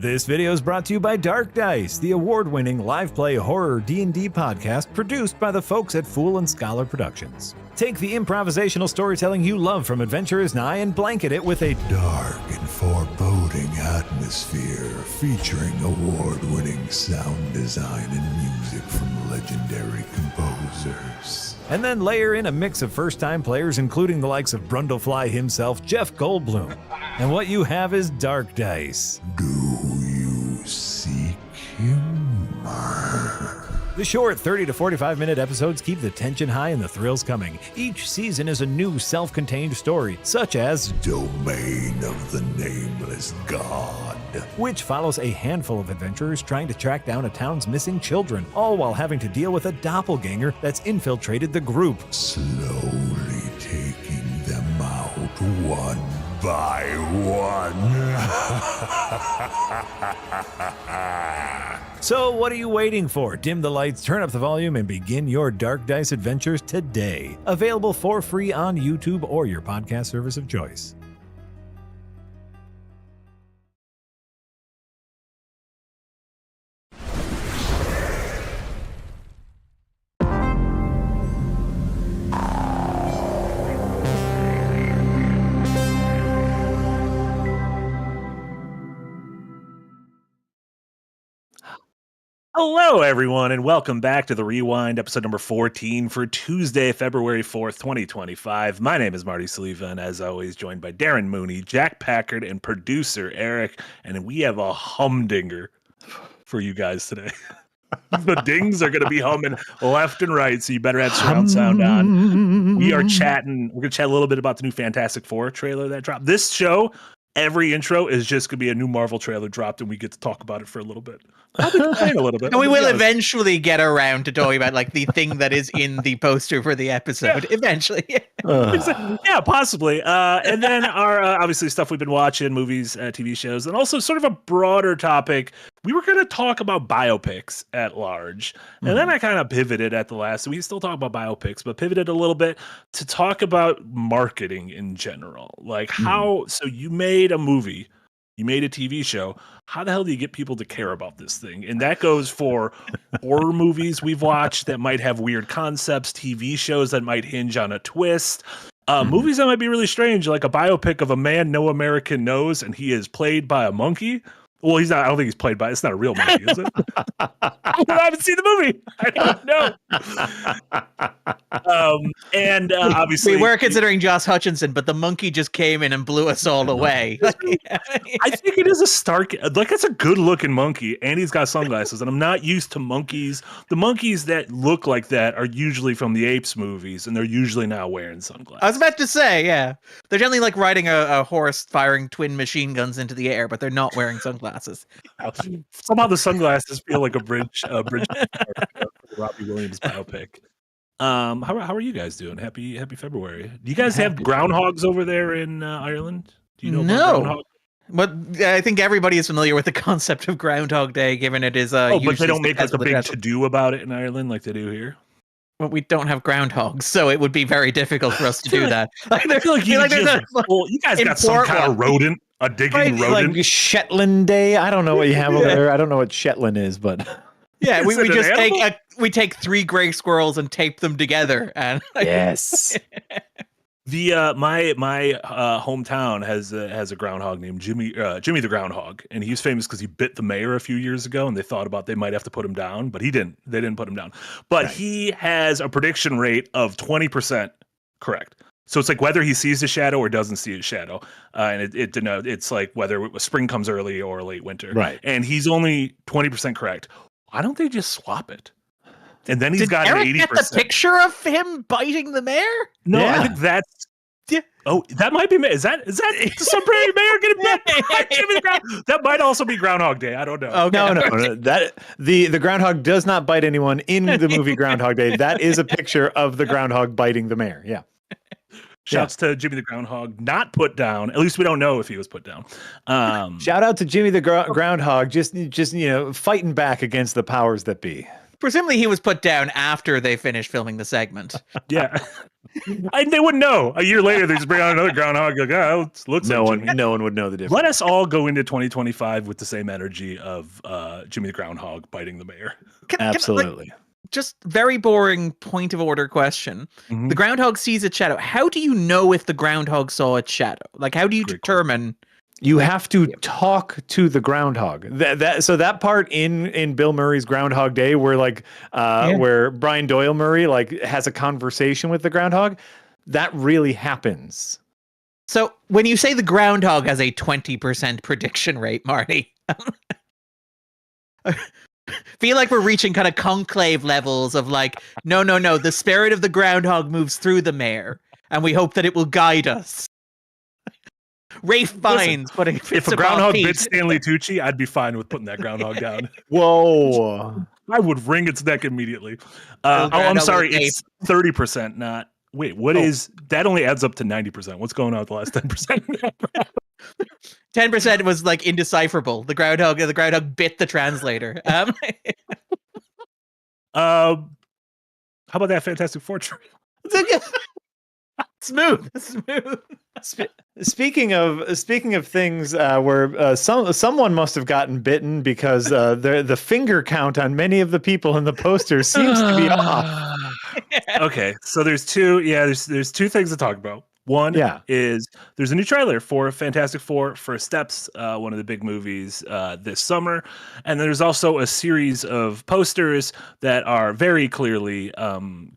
This video is brought to you by Dark Dice, the award-winning live play horror D&D podcast produced by the folks at Fool and Scholar Productions. Take the improvisational storytelling you love from Adventurers Nigh and blanket it with a dark and foreboding atmosphere featuring award-winning sound design and music from legendary composers. And then layer in a mix of first-time players, including the likes of Brundlefly himself, Jeff Goldblum. And what you have is Dark Dice. Do you seek humor? The short 30 to 45-minute episodes keep the tension high and the thrills coming. Each season is a new self-contained story, such as Domain of the Nameless God, which follows a handful of adventurers trying to track down a town's missing children, all while having to deal with a doppelganger that's infiltrated the group, slowly taking them out one by one. So what are you waiting for? Dim the lights, turn up the volume, and begin your Dark Dice adventures today. Available for free on YouTube or your podcast service of choice. Hello, everyone, and welcome back to The Rewind, episode number 14 for Tuesday, February 4th, 2025. My name is Marty Saliva, and as always, joined by Darren Mooney, Jack Packard, and producer Eric, and we have a humdinger for you guys today. The dings are going to be humming left and right, so you better have surround sound on. We're going to chat a little bit about the new Fantastic Four trailer that dropped. This show, every intro is just going to be a new Marvel trailer dropped, and we get to talk about it for a little bit. I'll be complaining a little bit. And we will eventually get around to talking about like the thing that is in the poster for the episode. Yeah. Eventually. Yeah, possibly. And then our obviously stuff we've been watching, movies, TV shows, and also sort of a broader topic. We were going to talk about biopics at large. And then I kind of pivoted at the last. We still talk about biopics, but pivoted a little bit to talk about marketing in general. Like how, so you made a movie, you made a TV show. How the hell do you get people to care about this thing? And that goes for horror movies we've watched that might have weird concepts, TV shows that might hinge on a twist, movies that might be really strange, like a biopic of a man no American knows, and he is played by a monkey. Well, he's not. I don't think he's played by. It's not a real monkey, is it? I haven't seen the movie. I don't know. And obviously, we were considering Josh Hutcherson, but the monkey just came in and blew us all away. I think it is a stark. Like it's a good-looking monkey, and he's got sunglasses. And I'm not used to monkeys. The monkeys that look like that are usually from the Apes movies, and they're usually not wearing sunglasses. I was about to say, yeah, they're generally like riding a horse, firing twin machine guns into the air, but they're not wearing sunglasses. Somehow the sunglasses feel like a bridge for the Robbie Williams biopic. How are you guys doing? Happy February. Do you guys have groundhogs over there in Ireland? Do you know about groundhog? But I think everybody is familiar with the concept of Groundhog Day, given it is but they don't make like a big to-do about it in Ireland like they do here. Well, we don't have groundhogs, so it would be very difficult for us to do that. I feel like you guys got some kind of rodent. A digging rodent? Like Shetland Day? I don't know what you have over there. I don't know what Shetland is, but... Yeah, we just take 3 gray squirrels and tape them together. And yes. My hometown has a groundhog named Jimmy the Groundhog, and he's famous because he bit the mayor a few years ago, and they thought about they might have to put him down, but he didn't. They didn't put him down. But he has a prediction rate of 20% correct. So it's like whether he sees a shadow or doesn't see a shadow, and it's like whether spring comes early or late winter. Right. And he's only 20% correct. Why don't they just swap it? And then he's got Eric an 80%. Get the picture of him biting the mayor? No, yeah. I think that's. Yeah. Oh, that might be. Is that some pretty mayor getting bit by Jimmy the Groundhog? That might also be Groundhog Day. I don't know. Okay. No. That the groundhog does not bite anyone in the movie Groundhog Day. That is a picture of the groundhog biting the mayor. Yeah. Shouts to Jimmy the Groundhog, not put down. At least we don't know if he was put down. Shout out to Jimmy the Groundhog, just fighting back against the powers that be. Presumably he was put down after they finished filming the segment. Yeah. They wouldn't know. A year later, they just bring out another groundhog. Like, oh, it looks No like one, Jimmy. no one would know the difference. Let us all go into 2025 with the same energy of Jimmy the Groundhog biting the mayor. Absolutely. Just very boring point of order question. Mhm. The groundhog sees a shadow. How do you know if the groundhog saw its shadow? Like, how do you Great determine? You have to talk to the groundhog. So that part in Bill Murray's Groundhog Day, where where Brian Doyle Murray has a conversation with the groundhog, that really happens. So when you say the groundhog has a 20% prediction rate, Marty, feel like we're reaching kind of conclave levels of like, no, the spirit of the groundhog moves through the mayor, and we hope that it will guide us. Rafe Fiennes putting If a groundhog bit Stanley Tucci, I'd be fine with putting that groundhog down. Whoa. I would wring its neck immediately. I'm sorry. It's 30%, not... Wait, what is... That only adds up to 90%. What's going on with the last 10%? 10% was like indecipherable. The groundhog bit the translator. How about that Fantastic Four trip? Smooth. Speaking of things where someone must have gotten bitten because the finger count on many of the people in the poster seems to be off. Okay, so there's two things to talk about. One is there's a new trailer for Fantastic Four First Steps, one of the big movies this summer. And there's also a series of posters that are very clearly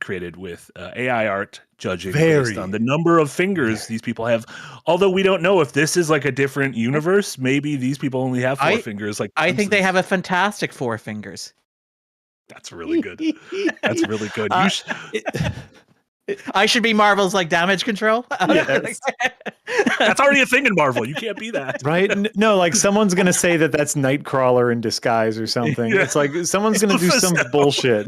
created with AI art judging based on the number of fingers these people have. Although we don't know if this is like a different universe. Maybe these people only have four fingers. Like I think they have a fantastic 4 fingers. That's really good. That's really good. I should be Marvel's like damage control. Yes. That's already a thing in Marvel. You can't be that, right? No, like someo's gonna say that's Nightcrawler in disguise or something. Yeah. It's like someone's gonna do some bullshit.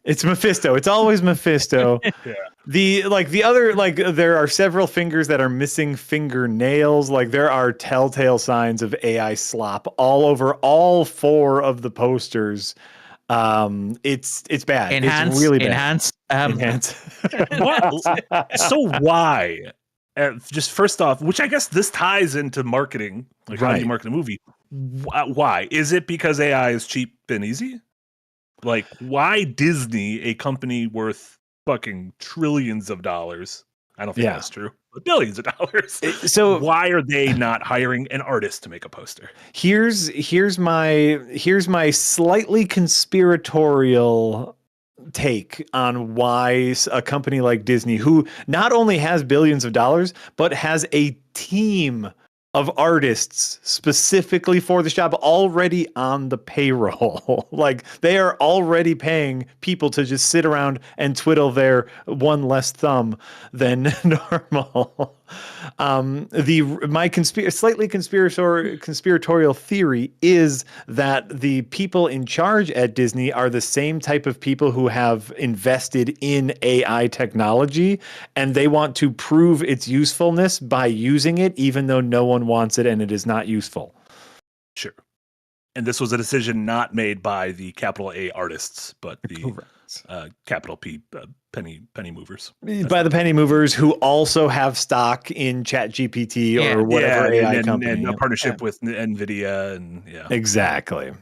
It's Mephisto. It's always Mephisto. Yeah. There are several fingers that are missing fingernails. Like there are telltale signs of AI slop all over all 4 of the posters. It's bad. Enhance, it's really bad. Enhance. So why? Just first off, which I guess this ties into marketing, like how do you market a movie? Why? Is it because AI is cheap and easy? Like, why Disney, a company worth fucking trillions of dollars? I don't think that's true. But billions of dollars. So why are they not hiring an artist to make a poster? Here's my slightly conspiratorial take on why a company like Disney, who not only has billions of dollars, but has a team of artists specifically for the job already on the payroll. Like they are already paying people to just sit around and twiddle their one less thumb than normal. My slightly conspiratorial theory is that the people in charge at Disney are the same type of people who have invested in AI technology, and they want to prove its usefulness by using it, even though no one wants it and it is not useful. Sure. And this was a decision not made by the capital A artists, but the capital P penny movers. By the penny movers who also have stock in ChatGPT or whatever AI company. And a partnership with NVIDIA and Exactly.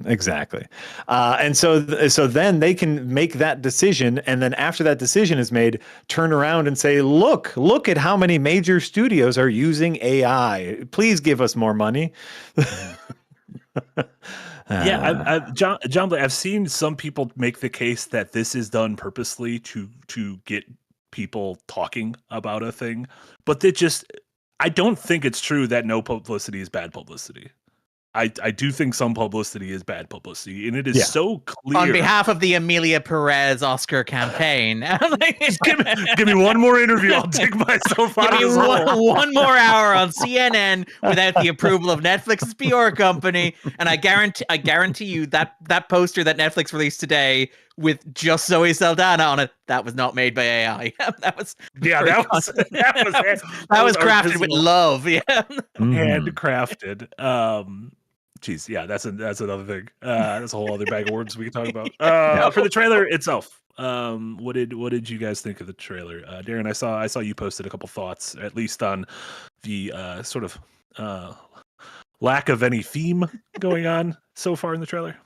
And so then they can make that decision. And then after that decision is made, turn around and say, look at how many major studios are using AI. Please give us more money. John, I've seen some people make the case that this is done purposely to get people talking about a thing, but I don't think it's true that no publicity is bad publicity. I do think some publicity is bad publicity, and it is so clear. On behalf of the Amelia Perez Oscar campaign, give me one more interview. I'll dig myself out of this hole. One more hour on CNN without the approval of Netflix's PR company, and I guarantee you that poster that Netflix released today with just Zoe Saldana on it, that was not made by AI. that was crafted with love. Yeah, handcrafted. Jeez, yeah, that's another thing. That's a whole other bag of words we can talk about. For the trailer itself, what did you guys think of the trailer? Darren, I saw you posted a couple thoughts, at least on the sort of lack of any theme going on so far in the trailer.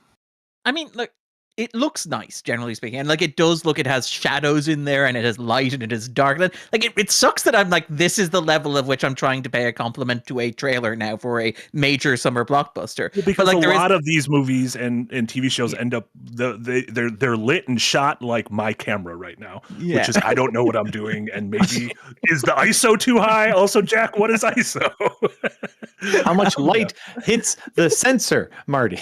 I mean, look, it looks nice, generally speaking. And like it does look, it has shadows in there and it has light and it is dark. Like it sucks that I'm like, this is the level of which I'm trying to pay a compliment to a trailer now for a major summer blockbuster. Well, because like, a lot of these movies and TV shows end up they're lit and shot like my camera right now, which is I don't know what I'm doing, and maybe is the ISO too high? Also, Jack, what is ISO? How much light hits the sensor, Marty?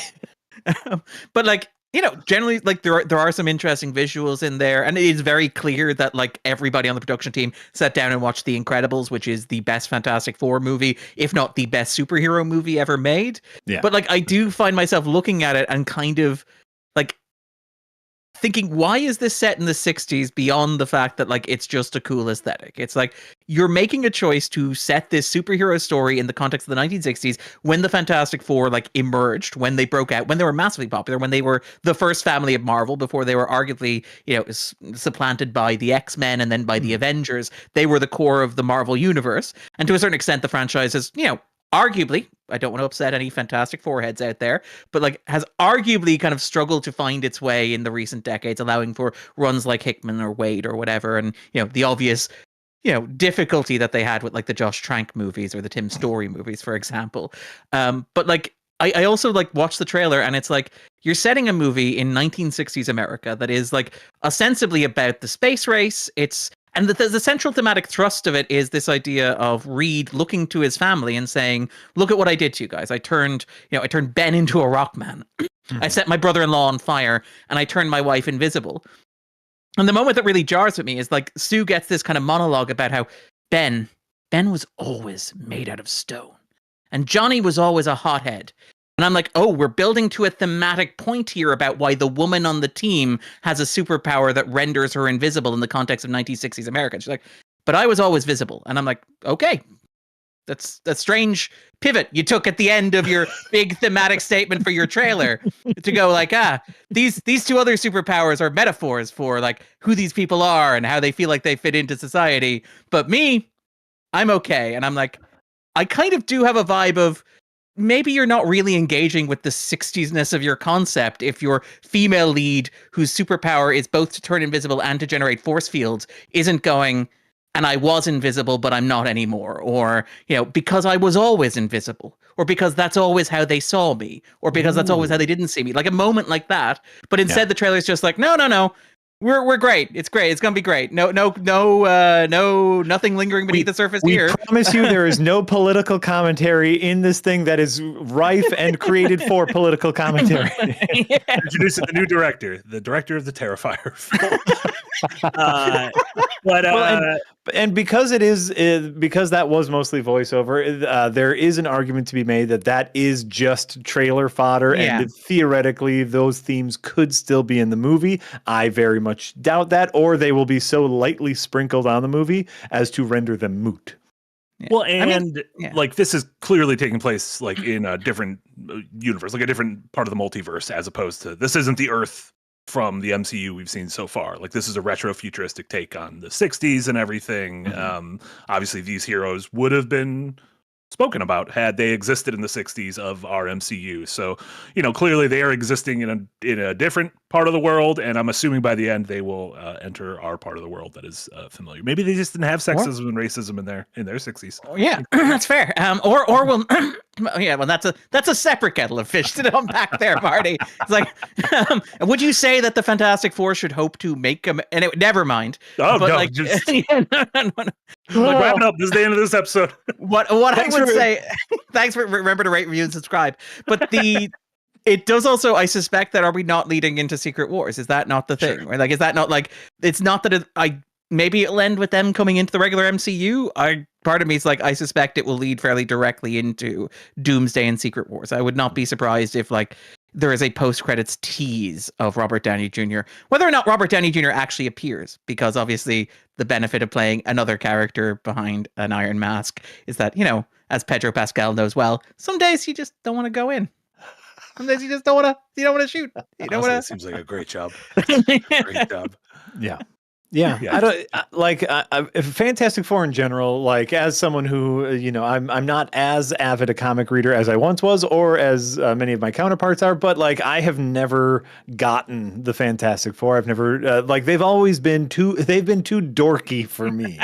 But like, you know, generally, like there are some interesting visuals in there, and it is very clear that like everybody on the production team sat down and watched The Incredibles, which is the best Fantastic Four movie, if not the best superhero movie ever made. Yeah. But like, I do find myself looking at it and kind of like thinking, why is this set in the 60s beyond the fact that like it's just a cool aesthetic? It's like you're making a choice to set this superhero story in the context of the 1960s when the Fantastic Four like emerged, when they broke out, when they were massively popular, when they were the first family of Marvel before they were arguably, you know, supplanted by the X-Men and then by the Avengers. They were the core of the Marvel universe, and to a certain extent the franchise has, you know, arguably, I don't want to upset any Fantastic Four heads out there, but like has arguably kind of struggled to find its way in the recent decades, allowing for runs like Hickman or Wade or whatever, and you know the obvious, you know, difficulty that they had with like the Josh Trank movies or the Tim Story movies, for example. But like I also like watched the trailer, and it's like you're setting a movie in 1960s America that is like ostensibly about the space race. And the central thematic thrust of it is this idea of Reed looking to his family and saying, look at what I did to you guys. I turned Ben into a rock man. I set my brother-in-law on fire, and I turned my wife invisible. And the moment that really jars with me is like Sue gets this kind of monologue about how Ben was always made out of stone. And Johnny was always a hothead. And I'm like, oh, we're building to a thematic point here about why the woman on the team has a superpower that renders her invisible in the context of 1960s America. She's like, but I was always visible. And I'm like, okay, that's a strange pivot you took at the end of your big thematic statement for your trailer to go like, these two other superpowers are metaphors for like who these people are and how they feel like they fit into society. But me, I'm okay. And I'm like, I kind of do have a vibe of, maybe you're not really engaging with the 60s-ness of your concept if your female lead, whose superpower is both to turn invisible and to generate force fields, isn't going, and I was invisible, but I'm not anymore. Or, you know, because I was always invisible. Or because that's always how they saw me. Or because that's always how they didn't see me. Like a moment like that. But instead the trailer's just like, no. We're great. It's great. It's gonna be great. No, nothing lingering beneath the surface here. We promise you there is no political commentary in this thing that is rife and created for political commentary. Introducing the new director, the director of the Terrifier film. And because it is because that was mostly voiceover, there is an argument to be made that is just trailer fodder, and theoretically those themes could still be in the movie. I very much doubt that, or they will be so lightly sprinkled on the movie as to render them moot. Well, and like this is clearly taking place like in a different universe, like a different part of the multiverse, as opposed to this isn't the Earth from the MCU we've seen so far. Like this is a retro futuristic take on the 60s and everything. Obviously these heroes would have been spoken about had they existed in the 60s of our MCU. So, you know, clearly they are existing in a different part of the world, and I'm assuming by the end they will enter our part of the world that is familiar. Maybe they just didn't have sexism and racism in their 60s. Yeah, that's fair. Or we'll well, that's a separate kettle of fish to unpack there, Marty. It's like, would you say that the Fantastic Four should hope to make them? And never mind. Oh, but no, like, just like, wrap it up. This is the end of this episode. What I would say. Thanks for remember to rate, review, and subscribe. But it does also, I suspect, that are we not leading into Secret Wars? Is that not the thing? Sure. Right? Like, is that not like, it's not that maybe it'll end with them coming into the regular MCU. Part of me is like, I suspect it will lead fairly directly into Doomsday and Secret Wars. I would not be surprised if like there is a post-credits tease of Robert Downey Jr. Whether or not Robert Downey Jr. actually appears, because obviously the benefit of playing another character behind an iron mask is that, you know, as Pedro Pascal knows well, some days you just don't want to go in. Sometimes you just don't want to shoot. You don't Honestly, want it seems like a great job. to. Great job. Yeah. Yeah, Yeah. I don't Fantastic Four in general. Like, as someone who, I'm not as avid a comic reader as I once was, or as many of my counterparts are. But like, I have never gotten the Fantastic Four. I've never they've always been too dorky for me.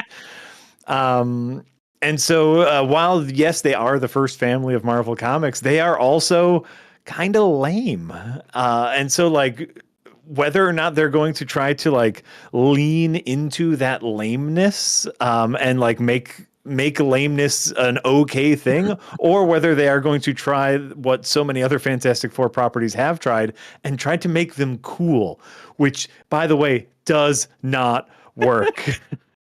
And so while yes, they are the first family of Marvel Comics, they are also kind of lame. And so like, whether or not they're going to try to like lean into that lameness and like make lameness an okay thing, or whether they are going to try what so many other Fantastic Four properties have tried and try to make them cool, which, by the way, does not work.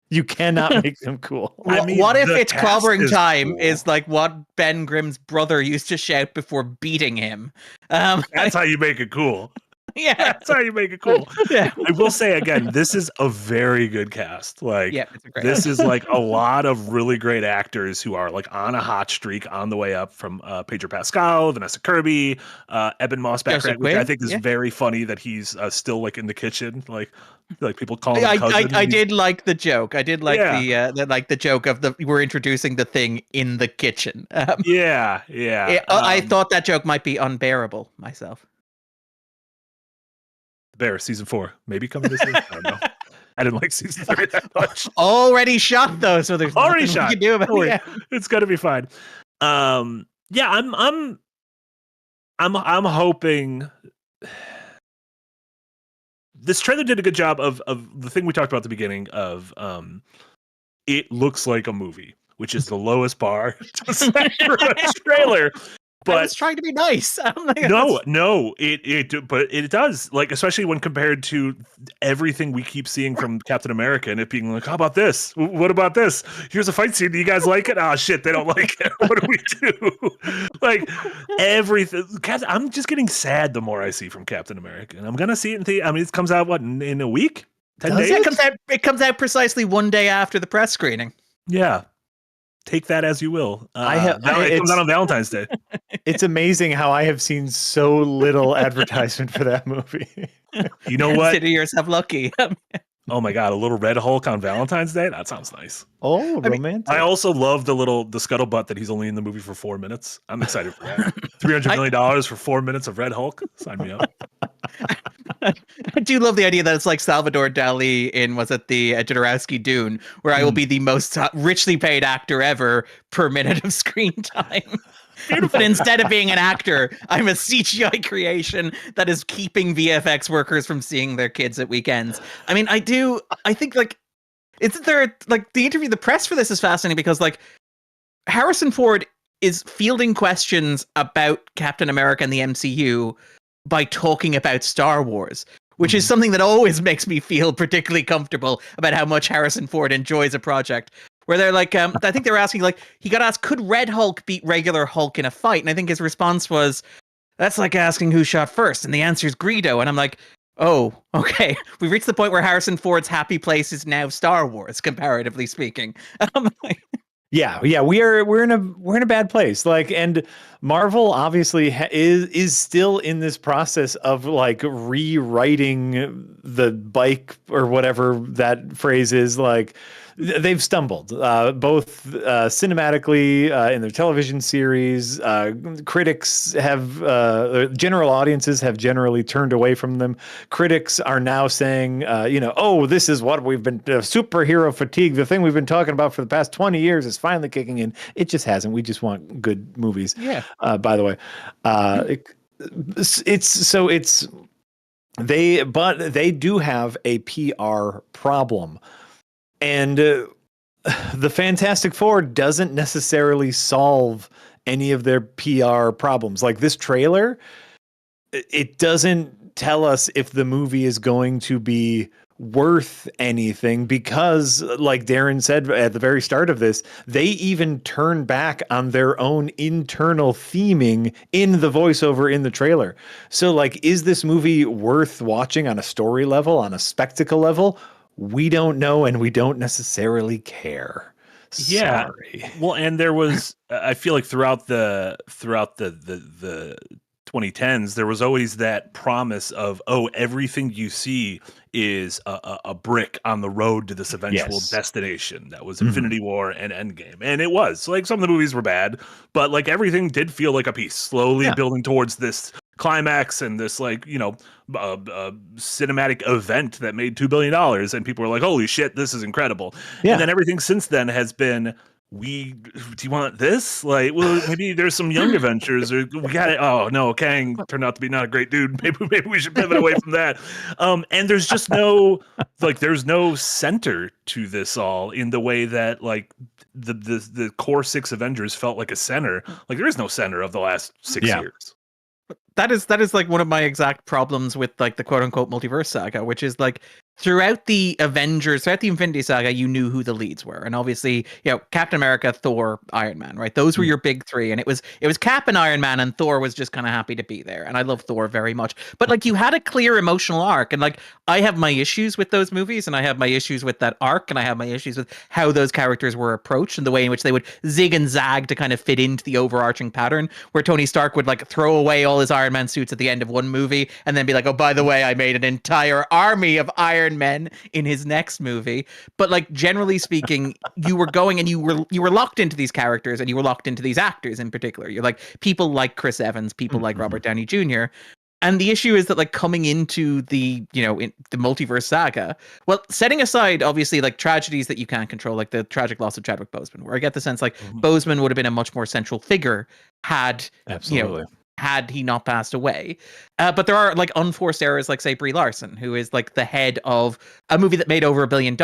You cannot make them cool. I mean, what if it's clobbering time is like what Ben Grimm's brother used to shout before beating him? That's how you make it cool. Yeah, that's how you make it cool. Yeah. I will say again, this is a very good cast. Like, yeah, it's great. this is like a lot of really great actors who are like on a hot streak on the way up, from Pedro Pascal, Vanessa Kirby, Eben Moss-Backrack, which I think is very funny that he's still like in the kitchen, like people call him cousin. I did like the joke. I did like the joke of we're introducing the thing in the kitchen. I thought that joke might be unbearable myself. Bear season 4 maybe coming this year. I don't know. I didn't like season 3 that much. Already shot though, so there's already nothing shot. we can do about it. Yeah. It's gonna be fine. I'm hoping this trailer did a good job of the thing we talked about at the beginning of it looks like a movie, which is the lowest bar to set for a trailer. But I was trying to be nice. No, it does, like, especially when compared to everything we keep seeing from Captain America, and it being like, how about this? What about this? Here's a fight scene. Do you guys like it? Oh shit, they don't like it. What do we do? Like, everything. I'm just getting sad the more I see from Captain America, and I'm gonna see it it comes out in a week, 10 days. It comes out precisely one day after the press screening. Yeah. Take that as you will. It comes out on Valentine's Day. It's amazing how I have seen so little advertisement for that movie. You know what? Consider yourself lucky. Oh my God, a little Red Hulk on Valentine's Day? That sounds nice. Oh, romantic. I also love the scuttlebutt that he's only in the movie for 4 minutes. I'm excited for that. $300 million for 4 minutes of Red Hulk? Sign me up. I do love the idea that it's like Salvador Dali in, was it the Jodorowsky Dune, where I will be the most richly paid actor ever per minute of screen time. But instead of being an actor, I'm a CGI creation that is keeping VFX workers from seeing their kids at weekends. I mean, I think like, isn't there like the press for this is fascinating because like Harrison Ford is fielding questions about Captain America and the MCU by talking about Star Wars, which is something that always makes me feel particularly comfortable about how much Harrison Ford enjoys a project. Where they're like, I think they were asking, like, he got asked, could Red Hulk beat regular Hulk in a fight? And I think his response was, that's like asking who shot first. And the answer is Greedo. And I'm like, oh, okay. We've reached the point where Harrison Ford's happy place is now Star Wars, comparatively speaking. Yeah, we're in a bad place. Like, and Marvel obviously is still in this process of like rewriting the bike or whatever that phrase is. Like, they've stumbled both cinematically in their television series. Critics have general audiences have generally turned away from them. Critics are now saying, oh, this is what we've been superhero fatigue. The thing we've been talking about for the past 20 years is finally kicking in. It just hasn't. We just want good movies. Yeah. By the way, they do have a PR problem. And the Fantastic Four doesn't necessarily solve any of their PR problems. Like this trailer, it doesn't tell us if the movie is going to be worth anything because, like Darren said at the very start of this, they even turn back on their own internal theming in the voiceover in the trailer. So, like, is this movie worth watching on a story level, on a spectacle level? We don't know, and we don't necessarily care. Yeah. Sorry. Well, and there was, I feel like throughout the 2010s, there was always that promise of, oh, everything you see is a brick on the road to this eventual destination. That was Infinity War and Endgame. And it was. Like, some of the movies were bad, but like everything did feel like a piece, slowly building towards this climax and this, like, you know, cinematic event that made $2 billion. And people were like, holy shit, this is incredible. And then everything since then has been, do you want this? Like, well, maybe there's some young Avengers, or we got it. Oh no, Kang turned out to be not a great dude. Maybe we should pivot away from that. And there's just no, like, there's no center to this all in the way that, like, the core 6 Avengers felt like a center. Like, there is no center of the last 6 years. That is like one of my exact problems with, like, the quote unquote multiverse saga, which is like, throughout the Avengers, throughout the Infinity Saga, you knew who the leads were. And obviously, you know, Captain America, Thor, Iron Man, right? Those were your big 3. And it was Cap and Iron Man, and Thor was just kind of happy to be there. And I love Thor very much. But, like, you had a clear emotional arc. And, like, I have my issues with those movies, and I have my issues with that arc, and I have my issues with how those characters were approached and the way in which they would zig and zag to kind of fit into the overarching pattern, where Tony Stark would, like, throw away all his Iron Man suits at the end of one movie and then be like, oh, by the way, I made an entire army of Iron Men in his next movie. But, like, generally speaking, you were going and you were locked into these characters, and you were locked into these actors in particular. You're like, people like Chris Evans, people like Robert Downey Jr. And the issue is that, like, coming into the, you know, in the multiverse saga, well, setting aside obviously, like, tragedies that you can't control, like the tragic loss of Chadwick Boseman, where I get the sense, like, Boseman would have been a much more central figure had you know, had he not passed away. But there are, like, unforced errors, like, say, Brie Larson, who is, like, the head of a movie that made over $1 billion.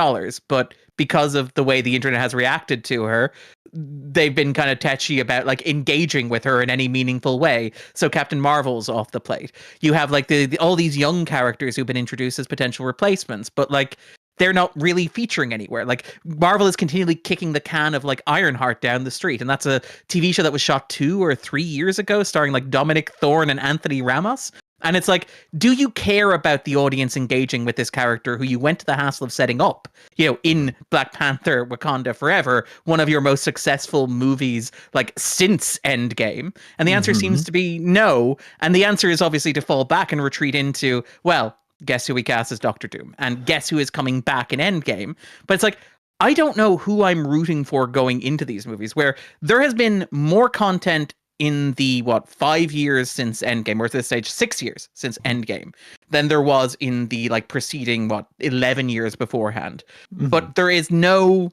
But because of the way the internet has reacted to her, they've been kind of tetchy about, like, engaging with her in any meaningful way. So Captain Marvel's off the plate. You have, like, all these young characters who've been introduced as potential replacements, but, like, they're not really featuring anywhere. Like, Marvel is continually kicking the can of, like, Ironheart down the street. And that's a TV show that was shot 2 or 3 years ago, starring, like, Dominic Thorne and Anthony Ramos. And it's like, do you care about the audience engaging with this character who you went to the hassle of setting up, you know, in Black Panther, Wakanda Forever, one of your most successful movies, like, since Endgame? And the answer seems to be no. And the answer is obviously to fall back and retreat into, well, guess who we cast as Doctor Doom, and guess who is coming back in Endgame. But it's like, I don't know who I'm rooting for going into these movies, where there has been more content in the 5 years since Endgame, or at this stage 6 years since Endgame, than there was in the, like, preceding 11 years beforehand. But there is no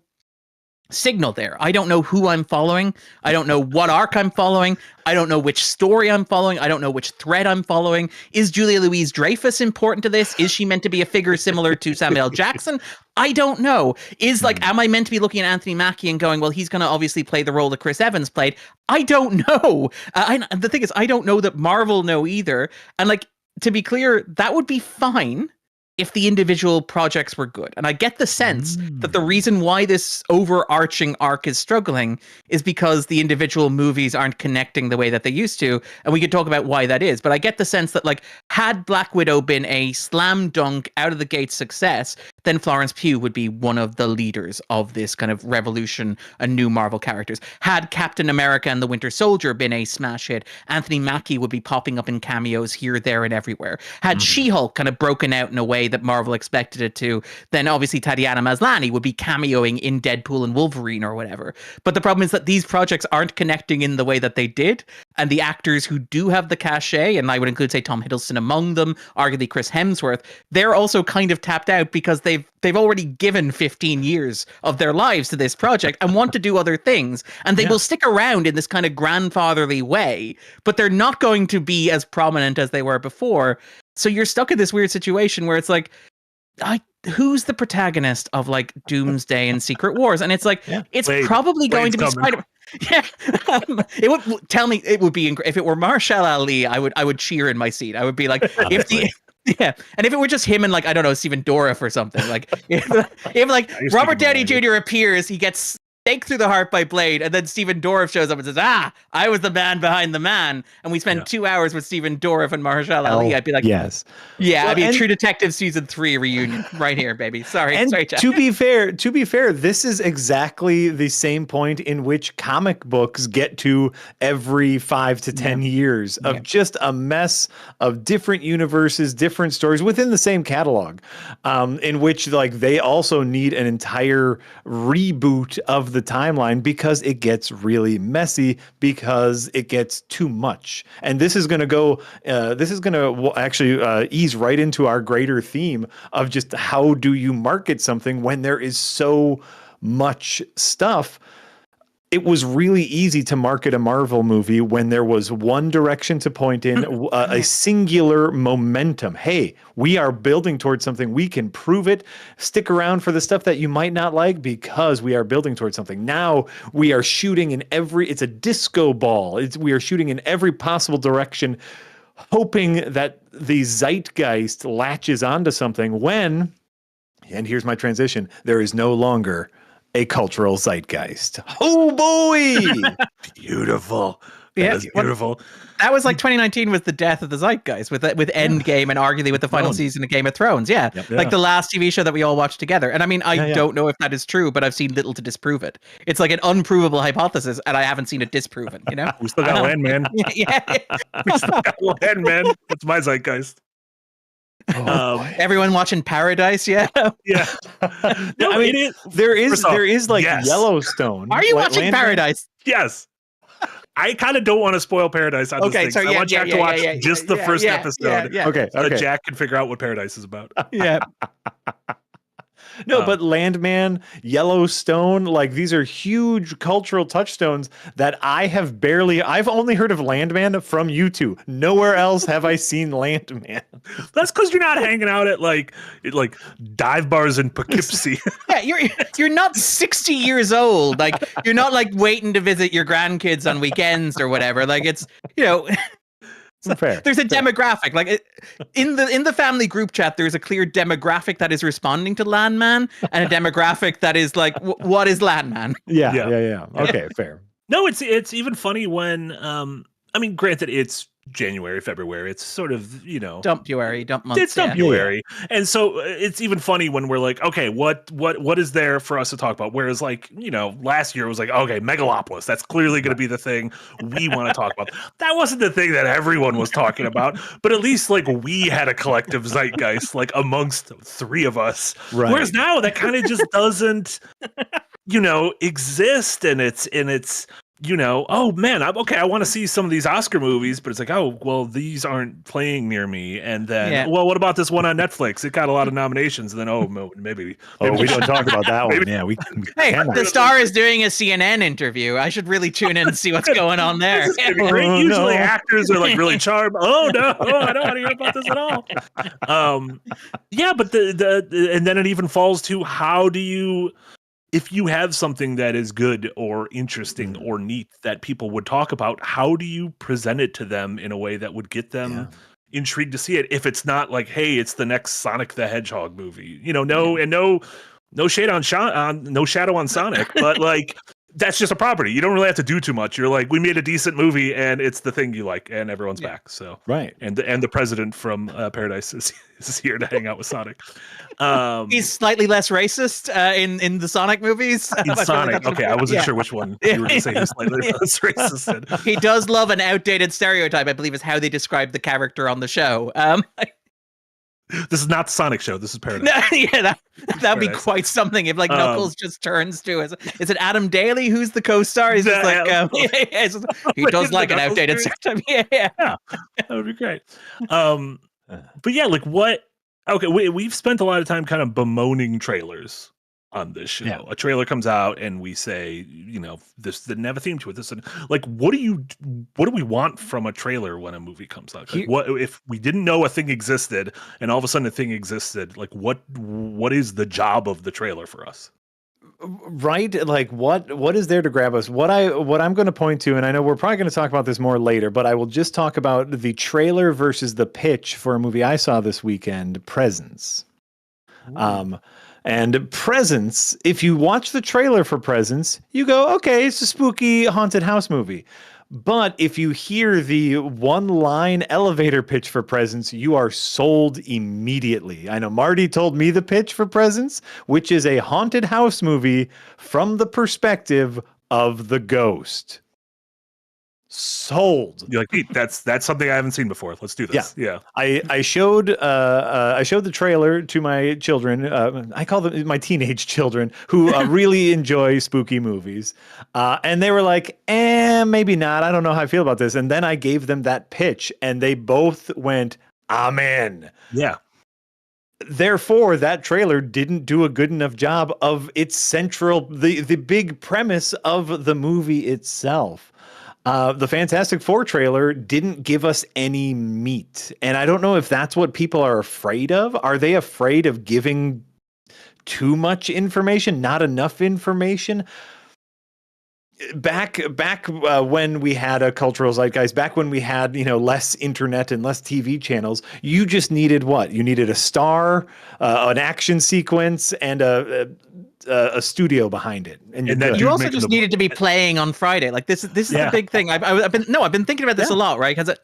signal there. I don't know who I'm following. I don't know what arc I'm following. I don't know which story I'm following. I don't know which thread I'm following. Is Julia Louis-Dreyfus important to this? Is she meant to be a figure similar to Samuel L. Jackson? I don't know. Is, like, am I meant to be looking at Anthony Mackie and going, well, he's going to obviously play the role that Chris Evans played? I don't know. The thing is, I don't know that Marvel know either. And, like, to be clear, that would be fine if the individual projects were good. And I get the sense that the reason why this overarching arc is struggling is because the individual movies aren't connecting the way that they used to. And we could talk about why that is. But I get the sense that, like, had Black Widow been a slam dunk out of the gate success, then Florence Pugh would be one of the leaders of this kind of revolution and new Marvel characters. Had Captain America and the Winter Soldier been a smash hit, Anthony Mackie would be popping up in cameos here, there, and everywhere. Had She-Hulk kind of broken out in a way that Marvel expected it to, then obviously Tatiana Maslany would be cameoing in Deadpool and Wolverine or whatever. But the problem is that these projects aren't connecting in the way that they did, and the actors who do have the cachet, and I would include, say, Tom Hiddleston among them, arguably Chris Hemsworth, they're also kind of tapped out because they've already given 15 years of their lives to this project and want to do other things, and they will stick around in this kind of grandfatherly way, but they're not going to be as prominent as they were before. So you're stuck in this weird situation where it's like, who's the protagonist of, like, Doomsday and Secret Wars? And it's like, it's probably going to be Spider-Man. Yeah, it would tell me it would be if it were Marshall Ali, I would cheer in my seat. I would be like, and if it were just him and, like, I don't know, Stephen Dorff or something, like, if like Robert Downey Jr. appears, he gets Stake Through the Heart by Blade, and then Stephen Dorff shows up and says, I was the man behind the man, and we spend 2 hours with Stephen Dorff and Mahershala Ali, I'd be like, yes. Yeah, Well, I'd be a True Detective season 3 reunion right here, baby. Sorry, Jack. To be fair, this is exactly the same point in which comic books get to every 5 to 10 years of just a mess of different universes, different stories within the same catalog, in which like they also need an entire reboot of the timeline because it gets really messy because it gets too much. And this is going to go. This is going to actually ease right into our greater theme of just how do you market something when there is so much stuff. It was really easy to market a Marvel movie when there was one direction to point in, a singular momentum. Hey, we are building towards something. We can prove it. Stick around for the stuff that you might not like because we are building towards something. Now we are shooting in it's a disco ball. We are shooting in every possible direction, hoping that the zeitgeist latches onto something when, and here's my transition, there is no longer a cultural zeitgeist. Oh boy! Beautiful. That is beautiful. That was like 2019 was the death of the zeitgeist with Endgame and arguably with the final season of Game of Thrones. Yeah. Like the last TV show that we all watched together. And I mean, I don't know if that is true, but I've seen little to disprove it. It's like an unprovable hypothesis, and I haven't seen it disproven, you know? We still got Landman. We still got Landman. That's my zeitgeist. Everyone watching Paradise, yeah. No, I mean, there is like Yellowstone. Are you watching Paradise? Yes. I kind of don't want to spoil Paradise on this thing. So I want Jack to watch just the first episode. Okay. So that Jack can figure out what Paradise is about. Yeah. No, but Landman, Yellowstone, like these are huge cultural touchstones that I've only heard of Landman from you two. Nowhere else have I seen Landman. That's because you're not hanging out at like dive bars in Poughkeepsie. Yeah, you're not 60 years old. Like you're not like waiting to visit your grandkids on weekends or whatever. Like it's, you know, fair. There's a demographic, like in the family group chat. There's a clear demographic that is responding to Landman, and a demographic that is like, what is Landman? Yeah. Okay, fair. No, it's even funny when I mean, granted, it's January, February. It's sort of, you know, dump month. It's Dumpuary. And so it's even funny when we're like, okay, what is there for us to talk about? Whereas like, you know, last year it was like, okay, Megalopolis, that's clearly going to be the thing we want to talk about. That wasn't the thing that everyone was talking about, but at least like we had a collective zeitgeist like amongst three of us. Right. Whereas now that kind of just doesn't, you know, exist, and it's you know, oh man, I want to see some of these Oscar movies, but it's like, oh, well, these aren't playing near me. And then, well, what about this one on Netflix? It got a lot of nominations. And then, maybe we don't talk about that one. Yeah, Hey, the star is doing a CNN interview. I should really tune in and see what's going on there. Usually actors are like really charmed. Oh no, I don't want to hear about this at all. Yeah, but the and then it even falls to how do you, if you have something that is good or interesting or neat that people would talk about, how do you present it to them in a way that would get them intrigued to see it? If it's not like, hey, it's the next Sonic the Hedgehog movie, you know, no shade on no shadow on Sonic, but like that's just a property. You don't really have to do too much. You're like, we made a decent movie and it's the thing you like, and everyone's back. So right, and the president from Paradise is here to hang out with Sonic. He's slightly less racist in the Sonic movies. In Sonic, okay, I wasn't sure which one you were going to say. He's slightly less racist. He does love an outdated stereotype, I believe, is how they describe the character on the show. This is not the Sonic show. This is Paradise. Yeah, that'd be quite something if like Knuckles just turns to is it Adam Daly who's the co-star? He's just like he does like an outdated stereotype. Yeah, that would be great. But yeah, like what? Okay, we've spent a lot of time kind of bemoaning trailers on this show. Yeah. A trailer comes out and we say, you know, this didn't have a theme to it. This, and like, what do we want from a trailer when a movie comes out? Like, what if we didn't know a thing existed and all of a sudden a thing existed? Like, what is the job of the trailer for us? Right, like what is there to grab us? What I'm going to point to, and I know we're probably going to talk about this more later, but I will just talk about the trailer versus the pitch for a movie I saw this weekend, Presence. And Presence, if you watch the trailer for Presence, you go, okay, it's a spooky haunted house movie. But if you hear the one-line elevator pitch for Presence, you are sold immediately. I know Marty told me the pitch for Presence, which is a haunted house movie from the perspective of the ghost. Sold. You're like, Pete, that's something I haven't seen before. Let's do this. Yeah. I showed the trailer to my children. I call them my teenage children who really enjoy spooky movies. And they were like, maybe not. I don't know how I feel about this. And then I gave them that pitch and they both went, I'm in. Yeah. Therefore, that trailer didn't do a good enough job of its central, the big premise of the movie itself. The Fantastic Four trailer didn't give us any meat. And I don't know if that's what people are afraid of. Are they afraid of giving too much information, not enough information? Back when we had a cultural zeitgeist, back when we had, less internet and less TV channels, you just needed what? You needed a star, an action sequence, and a studio behind it. And you also just needed to be playing on Friday. Like this is the big thing. I've been thinking about this a lot, right? Because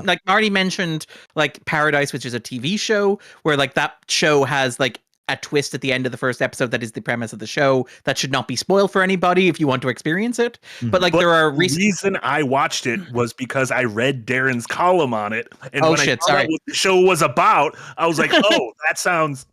like Marty mentioned, like Paradise, which is a TV show where like that show has like a twist at the end of the first episode that is the premise of the show that should not be spoiled for anybody if you want to experience it. But like there are reason I watched it was because I read Darren's column on it, and when I saw what the show was about, I was like, oh, that sounds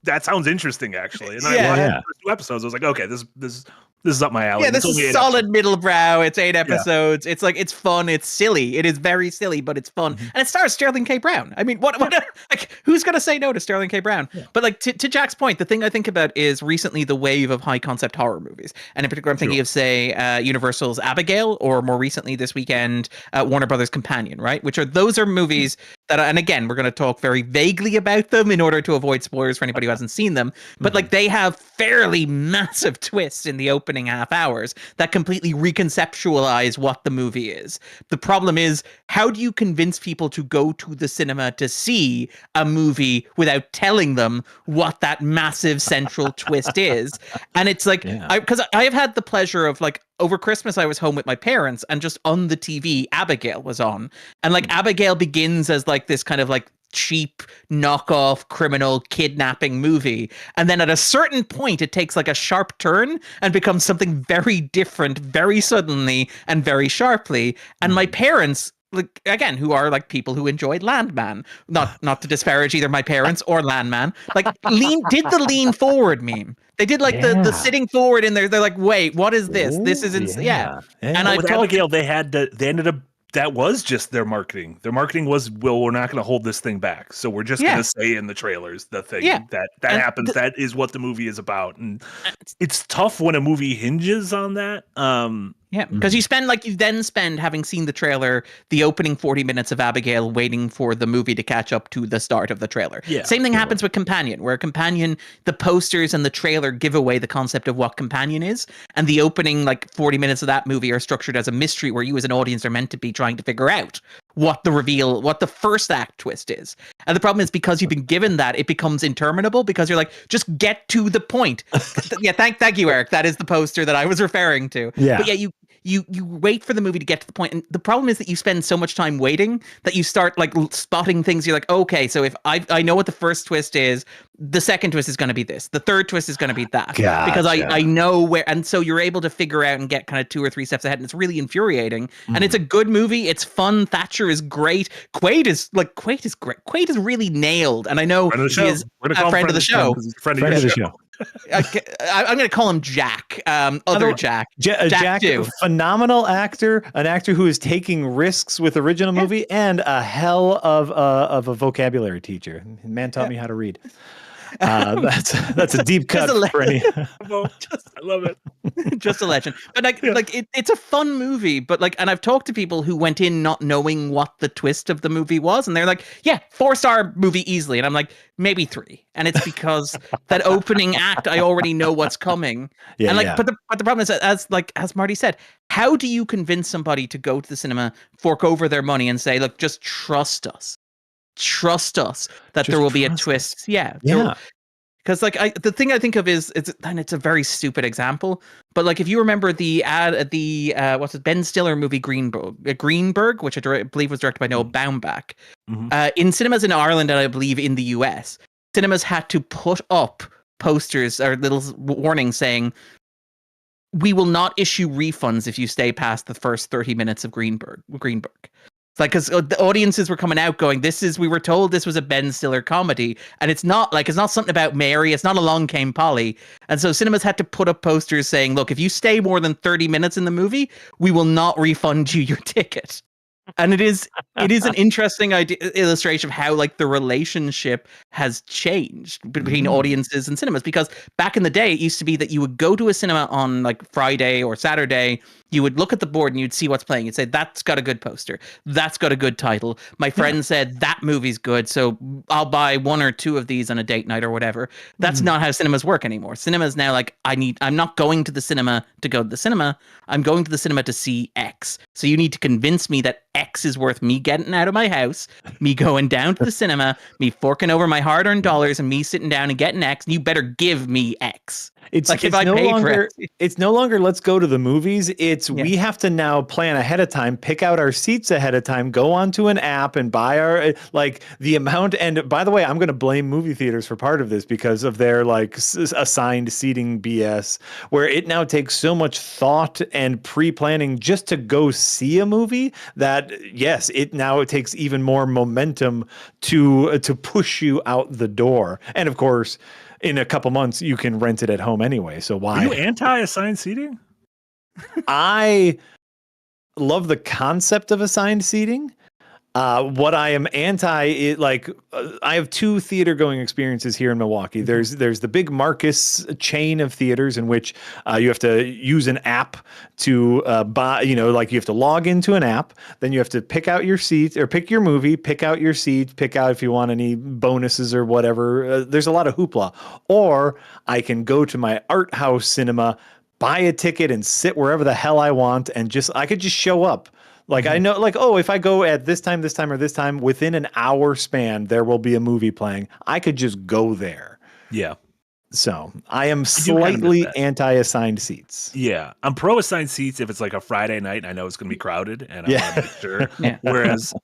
interesting actually. And I watched the first 2 episodes. I was like, okay, this is up my alley. Yeah, this is solid middle brow. It's 8 episodes. Yeah. It's like, it's fun. It's silly. It is very silly, but it's fun. And it stars Sterling K. Brown. I mean, what like, who's going to say no to Sterling K. Brown? Yeah. But like, to Jack's point, the thing I think about is recently the wave of high concept horror movies. And in particular, I'm thinking of, say, Universal's Abigail, or more recently this weekend, Warner Brothers' Companion, right? Those are movies that, and again, we're going to talk very vaguely about them in order to avoid spoilers for anybody who hasn't seen them. But like, they have fairly massive twists in the opening half hours that completely reconceptualize what the movie is. The problem is, how do you convince people to go to the cinema to see a movie without telling them what that massive central twist is? And it's like, because I have had the pleasure of like, over Christmas, I was home with my parents, and just on the TV, Abigail was on. And like, Abigail begins as like this kind of like cheap knockoff criminal kidnapping movie, and then at a certain point it takes like a sharp turn and becomes something very different very suddenly and very sharply. And my parents, like, again, who are like people who enjoyed Landman, not to disparage either my parents or Landman, like did the lean forward meme. They did like the sitting forward in there. They're like, wait, what is this? This isn't And with Abigail, they ended up, that was just their marketing. Their marketing was, well, we're not going to hold this thing back. So we're just going to say in the trailers the thing that happens. That is what the movie is about. And it's tough when a movie hinges on that. Yeah, because you then spend, having seen the trailer, the opening 40 minutes of Abigail waiting for the movie to catch up to the start of the trailer. Yeah, same thing happens with Companion, where Companion, the posters and the trailer give away the concept of what Companion is. And the opening 40 minutes of that movie are structured as a mystery where you as an audience are meant to be trying to figure out what the first act twist is. And the problem is, because you've been given that, it becomes interminable, because you're like, just get to the point. Thank you, Eric. That is the poster that I was referring to. Yeah. But you wait for the movie to get to the point, and the problem is that you spend so much time waiting that you start spotting things. You're like, okay, so if I know what the first twist is, the second twist is going to be this, the third twist is going to be that, because I know where, and so you're able to figure out and get kind of 2 or 3 steps ahead, and it's really infuriating. And it's a good movie. It's fun. Thatcher is great. Quaid is great. Quaid is really nailed, and I know he is a friend of the show. Friend of the show. I'm going to call him Jack. Jack. Jack, phenomenal actor, an actor who is taking risks with original movie, and a hell of a vocabulary teacher. Man taught me how to read. That's a deep cut for any. I love it. Just a legend. But it's a fun movie. But and I've talked to people who went in not knowing what the twist of the movie was, and they're like, "Yeah, 4-star movie easily." And I'm like, maybe 3. And it's because that opening act, I already know what's coming. But the problem is, as Marty said, how do you convince somebody to go to the cinema, fork over their money, and say, "Look, just trust us. Trust us that there will be a twist." Yeah. Because like the thing I think of is it's a very stupid example, but like if you remember the Ben Stiller movie Greenberg, which I believe was directed by Noah Baumbach, in cinemas in Ireland and I believe in the US, cinemas had to put up posters or little warnings saying, "We will not issue refunds if you stay past the first 30 minutes of Greenberg." It's like, because the audiences were coming out going, we were told this was a Ben Stiller comedy, and it's not something about Mary, it's not Along Came Polly. And so cinemas had to put up posters saying, look, if you stay more than 30 minutes in the movie, we will not refund you your ticket. And it is an interesting illustration of how like the relationship has changed between audiences and cinemas, because back in the day it used to be that you would go to a cinema on like Friday or Saturday, you would look at the board and you'd see what's playing. You'd say, that's got a good poster, that's got a good title, my friend said that movie's good, so I'll buy one or two of these on a date night or whatever. That's not how cinemas work anymore. Cinemas now, like, I'm not going to the cinema to go to the cinema, I'm going to the cinema to see X, so you need to convince me that X is worth me getting out of my house, me going down to the cinema, me forking over my hard-earned dollars, and me sitting down and getting X, and you better give me X. It's no longer let's go to the movies. It's we have to now plan ahead of time, pick out our seats ahead of time, go onto an app and buy our the amount. And by the way, I'm going to blame movie theaters for part of this because of their assigned seating BS, where it now takes so much thought and pre-planning just to go see a movie that yes, it takes even more momentum to push you out the door. And of course, in a couple months, you can rent it at home anyway. So why? Are you anti-assigned seating? I love the concept of assigned seating. What I am anti is I have two theater going experiences here in Milwaukee. There's the big Marcus chain of theaters in which you have to use an app to buy, you have to log into an app, then you have to pick out your seat or pick your movie, pick out your seat, pick out if you want any bonuses or whatever. There's a lot of hoopla. Or I can go to my art house cinema, buy a ticket and sit wherever the hell I want, and I could just show up. I know, if I go at this time, or this time, within an hour span, there will be a movie playing. I could just go there. Yeah. So I am slightly anti-assigned seats. Yeah. I'm pro-assigned seats if it's like a Friday night and I know it's going to be crowded and I want to make sure.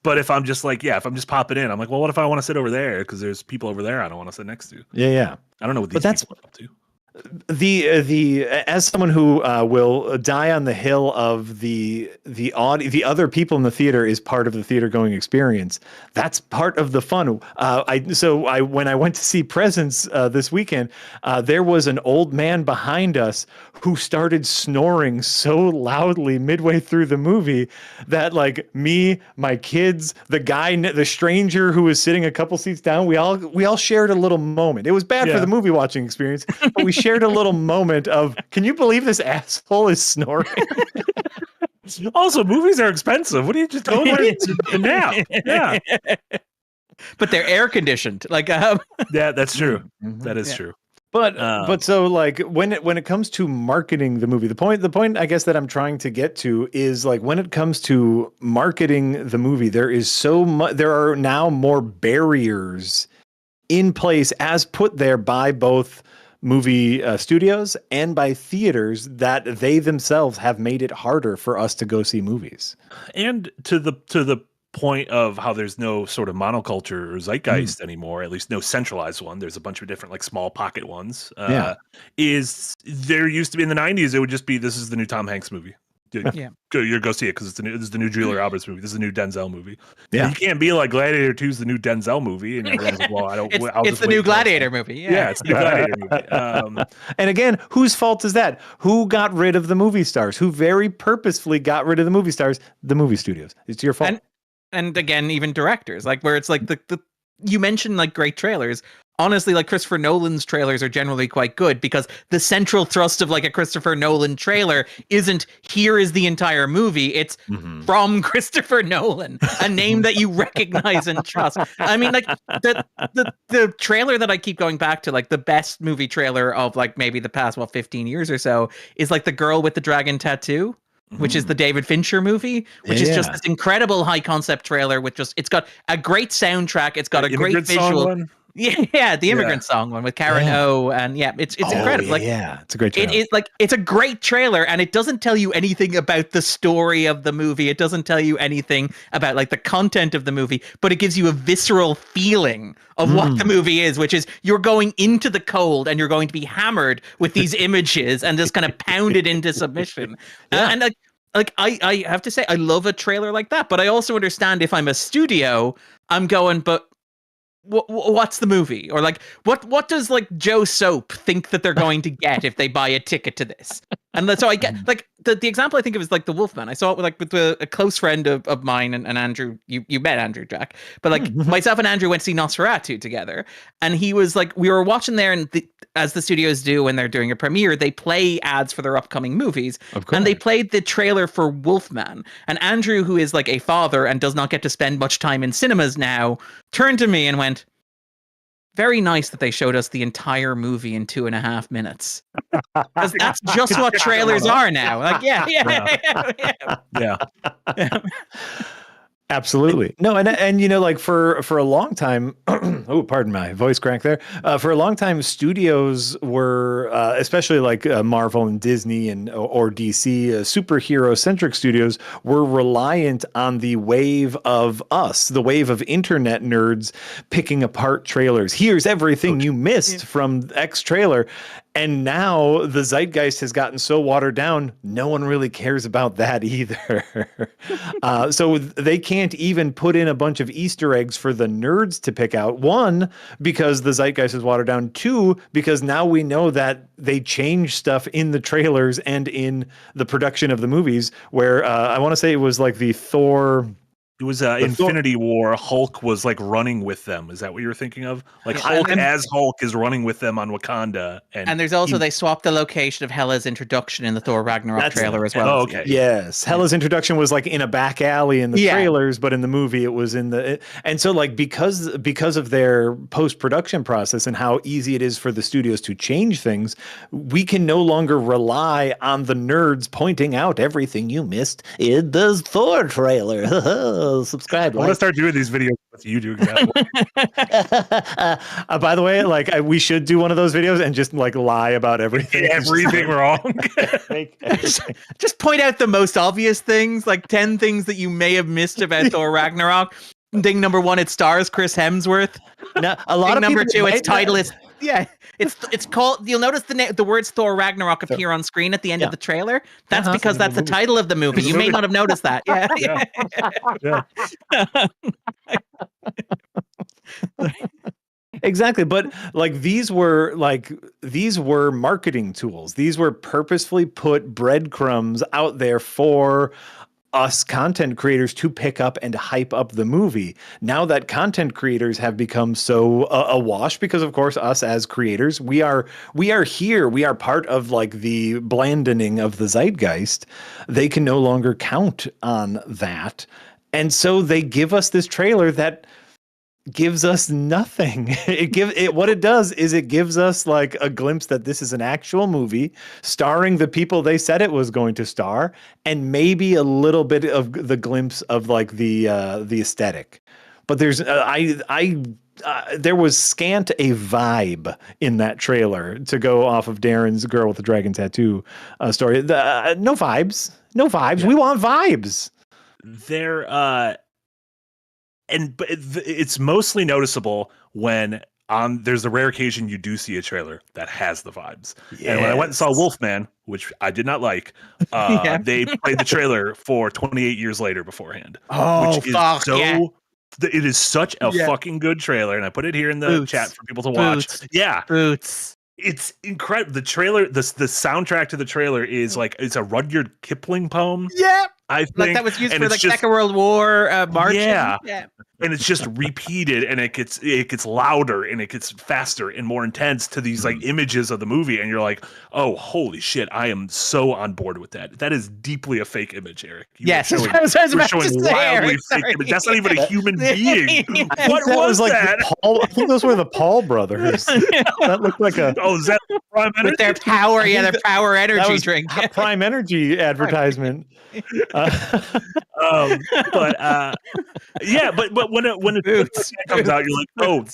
But if I'm just if I'm just popping in, I'm like, well, what if I want to sit over there? Because there's people over there I don't want to sit next to. Yeah. I don't know what these people are up to. As someone who will die on the hill of the other people in the theater is part of the theater going experience. That's part of the fun. When I went to see Presence this weekend, there was an old man behind us who started snoring so loudly midway through the movie that me, my kids, the stranger who was sitting a couple seats down, we all shared a little moment. It was bad for the movie watching experience, but we shared a little moment of, can you believe this asshole is snoring? Also, movies are expensive. What are you just going to nap? Yeah. But they're air conditioned. Yeah, that's true. That is true. But so when it comes to marketing the movie, the point I guess that I'm trying to get to is when it comes to marketing the movie, there are now more barriers in place as put there by both movie studios and by theaters that they themselves have made it harder for us to go see movies. And to the point of how there's no sort of monoculture or zeitgeist anymore, at least no centralized one. There's a bunch of different small pocket ones. Is there used to be in the 90s, it would just be, this is the new Tom Hanks movie. Go see it because it's the new Julia Roberts movie. This is the new Denzel movie. Yeah, you can't be like Gladiator 2 is the new Denzel movie, and everyone's like, well, I don't. It's the new Gladiator movie. Yeah, it's the new Gladiator movie. And again, whose fault is that? Who got rid of the movie stars? Who very purposefully got rid of the movie stars? The movie studios. It's your fault. And again, even directors, where it's the you mentioned great trailers. Honestly, Christopher Nolan's trailers are generally quite good because the central thrust of a Christopher Nolan trailer isn't here is the entire movie. It's from Christopher Nolan, a name that you recognize and trust. I mean, the trailer that I keep going back to, the best movie trailer of maybe the past 15 years or so is The Girl with the Dragon Tattoo, which is the David Fincher movie, which is just this incredible high concept trailer with it's got a great soundtrack. It's got a great visual. Yeah, the Immigrant Song one with Karen O, and it's incredible. Like, it's a great trailer. It's a great trailer, and it doesn't tell you anything about the story of the movie. It doesn't tell you anything about like the content of the movie, but it gives you a visceral feeling of what the movie is, which is you're going into the cold and you're going to be hammered with these images and just kind of pounded into submission. And I have to say, I love a trailer like that, but I also understand if I'm a studio, I'm going, but what's the movie? Or like, what does like Joe Soap think that they're going to get if they buy a ticket to this? And so I get like the example I think of is like the Wolfman. I saw it with a close friend of mine and Andrew. You met Andrew, Jack, but like myself and Andrew went to see Nosferatu together, and he was like, we were watching there, and as the studios do when they're doing a premiere, they play ads for their upcoming movies, and they played the trailer for Wolfman. And Andrew, who is like a father and does not get to spend much time in cinemas now, turned to me and went, very nice that they showed us the entire movie in 2.5 minutes. Because that's just what trailers are now. Like, yeah. Absolutely. No, and you know, like for a long time, oh, pardon my voice crack there. For a long time, studios were, especially like Marvel and Disney or DC, superhero-centric studios were reliant on the wave of the wave of internet nerds picking apart trailers. Here's everything you missed from X trailer. And now the zeitgeist has gotten so watered down, no one really cares about that either. So they can't even put in a bunch of Easter eggs for the nerds to pick out. One, because the zeitgeist is watered down. Two, because now we know that they change stuff in the trailers and in the production of the movies, where I want to say it was like the Thor... It was Infinity War. Hulk was like running with them. Is that what you're thinking of? Like Hulk as Hulk is running with them on Wakanda. And there's also, they swapped the location of Hela's introduction in the Thor Ragnarok trailer as well. Oh, okay. Yes. Hela's introduction was like in a back alley in the trailers, but in the movie it was in the... And so like because of their post-production process and how easy it is for the studios to change things, we can no longer rely on the nerds pointing out everything you missed in the Thor trailer. Subscribe. I want to start doing these videos with you doing that. By the way, like we should do one of those videos and just like lie about everything. Everything wrong. Just point out the most obvious things, like 10 things that you may have missed about Thor Ragnarok. Thing number 1, it stars Chris Hemsworth. Now, a lot of number people 2, its title is it's called. You'll notice the words Thor Ragnarok appear on screen at the end of the trailer. That's because that's the title of the movie. You may not have noticed that. Exactly. But like these were marketing tools. These were purposefully put breadcrumbs out there for us content creators to pick up and hype up the movie. Now that content creators have become so awash, because of course us as creators, we are here, we are part of like the blandening of the zeitgeist. They can no longer count on that. And so they give us this trailer that gives us nothing. What it does is it gives us like a glimpse that this is an actual movie starring the people they said it was going to star, and maybe a little bit of the glimpse of like the aesthetic. But there's there was scant a vibe in that trailer, to go off of Darren's Girl with the Dragon Tattoo story. No vibes. Yeah. We want vibes. But it's mostly noticeable when there's the rare occasion you do see a trailer that has the vibes. Yes. And when I went and saw Wolfman, which I did not like, they played the trailer for 28 years later beforehand. Oh, which fuck. It is such a fucking good trailer. And I put it here in the chat for people to watch. Boots. It's incredible. The trailer, the soundtrack to the trailer is like, it's a Rudyard Kipling poem. Yeah. I think like that was used for the Second World War marching. Yeah. And it's just repeated, and it gets louder, and it gets faster and more intense to these like images of the movie, and you're like, oh, holy shit, I am so on board with that. That is deeply a fake image, Eric. Yes, you're showing wildly fake image. That's not even a human being. What was like that? I think those were the Paul brothers. That looked like a... Oh, is that Prime Energy? With their power, their power energy drink. Prime Energy advertisement. But when it comes out, you're like, oh,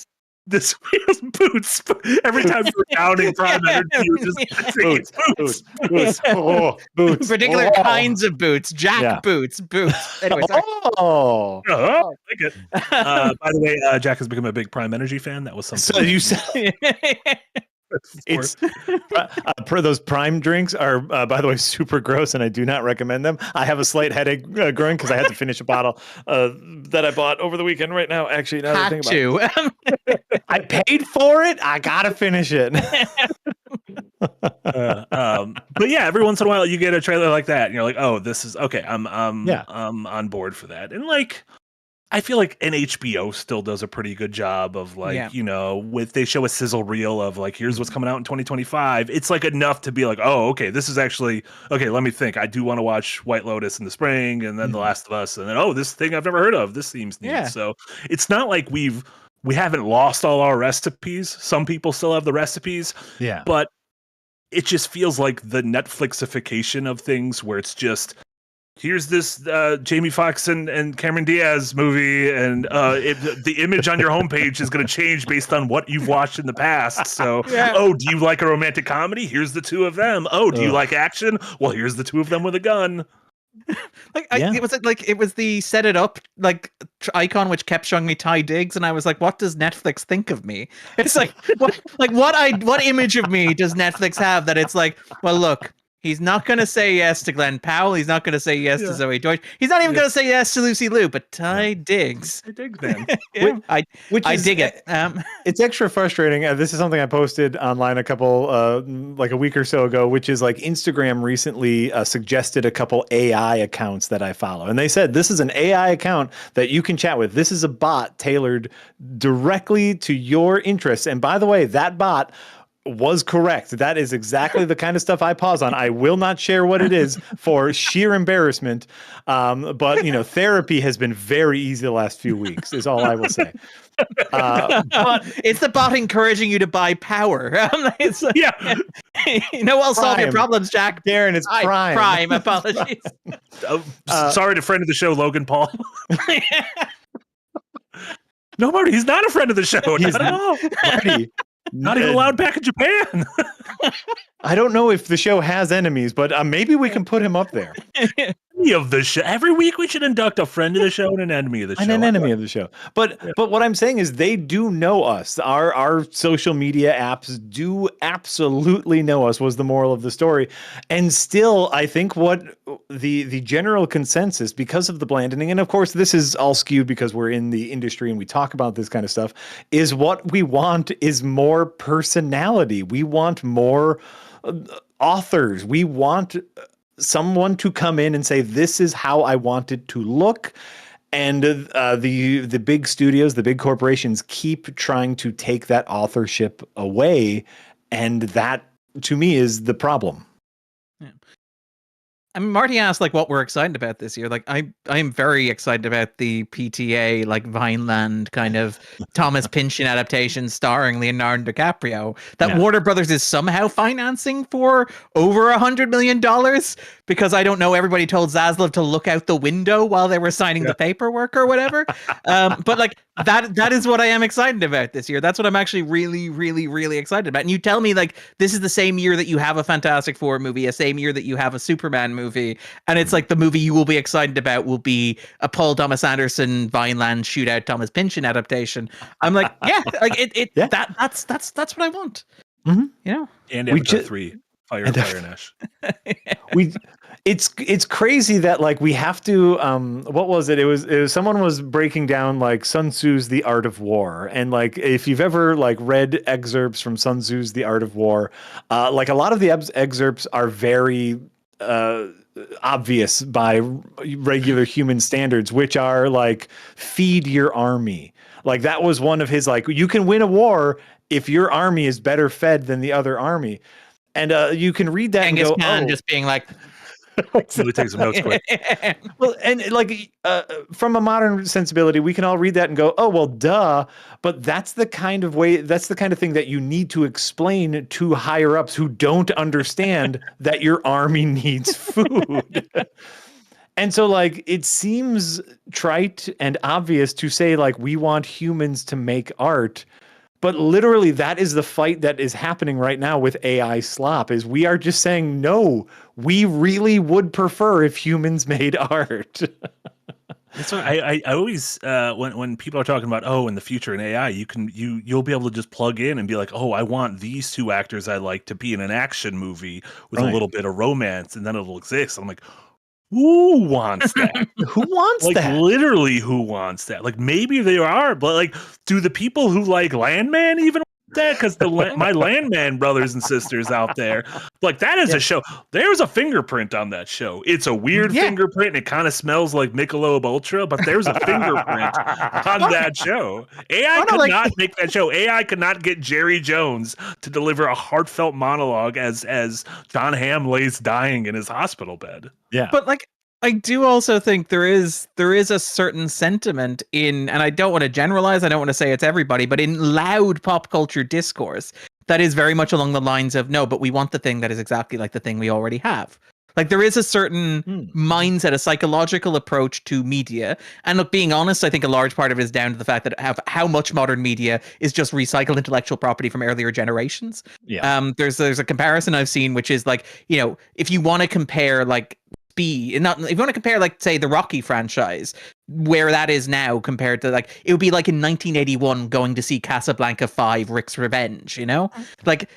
This feels boots. Every time you're downing prime energy, you're just saying boots. Oh, boots. Particular Oh. kinds of boots, Jack boots. Anyway, sorry. Oh. I like it. By the way, Jack has become a big prime energy fan. That was something. So you said it's those prime drinks are, by the way, super gross, and I do not recommend them. I have a slight headache growing because I had to finish a bottle that I bought over the weekend. Right now, actually, now that I think about it, I paid for it. I gotta finish it. But yeah, every once in a while you get a trailer like that, and you're like, "Oh, this is okay." I'm on board for that, and like. I feel like HBO still does a pretty good job of like, with they show a sizzle reel of like, here's what's coming out in 2025. It's like enough to be like, oh, okay, this is actually okay. Let me think. I do want to watch White Lotus in the spring, and then The Last of Us, and then this thing I've never heard of. This seems neat. Yeah. So it's not like we haven't lost all our recipes. Some people still have the recipes. Yeah, but it just feels like the Netflixification of things, where it's just. Here's this Jamie Foxx and Cameron Diaz movie, and the image on your homepage is going to change based on what you've watched in the past. So, do you like a romantic comedy? Here's the two of them. Oh, do you like action? Well, here's the two of them with a gun. It was the set it up icon which kept showing me Ty Diggs, and I was like, what does Netflix think of me? It's like what image of me does Netflix have that it's like, well, look. He's not going to say yes to Glenn Powell. He's not going to say yes to Zoe Deutsch. He's not even going to say yes to Lucy Liu, but Ty Diggs. Ty Diggs, man. I dig it. It's extra frustrating. This is something I posted online a week or so ago, which is like Instagram recently suggested a couple AI accounts that I follow. And they said, this is an AI account that you can chat with. This is a bot tailored directly to your interests. And by the way, that bot was correct. That is exactly the kind of stuff I pause on. I will not share what it is for sheer embarrassment. But therapy has been very easy the last few weeks, is all I will say. It's the bot encouraging you to buy power. I'll solve your problems, Jack. Darren, it's Prime. Prime, apologies. Sorry to friend of the show, Logan Paul. No, Marty, he's not a friend of the show. Not at all. Marty. Not even allowed back in Japan. I don't know if the show has enemies, but maybe we can put him up there. Of the show. Every week we should induct a friend of the show and an enemy of the show. And an enemy of the show. But what I'm saying is they do know us. Our social media apps do absolutely know us, was the moral of the story. And still, I think what the general consensus, because of the blandening, and of course this is all skewed because we're in the industry and we talk about this kind of stuff, is what we want is more personality. We want more authors. We want someone to come in and say, this is how I want it to look. And the big studios, the big corporations keep trying to take that authorship away. And that, to me, is the problem. Yeah. I mean, Marty asked what we're excited about this year. I am very excited about the PTA Vineland kind of Thomas Pynchon adaptation starring Leonardo DiCaprio that Warner Brothers is somehow financing for over $100 million, because I don't know, everybody told Zaslav to look out the window while they were signing the paperwork or whatever. But that is what I am excited about this year. That's what I'm actually really, really, really excited about. And you tell me this is the same year that you have a Fantastic Four movie, a same year that you have a Superman movie, and it's the movie you will be excited about will be a Paul Thomas Anderson Vineland shootout Thomas Pynchon adaptation. I'm that's what I want. Mm-hmm. And Avatar 3, Fire and Ash. It's crazy that we have to what was it? It was someone was breaking down Sun Tzu's The Art of War, and if you've ever read excerpts from Sun Tzu's The Art of War, a lot of the excerpts are very obvious by regular human standards, which are feed your army. That was one of his you can win a war if your army is better fed than the other army. And you can read that Genghis and go, Khan just being Really take some notes quick. Well, and from a modern sensibility, we can all read that and go, oh, well, duh. But that's the kind of thing that you need to explain to higher ups who don't understand that your army needs food. And so it seems trite and obvious to say we want humans to make art. But literally, that is the fight that is happening right now with AI slop. Is we are just saying no. We really would prefer if humans made art. That's what I always when people are talking about in the future in AI you'll be able to just plug in and be like, oh, I want these two actors I like to be in an action movie with a little bit of romance, and then it'll exist. I'm like, who wants that? Who wants like that? literally who wants that? Like maybe they are, but like, do the people who like Landman even want that? Because my Landman brothers and sisters out there, like that is a show. There's a fingerprint on that show. It's a weird fingerprint. And it kind of smells like Michelob Ultra, but there's a fingerprint on that show. AI could not make that show. AI could not get Jerry Jones to deliver a heartfelt monologue as John Hamm lays dying in his hospital bed. Yeah, but like, I do also think there is a certain sentiment in, and I don't want to generalize, I don't want to say it's everybody, but in loud pop culture discourse that is very much along the lines of, no, but we want the thing that is exactly like the thing we already have. Like there is a certain mindset, a psychological approach to media. And look, being honest, I think a large part of it is down to the fact that how much modern media is just recycled intellectual property from earlier generations. Yeah. There's a comparison I've seen, which is like, you know, if you want to compare like if you want to compare like say the Rocky franchise, where that is now compared to like, it would be like in 1981 going to see Casablanca 5 Rick's Revenge, you know? Like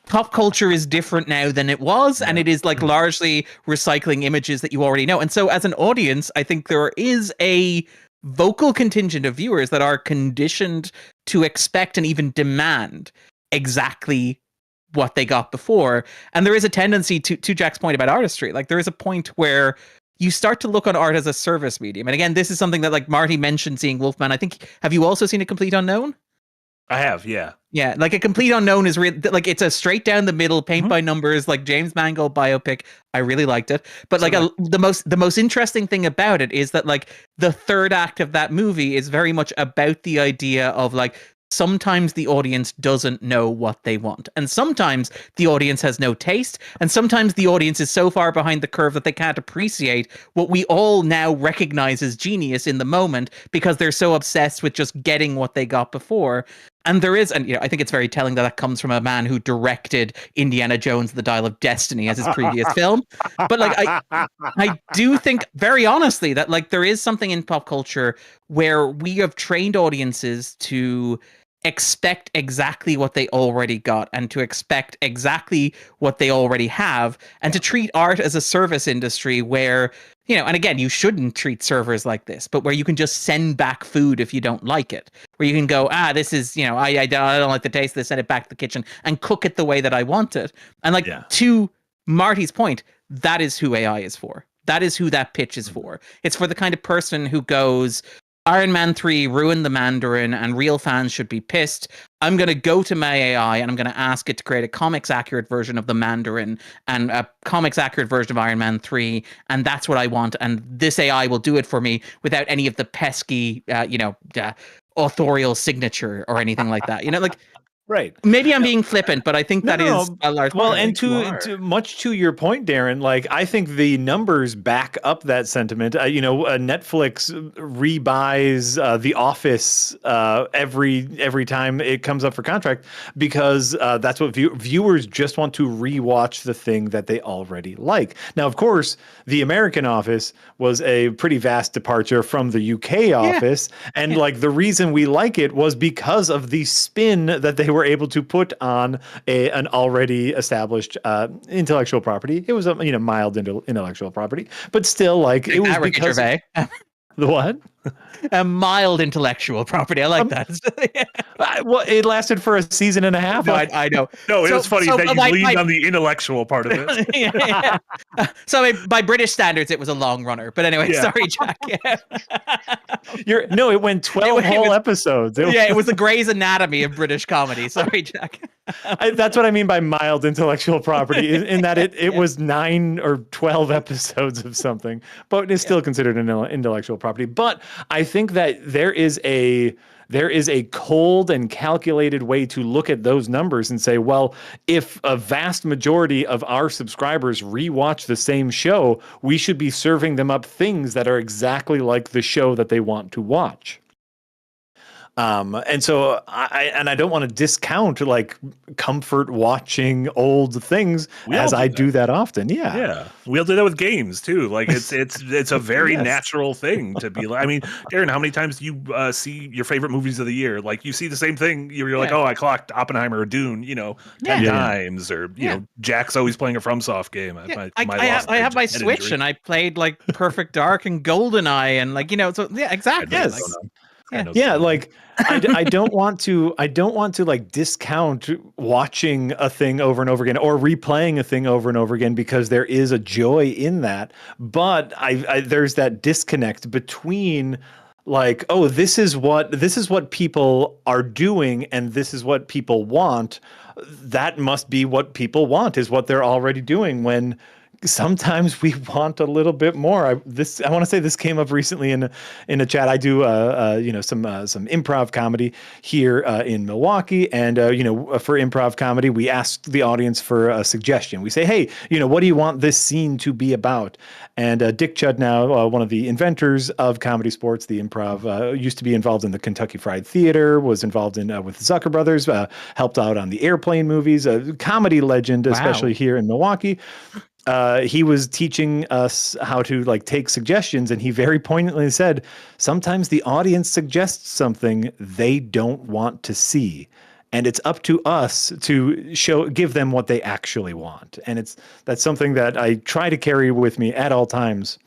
pop culture is different now than it was, and it is like largely recycling images that you already know. And so as an audience, I think there is a vocal contingent of viewers that are conditioned to expect and even demand exactly what they got before. And there is a tendency to Jack's point about artistry. Like there is a point where you start to look on art as a service medium. And again, this is something that like Marty mentioned seeing Wolfman. I think, have you also seen A Complete Unknown? I have, yeah. Yeah, like A Complete Unknown is like it's a straight down the middle, paint by numbers, like James Mangold biopic. I really liked it. But like the most interesting thing about it is that like the third act of that movie is very much about the idea of like, sometimes the audience doesn't know what they want. And sometimes the audience has no taste. And sometimes the audience is so far behind the curve that they can't appreciate what we all now recognize as genius in the moment because they're so obsessed with just getting what they got before. And there is, and you know, I think it's very telling that comes from a man who directed Indiana Jones: The Dial of Destiny as his previous film. But like, I do think very honestly that like there is something in pop culture where we have trained audiences to expect exactly what they already got and to expect exactly what they already have and to treat art as a service industry where, you know, and again, you shouldn't treat servers like this, but where you can just send back food if you don't like it, where you can go, this is, you know, I don't like the taste of this, send it back to the kitchen and cook it the way that I want it. And like to Marty's point, that is who AI is for. That is who that pitch is for. It's for the kind of person who goes, Iron Man 3 ruined the Mandarin and real fans should be pissed. I'm going to go to my AI and I'm going to ask it to create a comics accurate version of the Mandarin and a comics accurate version of Iron Man 3. And that's what I want. And this AI will do it for me without any of the pesky, authorial signature or anything like that. You know, like, right. Maybe I'm being flippant, but I think that is a large part. Well, and to much to your point, Darren, like I think the numbers back up that sentiment. Netflix rebuys The Office every time it comes up for contract because that's what viewers just want to rewatch the thing that they already like. Now, of course, the American Office was a pretty vast departure from the UK Office, and like the reason we like it was because of the spin that they were able to put on an already established intellectual property. It was a mild intellectual property, but still, like it was because the what? A mild intellectual property. I like that. Well, it lasted for a season and a half. No, I know. No, it was funny that you leaned on the intellectual part of it. Yeah. So by British standards, it was a long runner. But anyway, sorry, Jack. It went 12 whole episodes. It was the Grey's Anatomy of British comedy. Sorry, Jack. That's what I mean by mild intellectual property, in that it was 9 or 12 episodes of something, but it's still considered an intellectual property. But I think that there is a cold and calculated way to look at those numbers and say, well, if a vast majority of our subscribers rewatch the same show, we should be serving them up things that are exactly like the show that they want to watch. And so I don't want to discount like comfort watching old things as I do that often. Yeah, we all do that with games too. Like it's a very Yes. natural thing to be like. I mean, Darren, how many times do you see your favorite movies of the year? Like you see the same thing. You're like, oh, I clocked Oppenheimer or Dune, 10 times, or Jack's always playing a FromSoft game. I have my Switch and I played like Perfect Dark and GoldenEye and like so exactly. Yes. Like I don't want to like discount watching a thing over and over again or replaying a thing over and over again because there is a joy in that. But there's that disconnect between like, oh, this is what people are doing and this is what people want. That must be what people want, is what they're already doing, when sometimes we want a little bit more. I want to say this came up recently in a chat. I do some improv comedy here in Milwaukee, and for improv comedy we asked the audience for a suggestion. We say, hey, what do you want this scene to be about? And Dick Chudnow, one of the inventors of comedy sports, the improv, used to be involved in the Kentucky Fried Theater, was involved in with the Zucker Brothers, helped out on the Airplane movies, a comedy legend, especially here in Milwaukee. He was teaching us how to like take suggestions, and he very poignantly said, sometimes the audience suggests something they don't want to see, and it's up to us to give them what they actually want. And that's something that I try to carry with me at all times.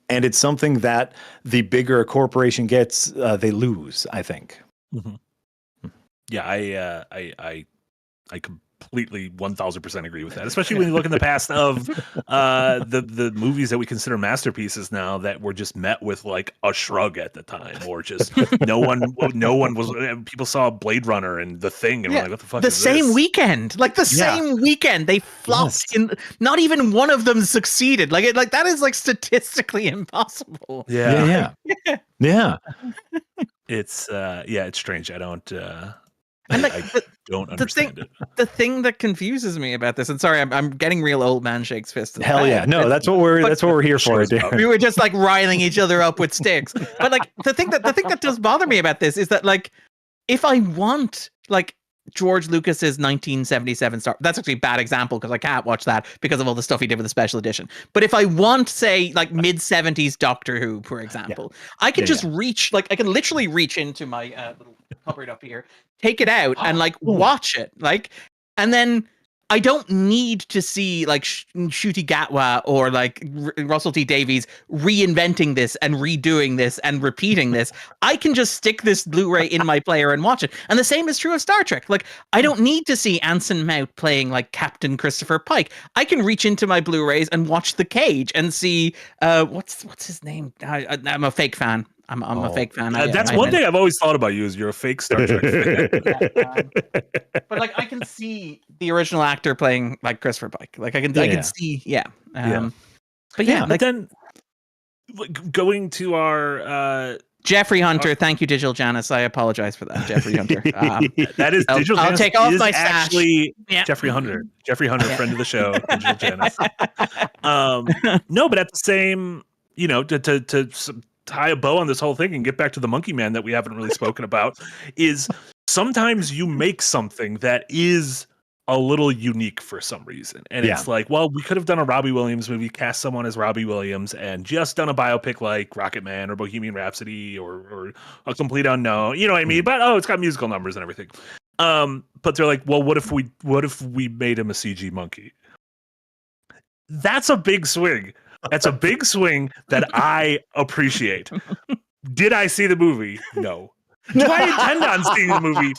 And it's something that the bigger a corporation gets, they lose, I think. Mm-hmm. Yeah, I completely 1000% agree with that, especially when you look in the past of the movies that we consider masterpieces now that were just met with like a shrug at the time, or just no one was. People saw Blade Runner and The Thing and were like, what the fuck the is same this? weekend, like the same weekend they flopped in. Not even one of them succeeded. Like that is like statistically impossible. Yeah. It's it's strange. I don't and like I don't understand it. The thing that confuses me about this, and sorry, I'm getting real old man shakes fist. Hell yeah, no, that's what we're here for. We were just like riling each other up with sticks. But like the thing that does bother me about this is that like if I want like George Lucas's 1977 Star, that's actually a bad example because I can't watch that because of all the stuff he did with the special edition. But if I want, say, like mid-70s Doctor Who, for example, I can just reach, like I can literally reach into my little cupboard up here, take it out and like watch it, like, and then I don't need to see like Ncuti Gatwa or like Russell T Davies reinventing this and redoing this and repeating this. I can just stick this Blu-ray in my player and watch it. And the same is true of Star Trek. Like, I don't need to see Anson Mount playing like Captain Christopher Pike. I can reach into my Blu-rays and watch The Cage and see what's his name? I'm a fake fan. I'm a fake fan. That's one thing I've always thought about you, is you're a fake Star Trek fan. But like I can see the original actor playing like Christopher Pike. Like I can see, But like, then going to our Jeffrey Hunter, thank you, Digital Janice. I apologize for that, Jeffrey Hunter. That is Digital Janice. I'll take off my stash. Actually, Jeffrey Hunter, friend of the show, Digital Janice. No, but at the same, to tie a bow on this whole thing and get back to the Monkey Man that we haven't really spoken about, is sometimes you make something that is a little unique for some reason. And it's like, well, we could have done a Robbie Williams movie, cast someone as Robbie Williams, and just done a biopic like Rocket Man or Bohemian Rhapsody or A Complete Unknown. You know what I mean? But it's got musical numbers and everything. But they're like, well, what if we made him a CG monkey? That's a big swing. That's a big swing that I appreciate. Did I see the movie? No. Do I intend on seeing the movie?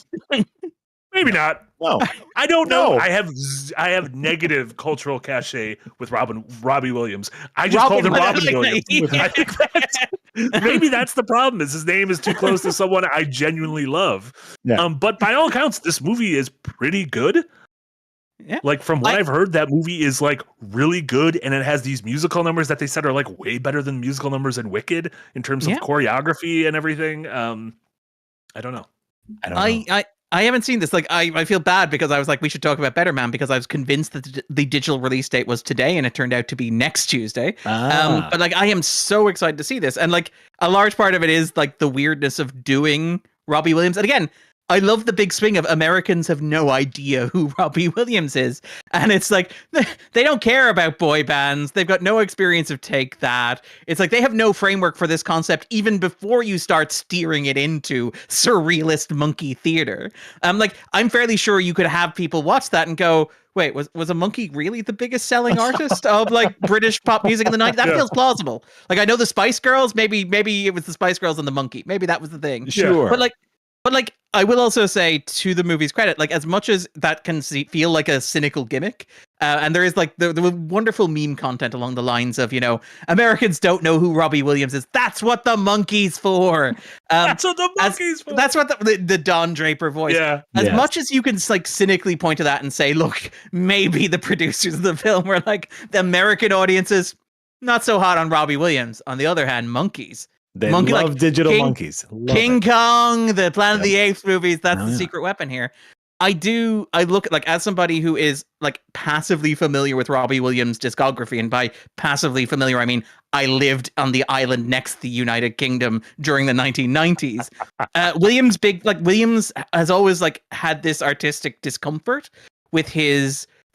Maybe not. No. I don't know. I have negative cultural cachet with Robbie Williams. I just called him Robin Williams. I think maybe that's the problem, is his name is too close to someone I genuinely love. Yeah. But by all accounts, this movie is pretty good. Yeah. Like from what I've heard, that movie is like really good, and it has these musical numbers that they said are like way better than musical numbers in Wicked in terms of choreography and everything. I don't know. I haven't seen this. Like I feel bad because I was like, we should talk about Better Man, because I was convinced that the digital release date was today, and it turned out to be next Tuesday. But like I am so excited to see this, and like a large part of it is like the weirdness of doing Robbie Williams. And again, I love the big swing of Americans have no idea who Robbie Williams is. And it's like, they don't care about boy bands. They've got no experience of Take That. It's like they have no framework for this concept even before you start steering it into surrealist monkey theater. Like, I'm fairly sure you could have people watch that and go, wait, was a monkey really the biggest selling artist of like British pop music in the 90s? That feels plausible. Like, I know the Spice Girls, maybe it was the Spice Girls and the monkey. Maybe that was the thing. Sure. But like, I will also say, to the movie's credit, like, as much as that can feel like a cynical gimmick, and there is like the wonderful meme content along the lines of, you know, Americans don't know who Robbie Williams is. That's what the monkey's for. That's what the monkey's for. That's what the Don Draper voice. Yeah. As much as you can like cynically point to that and say, look, maybe the producers of the film were like, the American audiences not so hot on Robbie Williams. On the other hand, monkeys. They love digital monkeys. King Kong, the Planet of the Apes movies. That's the secret weapon here. I look at, like, as somebody who is like passively familiar with Robbie Williams' discography, and by passively familiar, I mean I lived on the island next to the United Kingdom during the 1990s. Williams has always like had this artistic discomfort with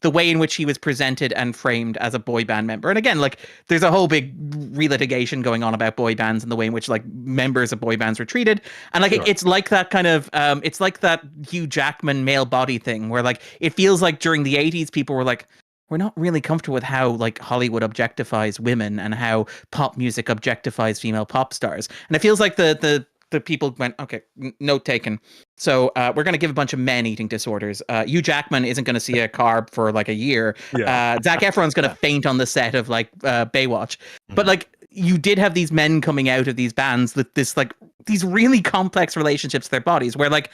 the way in which he was presented and framed as a boy band member. And again, like, there's a whole big relitigation going on about boy bands and the way in which like members of boy bands were treated. And like, it's like that kind of, it's like that Hugh Jackman male body thing where like, it feels like during the 80s, people were like, we're not really comfortable with how like Hollywood objectifies women and how pop music objectifies female pop stars. And it feels like the people went, okay, note taken. So we're going to give a bunch of men eating disorders. Hugh Jackman isn't going to see a carb for like a year. Zac Efron's going to faint on the set of like Baywatch. But like, you did have these men coming out of these bands with this like these really complex relationships to their bodies, where like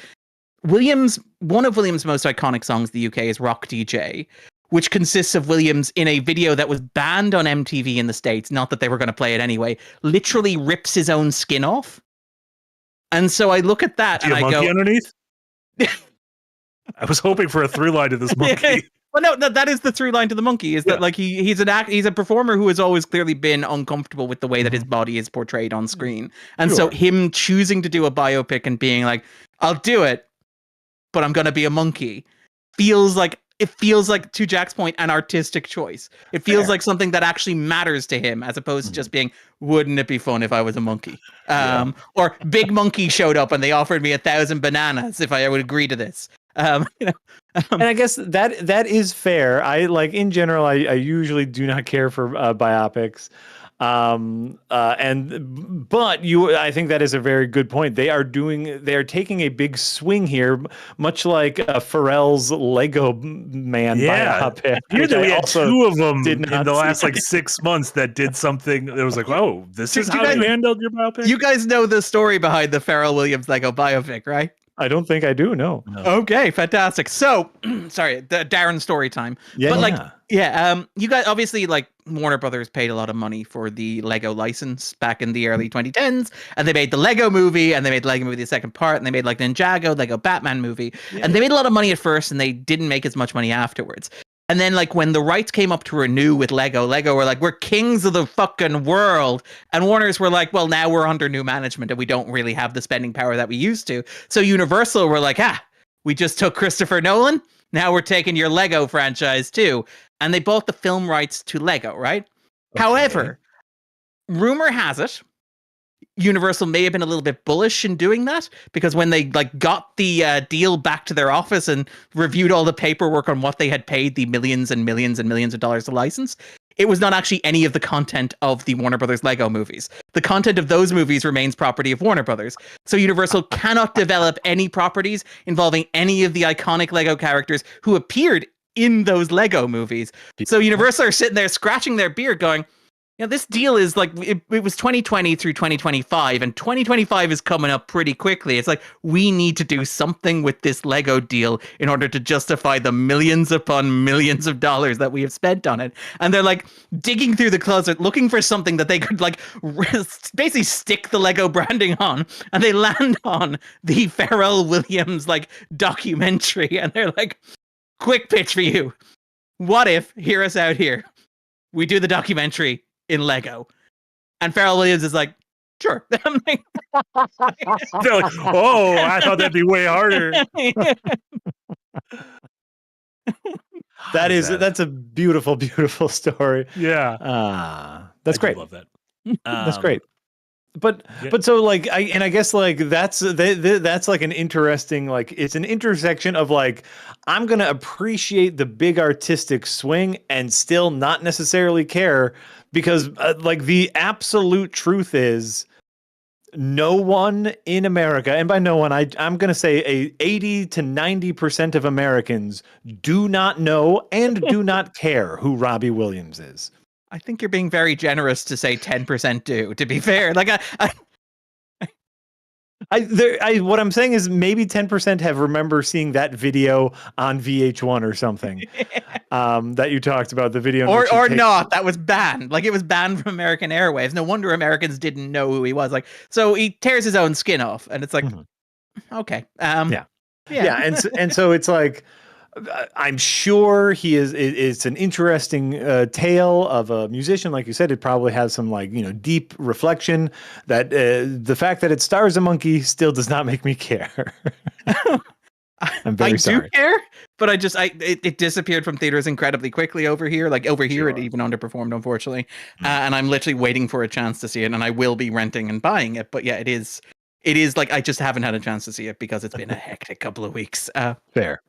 one of Williams' most iconic songs in the UK is Rock DJ, which consists of Williams in a video that was banned on MTV in the States, not that they were going to play it anyway, literally rips his own skin off. And so I look at that and I go, underneath? I was hoping for a through line to this monkey. Well, no, that is the through line to the monkey, is that like he's a performer who has always clearly been uncomfortable with the way that his body is portrayed on screen. And so him choosing to do a biopic and being like, I'll do it, but I'm going to be a monkey, feels like, to Jack's point, an artistic choice. It feels like something that actually matters to him, as opposed to just being, wouldn't it be fun if I was a monkey? Or Big Monkey showed up and they offered me 1,000 bananas if I would agree to this. And I guess that is fair. I like, in general, I usually do not care for biopics. I think that is a very good point. They are taking a big swing here, much like Pharrell's Lego Man biopic. Here we had two of them in the last like 6 months that did something that was like, oh, this is how you handled your biopic. You guys know the story behind the Pharrell Williams Lego biopic, right? I don't think I do. No. Okay, fantastic. So, sorry, the Darren story time. You guys obviously, like, Warner Brothers paid a lot of money for the Lego license back in the early 2010s, and they made the Lego movie, and they made Lego movie the second part, and they made like Ninjago, Lego Batman movie, and they made a lot of money at first, and they didn't make as much money afterwards. And then, like, when the rights came up to renew with Lego were like, we're kings of the fucking world. And Warner's were like, well, now we're under new management and we don't really have the spending power that we used to. So Universal were like, we just took Christopher Nolan. Now we're taking your Lego franchise too. And they bought the film rights to Lego, right? Okay. However, rumor has it, Universal may have been a little bit bullish in doing that, because when they like got the deal back to their office and reviewed all the paperwork on what they had paid the millions and millions and millions of dollars to license, it was not actually any of the content of the Warner Brothers Lego movies. The content of those movies remains property of Warner Brothers. So Universal cannot develop any properties involving any of the iconic Lego characters who appeared in those Lego movies. So Universal are sitting there scratching their beard going, this deal is like, it was 2020 through 2025, and 2025 is coming up pretty quickly. It's like, we need to do something with this Lego deal in order to justify the millions upon millions of dollars that we have spent on it. And they're like digging through the closet, looking for something that they could like basically stick the Lego branding on. And they land on the Pharrell Williams like documentary. And they're like, quick pitch for you. What if, hear us out here, we do the documentary in Lego? And Pharrell Williams is like, Sure. I'm like, They're like, oh, I thought that'd be way harder. That's a beautiful, beautiful story. Yeah. That's I great. love that. That's great. But Yeah. but so like I guess like that's like an interesting, like it's an intersection of like I'm gonna appreciate the big artistic swing and still not necessarily care because like the absolute truth is no one in America, and by no one I'm gonna say 80 to 90% of Americans do not know and do not care who Robbie Williams is. I think you're being very generous to say 10% do, to be fair. Like what I'm saying is maybe 10% have remember seeing that video on VH1 or something. That you talked about, the video. Or not. That was banned. Like it was banned from American Airwaves. No wonder Americans didn't know who he was. Like, so he tears his own skin off, and it's like, okay. Yeah. And so it's like, I'm sure he is. It's an interesting tale of a musician, like you said. It probably has some like deep reflection. That the fact that it stars a monkey still does not make me care. I'm very sorry. I do care, but it disappeared from theaters incredibly quickly over here. Like over here, it even underperformed, unfortunately. And I'm literally waiting for a chance to see it, and I will be renting and buying it. But yeah, it is like I just haven't had a chance to see it because it's been a hectic couple of weeks. Fair.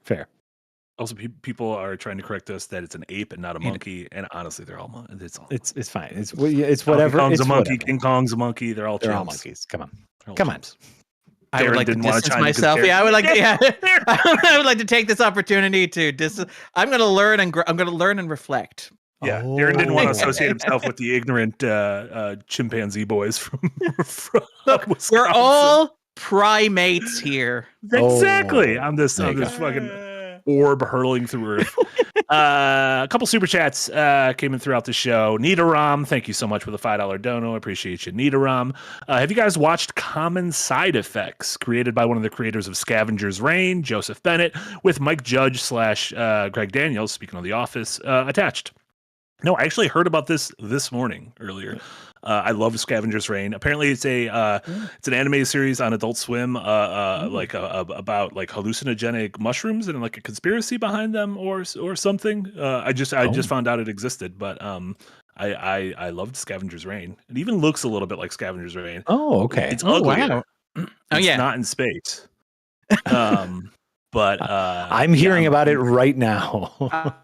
Also, people are trying to correct us that it's an ape and not a monkey, and honestly, they're all it's fine. It's whatever. King Kong's it's a monkey. whatever. King Kong's a monkey. They're all monkeys. Come on. I would like to didn't wanna distance chime in 'cause myself. Darren- Yeah, I would like to. Yeah, I would like to take this opportunity to I'm going to learn and reflect. Yeah, Darren didn't want to associate himself with the ignorant chimpanzee boys from Look, Wisconsin. we're all primates here. Exactly. I'm this fucking orb hurling through Earth. A couple super chats came in throughout the show. Nita Ram, thank you so much for the $5 dono. I appreciate you, Nita Ram. Have you guys watched Common Side Effects, created by one of the creators of Scavenger's Reign, Joseph Bennett, with Mike Judge / Greg Daniels, speaking of The Office, attached? No, I actually heard about this morning earlier. I love Scavenger's Reign. Apparently, it's it's an anime series on Adult Swim, like about like hallucinogenic mushrooms and like a conspiracy behind them or something. I just found out it existed, but I loved Scavenger's Reign. It even looks a little bit like Scavenger's Reign. Oh, okay. It's ugly. Wow. It's not in space. But I'm hearing about it right now.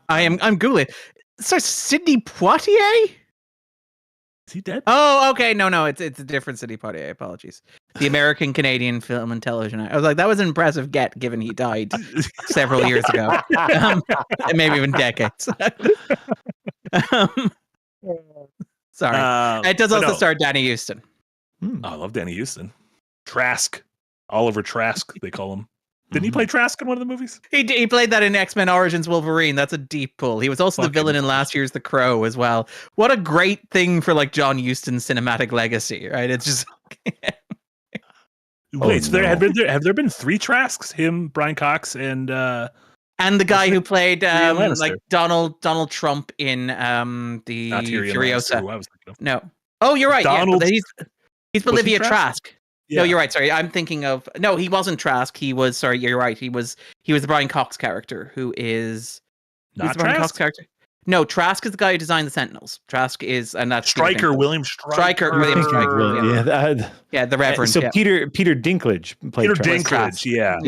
I'm Googling. So Sidney Poitier? Is he dead? Oh, okay. No, it's a different Sidney Poitier. Apologies. The American Canadian film and television. I was like, that was an impressive get, given he died several years ago, maybe even decades. Sorry, it does also star Danny Houston. Oh, I love Danny Houston. Trask, Oliver Trask, they call him. Didn't he play Trask in one of the movies? He played that in X-Men Origins Wolverine. That's a deep pull. He was also the villain in last year's The Crow as well. What a great thing for like John Huston's cinematic legacy, right? It's just Wait, so have there been 3 Trasks? Him, Brian Cox, and the guy who played like Donald Trump in the Furiosa. No. Oh, you're right. Donald, he's Olivia Trask. Yeah. No, you're right. Sorry, I'm thinking of. No, he wasn't Trask. He was. Sorry, you're right. He was the Brian Cox character, who is not the Brian Cox character. No, Trask is the guy who designed the Sentinels. Trask is, and that's William Stryker. William Stryker. Yeah, the Reverend. So Peter Dinklage played Trask. Yeah.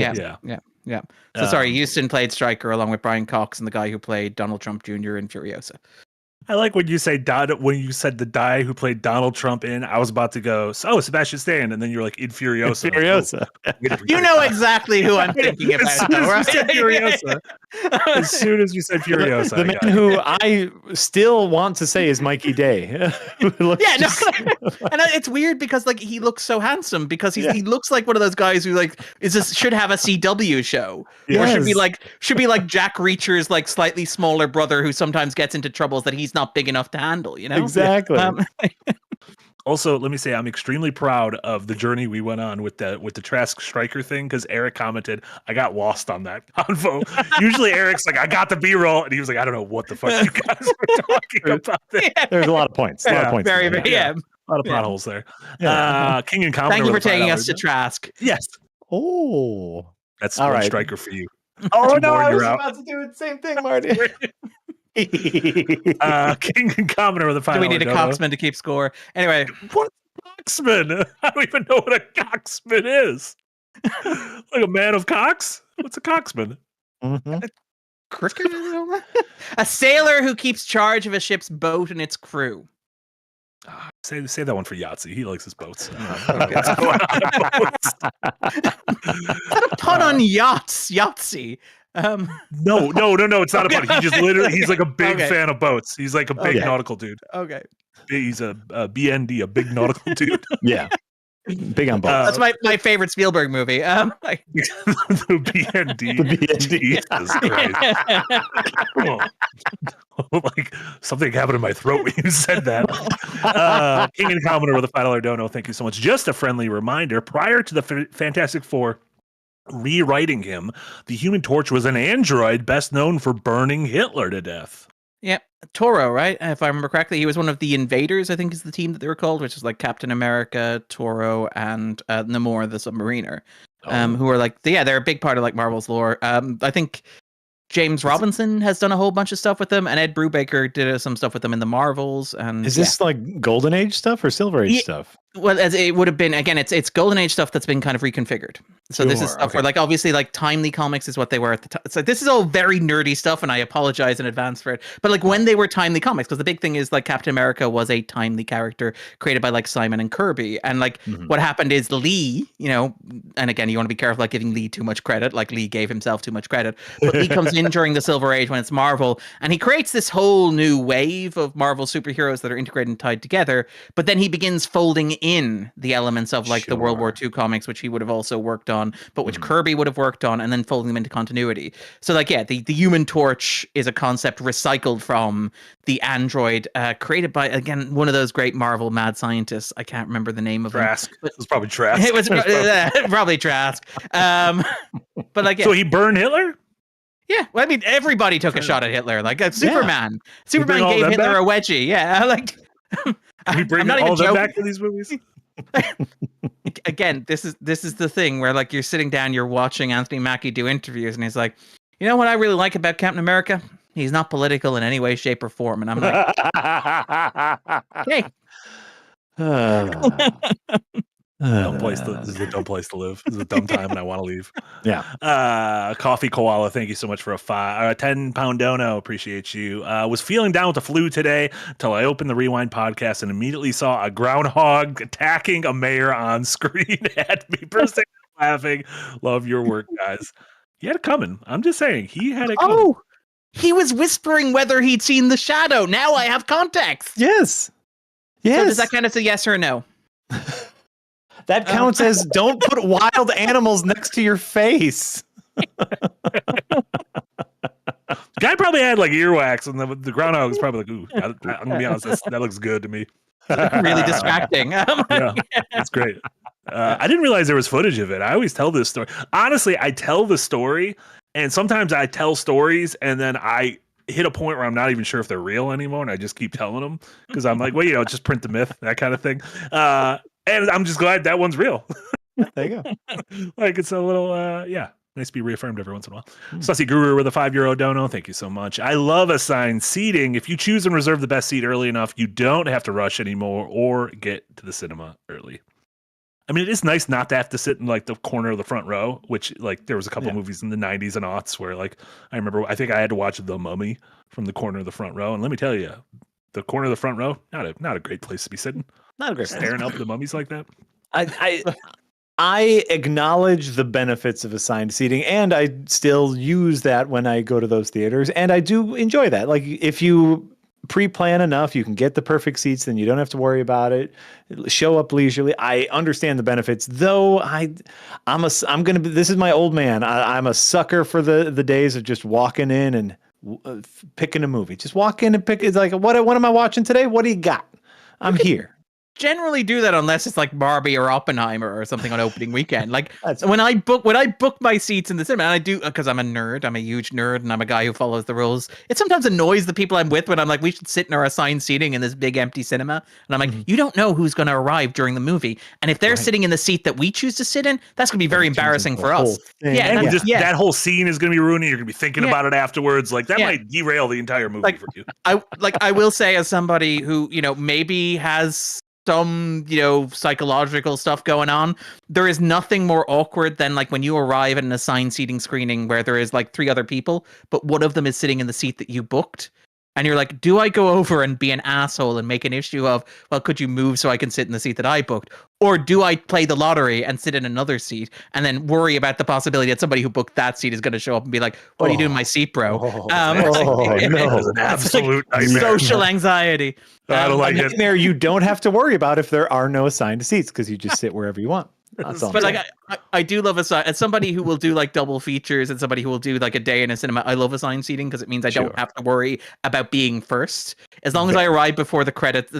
So sorry, Houston played Stryker along with Brian Cox and the guy who played Donald Trump Jr. in Furiosa. I like when you say when you said the guy who played Donald Trump in. I was about to go, Sebastian Stan, and then you're like in Furiosa. You know exactly who I'm thinking about. As soon as you said Furiosa, the man who I still want to say is Mikey Day. And it's weird because like he looks so handsome because he looks like one of those guys who like should have a CW show or should be like Jack Reacher's like slightly smaller brother who sometimes gets into troubles that he's not big enough to handle, you know? Exactly. Also, let me say I'm extremely proud of the journey we went on with the Trask Stryker thing, because Eric commented, I got lost on that convo. Usually Eric's like, I got the B-roll, and he was like, I don't know what the fuck you guys were talking about. There's a lot of points. Very, A lot of potholes there. Yeah. King and Commoner. Thank you for with a taking $5 us to Trask. Yes, Oh. that's All one right. striker for you. Oh, Two no, more, I you're was out. about to do the same thing, Marty. King and Commoner with a $5 Do we need a dono. coxman to keep score? Anyway, What coxman? I don't even know what a coxman is. Like a man of cox? What's a coxman? Mhm. a sailor who keeps charge of a ship's boat and its crew. Say that one for Yahtzee. He likes his boats. I don't know what's going on with boats. Is that a pun on yachts? Yahtzee. No. It's not a pun. He just literally, he's like a big Okay. fan of boats. He's like a big Okay. nautical dude. Okay. He's a BND, a big nautical dude. Yeah. Big on both. That's my favorite Spielberg movie. The BND. The BND. Jesus Christ. Like something happened in my throat when you said that. King and Commoner with a $5 dono. Thank you so much. Just a friendly reminder, prior to the Fantastic Four rewriting him, the Human Torch was an android best known for burning Hitler to death. Yep. Toro, right? If I remember correctly, he was one of the Invaders, I think is the team that they were called, which is like Captain America, Toro, and Namor, the Submariner. Who are like, they're a big part of like Marvel's lore. I think James Robinson has done a whole bunch of stuff with them, and Ed Brubaker did some stuff with them in the Marvels. And is this like Golden Age stuff or Silver Age stuff? Well, as it would have been, again, it's Golden Age stuff that's been kind of reconfigured. So this is stuff where, like, obviously, like, timely comics is what they were at the time. It's like, this is all very nerdy stuff, and I apologize in advance for it. But, like, when they were timely comics, because the big thing is, like, Captain America was a timely character created by, like, Simon and Kirby. And, like, what happened is Lee, you know, and again, you want to be careful, like, giving Lee too much credit. Like, Lee gave himself too much credit. But Lee comes in during the Silver Age when it's Marvel, and he creates this whole new wave of Marvel superheroes that are integrated and tied together. But then he begins folding in the elements of like the World War II comics, which he would have also worked on, but which Kirby would have worked on, and then folding them into continuity. So like, yeah, the Human Torch is a concept recycled from the android, created by, again, one of those great Marvel mad scientists. I can't remember the name of Trask. him. It was probably Trask. It was probably Trask. But like, yeah. So he burned Hitler? Yeah, well, I mean, everybody took a shot at Hitler. Like Superman. Superman all gave them Hitler back? a wedgie. Yeah, like We bring I'm not all even of them joking. back for these movies? Again, this is the thing where like you're sitting down, you're watching Anthony Mackie do interviews, and he's like, you know what I really like about Captain America? He's not political in any way, shape, or form. And I'm like, hey. This is a dumb place to live. This is a dumb time, and I want to leave. Yeah. Coffee Koala, thank you so much for a 10-pound dono. Appreciate you. Was feeling down with the flu today until I opened the Rewind podcast and immediately saw a groundhog attacking a mayor on screen at me. Bursting laughing. Love your work, guys. He had it coming. I'm just saying, he had it coming. Oh, he was whispering whether he'd seen the shadow. Now I have context. Yes. So does that kind of say yes or no? That counts as don't put wild animals next to your face. Guy probably had like earwax, and the groundhog was probably like, "Ooh, I'm gonna be honest, that looks good to me." Really distracting. Yeah, that's great. I didn't realize there was footage of it. I always tell this story. Honestly, I tell the story, and sometimes I tell stories, and then I hit a point where I'm not even sure if they're real anymore, and I just keep telling them because I'm like, well, just print the myth, that kind of thing. And I'm just glad that one's real. There you go. Like it's a little, nice to be reaffirmed every once in a while. Sussy Guru with a €5 dono. Thank you so much. I love assigned seating. If you choose and reserve the best seat early enough, you don't have to rush anymore or get to the cinema early. I mean, it is nice not to have to sit in like the corner of the front row, which like there was a couple movies in the 90s and aughts where like I remember I think I had to watch The Mummy from the corner of the front row, and let me tell you, the corner of the front row not a great place to be sitting. Not a great Staring up at the mummies like that. I acknowledge the benefits of assigned seating, and I still use that when I go to those theaters, and I do enjoy that. Like if you pre-plan enough, you can get the perfect seats, then you don't have to worry about it. Show up leisurely. I understand the benefits, though. This is my old man. I'm a sucker for the days of just walking in and picking a movie. Just walk in and pick. It's like, what am I watching today? What do you got? I'm here. generally do that unless it's like Barbie or Oppenheimer or something on opening weekend. Like when I book my seats in the cinema, and I do because I'm a nerd, I'm a huge nerd, and I'm a guy who follows the rules. It sometimes annoys the people I'm with when I'm like, we should sit in our assigned seating in this big empty cinema, and I'm like, you don't know who's going to arrive during the movie, and if they're sitting in the seat that we choose to sit in, that's going to be very embarrassing for us. And that whole scene is going to be ruining. You're going to be thinking about it afterwards. Like that might derail the entire movie for you. I will say, as somebody who maybe has some psychological stuff going on, there is nothing more awkward than like when you arrive at an assigned seating screening where there is like 3 other people, but one of them is sitting in the seat that you booked, and you're like, do I go over and be an asshole and make an issue of, well, could you move so I can sit in the seat that I booked, or do I play the lottery and sit in another seat and then worry about the possibility that somebody who booked that seat is going to show up and be like, what are you doing in my seat, bro? No, it's an absolute nightmare. Social anxiety. I don't like it. There, you don't have to worry about if there are no assigned seats because you just sit wherever you want. That's all. But like, I do love as somebody who will do like double features and somebody who will do like a day in a cinema. I love assigned seating because it means I don't have to worry about being first. As long as I arrive before the credits,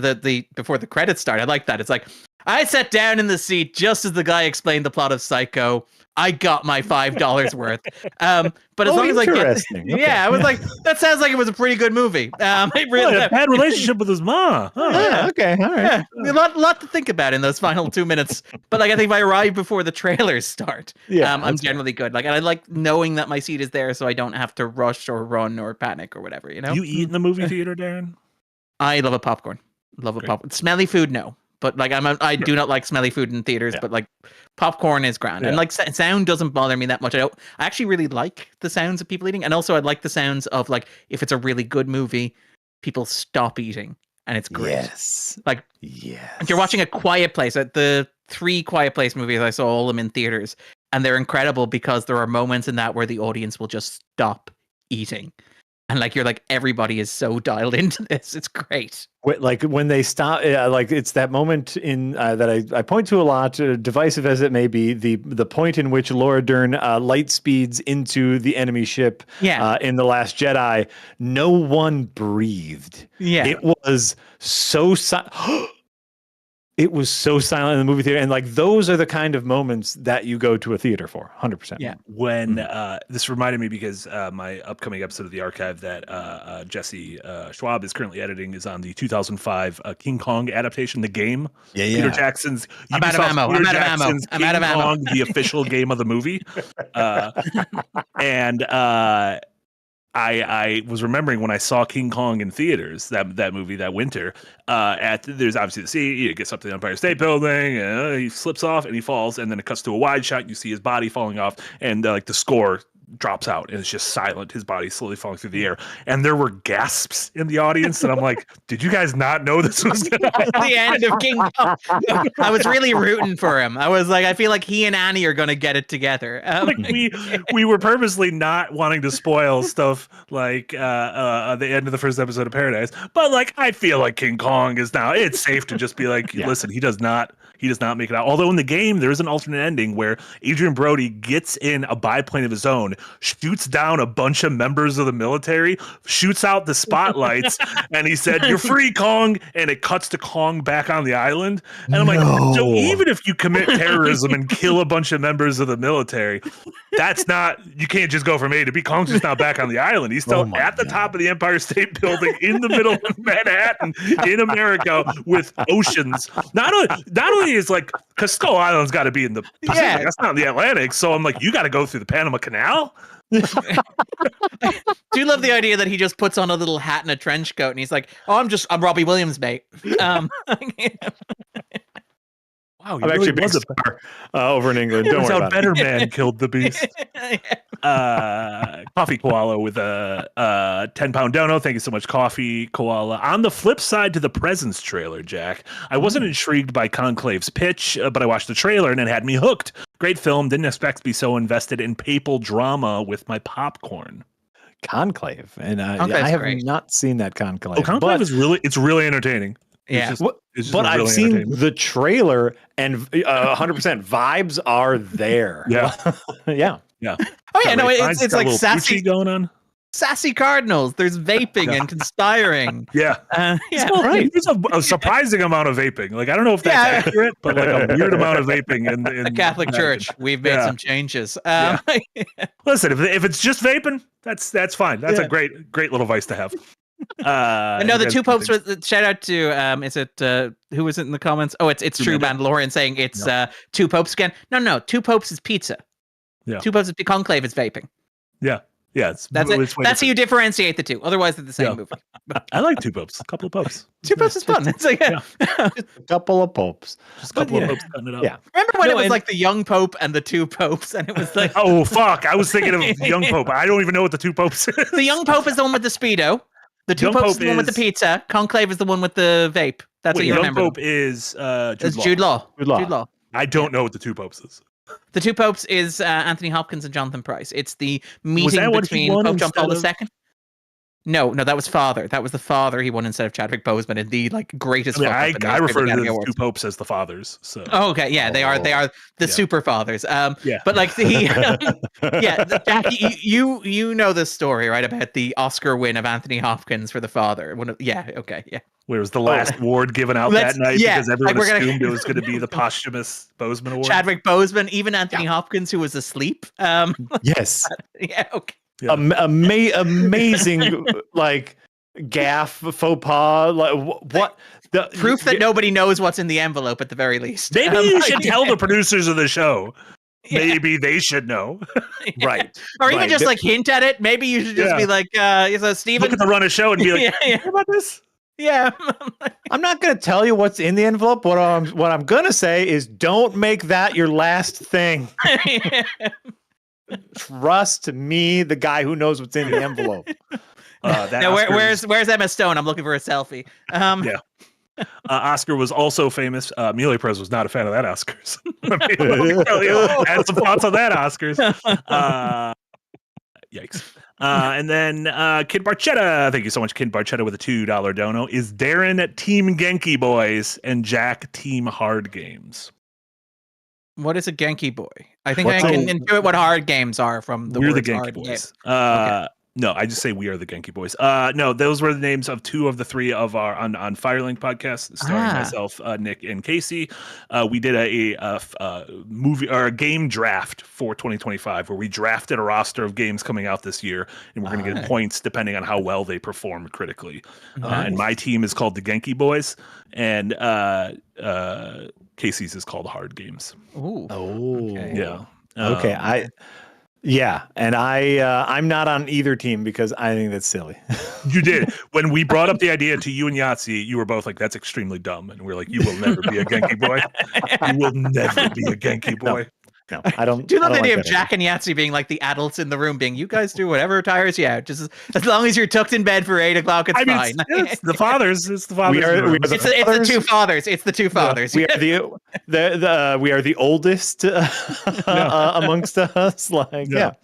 before the credits start, I like that. It's like I sat down in the seat just as the guy explained the plot of Psycho. I got my $5 worth. But as long as I get, I was like, that sounds like it was a pretty good movie. It really a bad relationship with his mom. Oh, yeah, okay, all right. Yeah. A lot to think about in those final 2 minutes. But like, I think if I arrive before the trailers start, I'm generally good. Like, and I like knowing that my seat is there, so I don't have to rush or run or panic or whatever. You eat in the movie theater, Darren? I love a popcorn. Popcorn. Smelly food, no. But like I do not like smelly food in theaters, but like popcorn is grand. And like sound doesn't bother me that much. I actually really like the sounds of people eating. And also I like the sounds of like, if it's a really good movie, people stop eating and it's great. Like if you're watching A Quiet Place, the 3 Quiet Place movies, I saw all of them in theaters, and they're incredible because there are moments in that where the audience will just stop eating. And like, you're like, everybody is so dialed into this. It's great. Like when they stop, like it's that moment in that I point to a lot, divisive as it may be, the point in which Laura Dern light speeds into the enemy ship in The Last Jedi. No one breathed. Yeah. It was so It was so silent in the movie theater. And like, those are the kind of moments that you go to a theater for 100%. Yeah. When this reminded me because my upcoming episode of The Archive that Jesse Schwab is currently editing is on the 2005 King Kong adaptation, The Game. Peter Jackson's. I'm out of ammo. I'm out of ammo. Kong, the official game of the movie. I was remembering when I saw King Kong in theaters, that movie that winter. There's obviously the scene. He gets up to the Empire State Building, he slips off and he falls, and then it cuts to a wide shot. You see his body falling off, and like the score drops out, and it's just silent. His body slowly falling through the air, and there were gasps in the audience. And I'm like, did you guys not know this was going to happen? The end of King Kong. I was really rooting for him. I was like, I feel like he and Annie are going to get it together. Like we were purposely not wanting to spoil stuff like the end of the first episode of Paradise, but like I feel like King Kong is now. It's safe to just be like, listen, he does not make it out. Although in the game there is an alternate ending where Adrian Brody gets in a biplane of his own, shoots down a bunch of members of the military, shoots out the spotlights, and he said, "You're free, Kong," and it cuts to Kong back on the island. And I'm like, so even if you commit terrorism and kill a bunch of members of the military, you can't just go from A to B. Kong's just not back on the island. He's still at the top of the Empire State Building in the middle of Manhattan in America with oceans. Not only is like, because Skull Island's got to be in the Pacific, that's not in the Atlantic. So I'm like, you got to go through the Panama Canal. Do love the idea that he just puts on a little hat and a trench coat and he's like, I'm Robbie Williams, mate. Wow, I'm actually a big star over in England. Don't worry about Better Man killed the beast. Coffee Koala with a 10-pound dono. Thank you so much, Coffee Koala. On the flip side to the Presence trailer, Jack, I wasn't intrigued by Conclave's pitch, but I watched the trailer and it had me hooked. Great film. Didn't expect to be so invested in papal drama with my popcorn. Conclave, and I have not seen that Conclave. Oh, Conclave is really entertaining. Yeah, but I've seen the trailer, and 100% vibes are there. Yeah. Oh yeah, no, it's like sassy going on. sassy cardinals. There's vaping and conspiring. Yeah. There's a surprising amount of vaping. Like, I don't know if that's accurate, but like a weird amount of vaping in the Catholic Church. We've made some changes. Listen, if it's just vaping, that's fine. That's a great little vice to have. No, the two popes. Shout out to is it who was it in the comments? Oh, it's True Mandalorian saying it's two popes again. No, two popes is pizza. Yeah, two popes is conclave is vaping. Yeah. That's how you differentiate the two. Otherwise, they're the same movie. I like two popes. A couple of popes. Two popes is fun. It's like just a couple of popes. Just a couple of popes cutting it up. Yeah. Remember when it was like the young pope and the two popes, and it was like, oh fuck! I was thinking of young pope. I don't even know what the two popes is. The young pope is the one with the Speedo. The two popes is the one with the pizza. Conclave is the one with the vape. That's what you remember. Young pope is Jude Law. I don't know what the two popes is. The two popes is Anthony Hopkins and Jonathan Pryce. It's the meeting between Pope John Paul II. No, that was father. That was the father he won instead of Chadwick Boseman in the like greatest. I refer to the two popes as the fathers. So. Oh, okay, yeah, they are the super fathers. But like Jack, you know this story, right, about the Oscar win of Anthony Hopkins for the father. Where was the last award given out that night because everyone assumed it was going to be the posthumous Boseman award? Chadwick Boseman, even Anthony Hopkins, who was asleep. Yes. Okay. Yeah. Amazing, like gaff, faux pas, like what? The proof that nobody knows what's in the envelope at the very least. Maybe you should tell the producers of the show. Maybe they should know. Right. Or even just like hint at it. Maybe you should just be like, Steven. Look at the run of show and be like, hear about this? Yeah. I'm not going to tell you what's in the envelope. What I'm going to say is don't make that your last thing. Trust me, the guy who knows what's in the envelope. Now, where's Emma Stone? I'm looking for a selfie. Oscar was also famous. Amelia Perez was not a fan of that Oscars. Had some thoughts on that Oscars. Yikes. And then Kid Barchetta, thank you so much, Kid Barchetta, with a $2 dono. Is Darren Team Genki Boys and Jack Team Hard Games? What is a Genki Boy? I think I can intuit what hard games are from the We're words the Genki hard Boys. Okay. No, I just say we are the Genki Boys. No, those were the names of two of the three of our on Firelink podcast, starring myself, Nick, and Casey. We did a movie or a game draft for 2025 where we drafted a roster of games coming out this year, and we're going to get points depending on how well they performed critically. And my team is called the Genki Boys, and Casey's is called Hard Games. Ooh. Oh. Okay. Yeah. Okay. And I'm not on either team because I think that's silly. You did. When we brought up the idea to you and Yahtzee, you were both like, that's extremely dumb. And we're like, you will never be a Genki Boy. You will never be a Genki Boy. No, I don't. Do you love the idea like of Jack and Yahtzee being like the adults in the room, being, you guys do whatever tires you out. Just as long as you're tucked in bed for 8 o'clock, it's fine. It's the fathers. It's the fathers. It's the two fathers. It's the two fathers. We are we are the oldest amongst us. Like, You're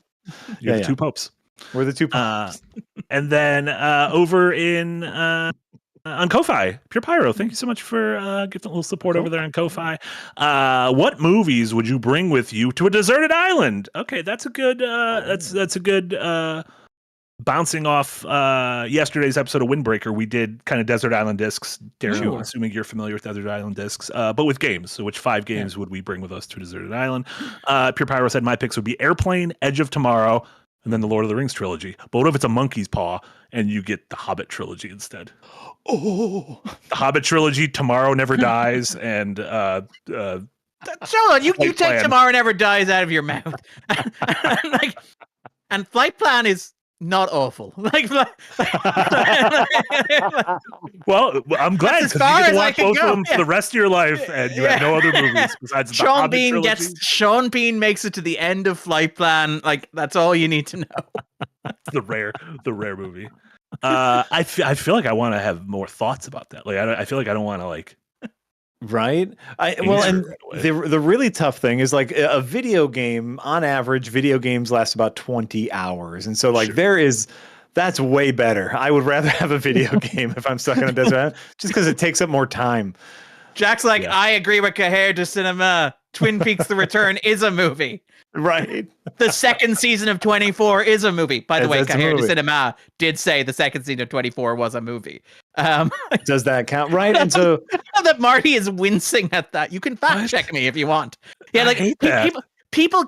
the two popes. We're the two popes. And then over in on Ko-Fi, Pure Pyro, thank you so much for giving a little support over there on Ko-Fi. What movies would you bring with you to a deserted island? Okay, that's a good that's a good bouncing off yesterday's episode of Windbreaker. We did kind of desert island discs. Darren, assuming you're familiar with desert island discs, but with games. So which 5 games would we bring with us to a deserted island? Pure Pyro said my picks would be Airplane, Edge of Tomorrow, and then the Lord of the Rings trilogy. But what if it's a Monkey's Paw and you get the Hobbit trilogy instead? Oh, the Hobbit trilogy, Tomorrow Never Dies, and Hold on, you take Tomorrow Never Dies out of your mouth. And Flight Plan is not awful. Well, I'm glad because you can watch both of them for the rest of your life, and you have no other movies besides the Hobbit trilogy. Sean Bean makes it to the end of Flight Plan. Like, that's all you need to know. the rare movie. I feel like I want to have more thoughts about that. Like, I feel like I don't want to like. Right. And the really tough thing is like a video game. On average, video games last about 20 hours, and so like that's way better. I would rather have a video game if I'm stuck on a desert island, just because it takes up more time. Jack's like, Yeah. I agree with Cahiers de Cinema. Twin Peaks: The Return is a movie. Right. The second season of 24 is a movie. By the way, That's a Cahiers de movie. Cinema did say the second season of 24 was a movie. Does that count? Right. And so That Marty is wincing at that. You can fact check me if you want. Yeah, I like hate that. people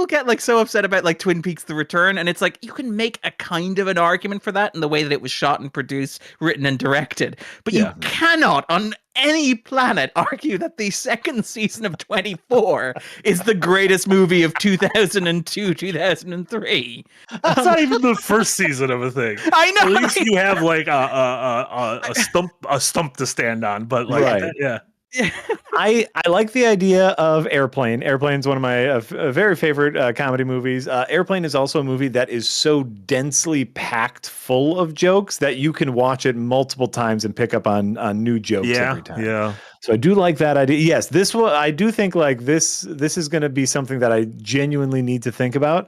get like so upset about like Twin Peaks: The Return, and it's like you can make a kind of an argument for that in the way that it was shot and produced, written and directed, but you cannot on any planet argue that the second season of 24 is the greatest movie of 2002, 2003. That's not even the first season of a thing. I know. At least you have like a stump to stand on. But like, Right. yeah. I like the idea of Airplane. Airplane's one of my very favorite comedy movies. Airplane is also a movie that is so densely packed full of jokes that you can watch it multiple times and pick up on new jokes every time. Yeah. So I do like that idea. Yes, I do think like this is going to be something that I genuinely need to think about.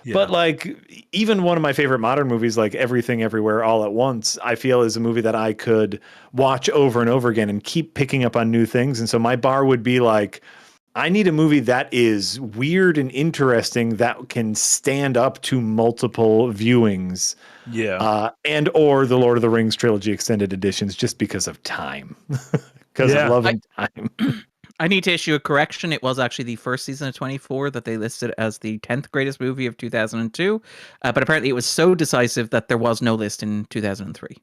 Yeah. But like even one of my favorite modern movies, like Everything Everywhere All at Once, I feel is a movie that I could watch over and over again and keep picking up on new things. And so my bar would be like, I need a movie that is weird and interesting that can stand up to multiple viewings. Yeah. And or the Lord of the Rings trilogy extended editions just because of time. Because of love and time. I need to issue a correction. It was actually the first season of 24 that they listed as the 10th greatest movie of 2002. But apparently it was so decisive that there was no list in 2003.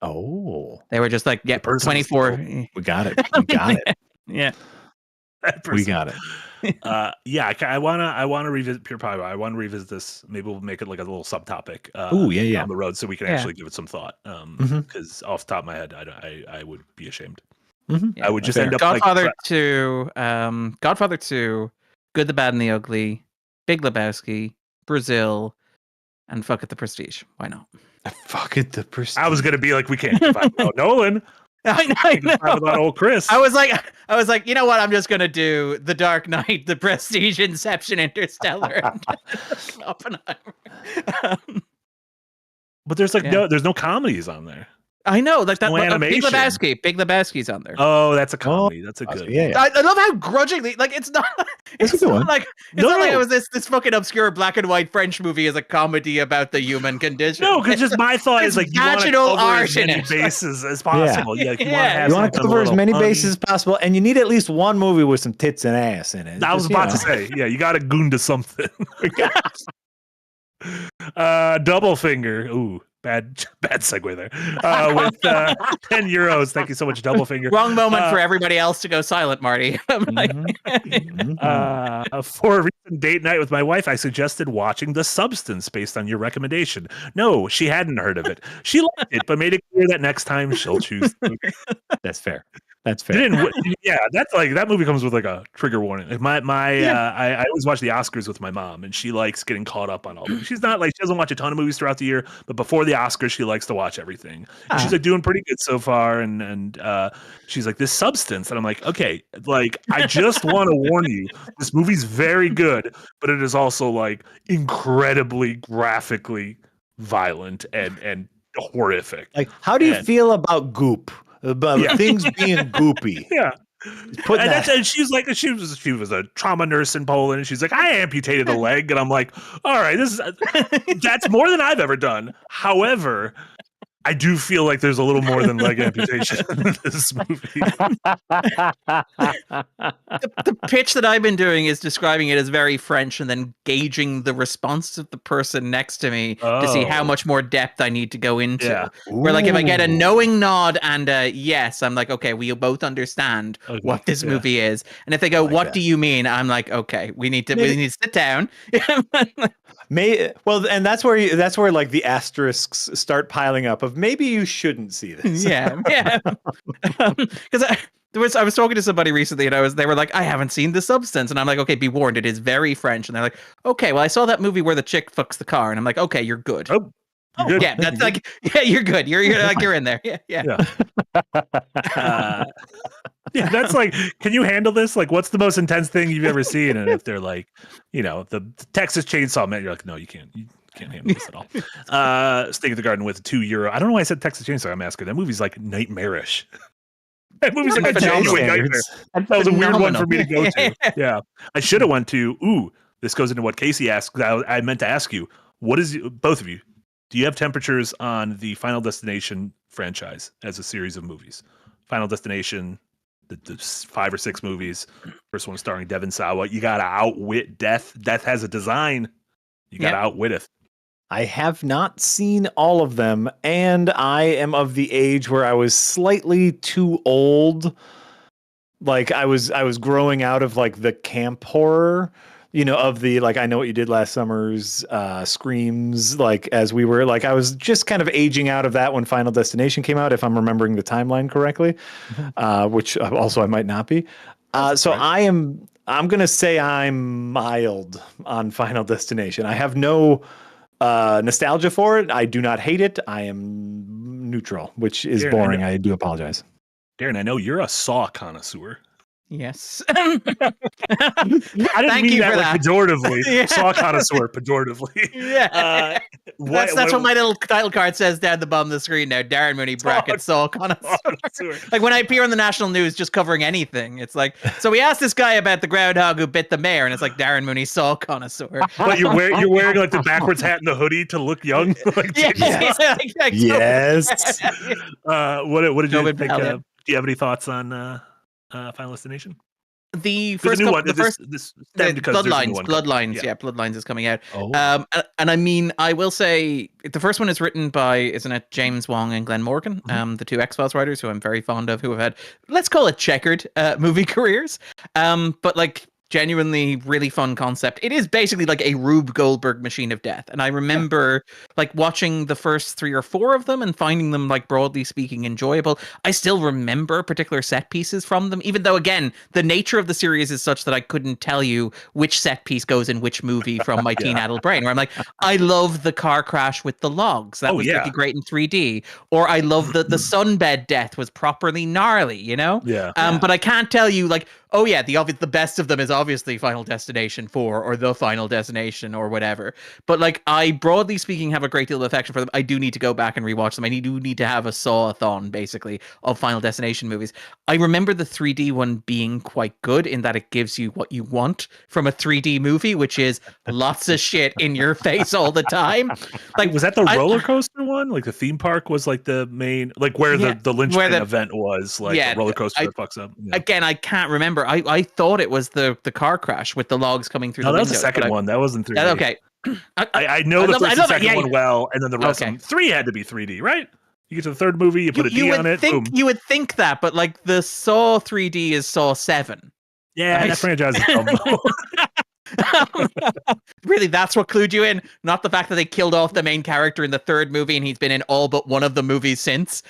Oh. They were just like, yeah, 24. We got it. We got it. Yeah. We got it. I want to revisit Pure Power. I want to revisit this. Maybe we'll make it like a little subtopic. Yeah. On the road, so we can actually give it some thought. Because off the top of my head, I would be ashamed. Yeah, I would just fair. end up Godfather like 2, Godfather 2, Good, the Bad, and the Ugly, Big Lebowski, Brazil, and fuck it, The Prestige. Why not? Fuck it, The Prestige. I was gonna be like, we can't find out Nolan. I know. Without old Chris. I was like, you know what? I'm just gonna do The Dark Knight, The Prestige, Inception, Interstellar, and Oppenheimer. But there's like there's no comedies on there. I know, like that. No Big animation. Big Lebowski's on there. Oh, that's a comedy. That's a good. Yeah. I love how grudgingly, like it's not. It's a good not one. like it's not like it was this fucking obscure black and white French movie as a comedy about the human condition. No, because just my thought is like you want to vaginal cover art as in many it. bases as possible. Yeah, Yeah. You want to cover as many bases as possible, and you need at least one movie with some tits and ass in it. I was about to say, yeah, you got to goon to something. Double Finger. Ooh, bad segue there. With 10 euros. Thank you so much, Double Finger. Wrong moment for everybody else to go silent, Marty. I'm like, for a recent date night with my wife, I suggested watching The Substance based on your recommendation. No, she hadn't heard of it. She liked it, but made it clear that next time she'll choose. That's fair. That's fair. That's like that movie comes with like a trigger warning. Like I always watch the Oscars with my mom, and she likes getting caught up on all them. She's not like she doesn't watch a ton of movies throughout the year, but before the Oscars, she likes to watch everything. And she's like doing pretty good so far, and she's like, this Substance, and I'm like, okay, like I just want to warn you, this movie's very good, but it is also like incredibly graphically violent and horrific. Like, how do you feel about goop? About things being goopy. Yeah. And she's like, she was a trauma nurse in Poland, and she's like, I amputated a leg, and I'm like, all right, that's more than I've ever done. However, I do feel like there's a little more than leg amputation in this movie. the pitch that I've been doing is describing it as very French and then gauging the response of the person next to me to see how much more depth I need to go into. Yeah. Where like if I get a knowing nod and a yes, I'm like, okay, we both understand what this movie is. And if they go, what do you mean? I'm like, okay, we need to sit down. And that's where like the asterisks start piling up of maybe you shouldn't see this. Yeah. Because I was talking to somebody recently, and they were like, I haven't seen The Substance, and I'm like, okay, be warned, it is very French. And they're like, okay, well, I saw that movie where the chick fucks the car, and I'm like, okay, you're good. Oh, good. Yeah, that's like, yeah, you're good. You're like you're in there. Yeah. Yeah, that's like, can you handle this? Like, what's the most intense thing you've ever seen? And if they're like, the Texas Chainsaw Man, you're like, no, you can't. You can't handle this at all. Sting at the Garden with €2. I don't know why I said Texas Chainsaw Massacre. That movie's like nightmarish. That movie's like a genuine nightmare. That was a weird one for me to go to. Yeah. I should have went to, this goes into what Casey asked. I meant to ask you, both of you, do you have temperatures on the Final Destination franchise as a series of movies? Final Destination, the 5 or 6 movies. First one starring Devon Sawa. You got to outwit death. Death has a design. You got to outwit it. I have not seen all of them, and I am of the age where I was slightly too old. Like I was growing out of like the camp horror, of the like I Know What You Did Last Summer's screams. Like as we were like I was just kind of aging out of that when Final Destination came out, if I'm remembering the timeline correctly, which also I might not be. So I'm gonna say I'm mild on Final Destination. I have no nostalgia for it. I do not hate it. I am neutral, which is Darren, boring. I do apologize. Darren, I know you're a Saw connoisseur. Yes. I didn't mean that like pejoratively. Yeah. Saw connoisseur pejoratively. Yeah. That's what my little title card says down the bottom of the screen now. Darren Mooney bracket Saw connoisseur. Like when I appear on the national news just covering anything, it's like, so we asked this guy about the groundhog who bit the mayor, and it's like Darren Mooney Saw connoisseur. But you're wearing like the backwards hat and the hoodie to look young. Like, Yes. What did you think? Do you have any thoughts on Final Destination? The first one, Bloodlines. Yeah, Bloodlines is coming out. And I mean, I will say the first one is written by, isn't it, James Wong and Glenn Morgan, the two X-Files writers who I'm very fond of, who have had, let's call it checkered movie careers. But like genuinely really fun concept. It is basically like a Rube Goldberg machine of death. And I remember like watching the first 3 or 4 of them and finding them like broadly speaking enjoyable. I still remember particular set pieces from them, even though again, the nature of the series is such that I couldn't tell you which set piece goes in which movie from my teen adult brain, where I'm like, I love the car crash with the logs. That was pretty great in 3D. Or I love the sunbed death was properly gnarly, But I can't tell you like, the best of them is obviously Final Destination 4 or The Final Destination or whatever. But like, I broadly speaking have a great deal of affection for them. I do need to go back and rewatch them. I do need to have a Saw-a-thon basically of Final Destination movies. I remember the 3D one being quite good in that it gives you what you want from a 3D movie, which is lots of shit in your face all the time. Like, was that the roller coaster one? Like the theme park was like the main, like where the linchpin event was, like the roller coaster that fucks up. Yeah. Again, I can't remember. I thought it was the car crash with the logs coming through the window. That was the second one. That wasn't 3D. Okay. I know the first and second one well, and then the rest of them. 3 had to be 3D, right? You get to the third movie, you put a D on it. Boom. You would think that, but like the Saw 3D is Saw 7. Yeah, right? That franchise is dumb. Really, that's what clued you in, not the fact that they killed off the main character in the third movie and he's been in all but one of the movies since.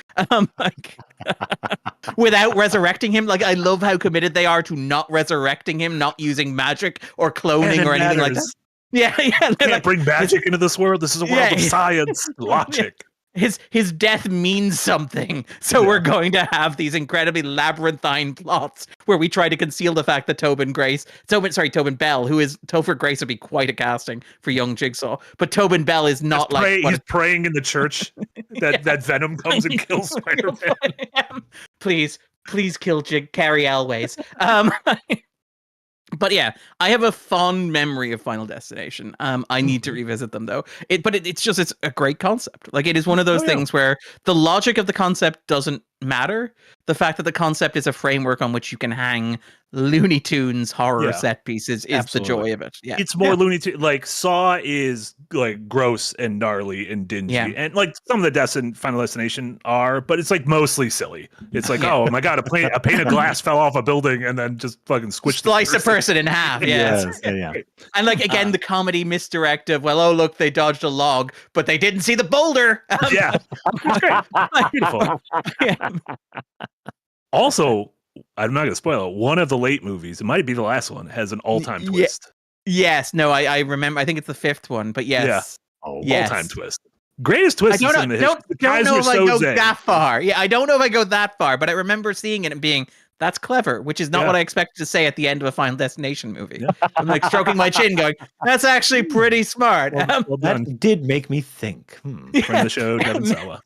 Without resurrecting him. Like, I love how committed they are to not resurrecting him, not using magic or cloning or anything like that. Yeah. Can't bring magic into this world. This is a world of science, logic. His death means something, so we're going to have these incredibly labyrinthine plots where we try to conceal the fact that Tobin Bell, who is Topher Grace would be quite a casting for young Jigsaw, but Tobin Bell is not he's praying in the church that Venom comes and kills Spider-Man. Please kill Carrie Elways. But yeah, I have a fond memory of Final Destination. I need to revisit them though. It's a great concept. Like, it is one of those things where the logic of the concept doesn't matter. The fact that the concept is a framework on which you can hang Looney Tunes horror set pieces is the joy of it. Yeah, it's more Looney Tunes. Like, Saw is like gross and gnarly and dingy, and like some of the deaths in Final Destination are, but it's like mostly silly. It's like, oh my god, a pane of glass fell off a building and then just fucking slice a person in half. Yeah. And like, again, the comedy misdirect of, well, oh look, they dodged a log, but they didn't see the boulder. Beautiful. Also, I'm not going to spoil it. One of the late movies, it might be the last one, has an all-time twist. Yes. No, I remember. I think it's the 5th one, but yes. Yeah. All-time twist. Greatest twist in the history. Don't know if I go that far. Yeah, I don't know if I go that far, but I remember seeing it and being, that's clever, which is not what I expected to say at the end of a Final Destination movie. Yeah. I'm like stroking my chin going, that's actually pretty smart. Well, that did make me think. From the show, Devon Sawa.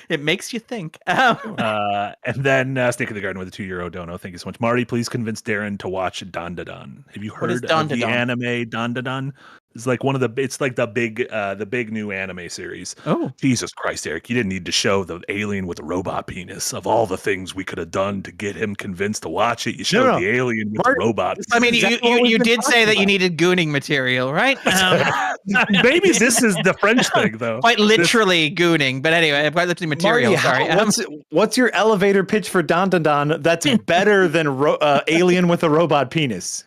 It makes you think. And then Snake in the Garden with a 2-year dono. Thank you so much, Marty. Please convince Darren to watch Don Da Don. Have you heard of the anime Don Da Don? It's like it's like the big new anime series. Oh, Jesus Christ, Eric! You didn't need to show the alien with the robot penis. Of all the things we could have done to get him convinced to watch it, you showed the alien with the robot. I mean, you did say that you needed gooning material, right? Maybe this is the French thing, though. Quite literally gooning. But anyway, I've got lifting material. Marty, sorry. What's your elevator pitch for Don Da Don that's better than Alien with a robot penis?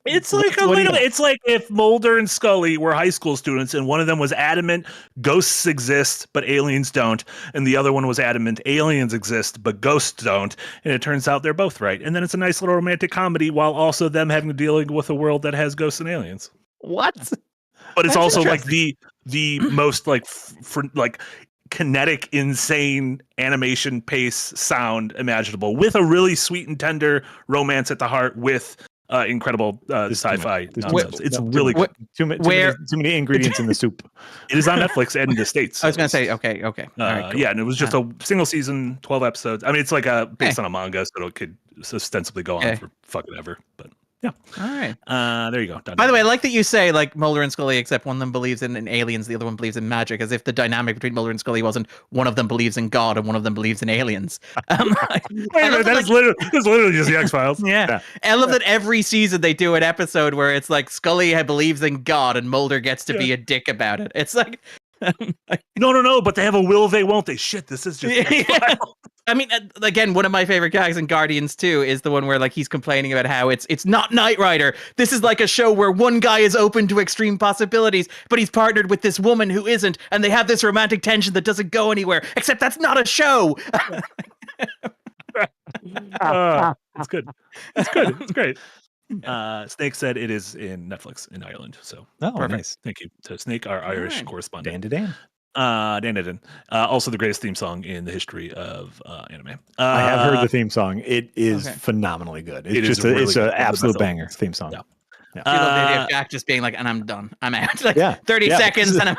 It's like it's like if Mulder and Scully were high school students and one of them was adamant ghosts exist but aliens don't, and the other one was adamant aliens exist but ghosts don't, and it turns out they're both right. And then it's a nice little romantic comedy while also them having to deal with a world that has ghosts and aliens. What? But it's also like the most like kinetic, insane animation pace sound imaginable, with a really sweet and tender romance at the heart, with incredible sci-fi nonsense. It's really good. Too many ingredients in the soup. It is on Netflix and in the States. I was going to say, okay. All right, cool. Yeah, and it was just a single season, 12 episodes. I mean, it's like based on a manga, so it could ostensibly go on for fucking ever. But yeah. All right. There you go. Done. By the way, I like that you say like Mulder and Scully, except one of them believes in aliens, the other one believes in magic, as if the dynamic between Mulder and Scully wasn't one of them believes in God and one of them believes in aliens. Wait a minute, that's literally just the X-Files. Yeah. I love that every season they do an episode where it's like Scully believes in God and Mulder gets to be a dick about it. It's like no, but they have a will they won't they. Shit, this is just I mean, again, one of my favorite gags in Guardians 2 is the one where like he's complaining about how it's not Knight Rider. This is like a show where one guy is open to extreme possibilities, but he's partnered with this woman who isn't, and they have this romantic tension that doesn't go anywhere. Except that's not a show. It's good. It's great. Snake said it is in Netflix in Ireland. So perfect. Nice. Thank you to Snake, our Irish correspondent. Dan. Dan. Also the greatest theme song in the history of anime. I have heard the theme song. It is phenomenally good. It's an absolute banger theme song. Yeah. You love the idea of Jack just being like, and I'm done. I'm out. Like 30 seconds and I'm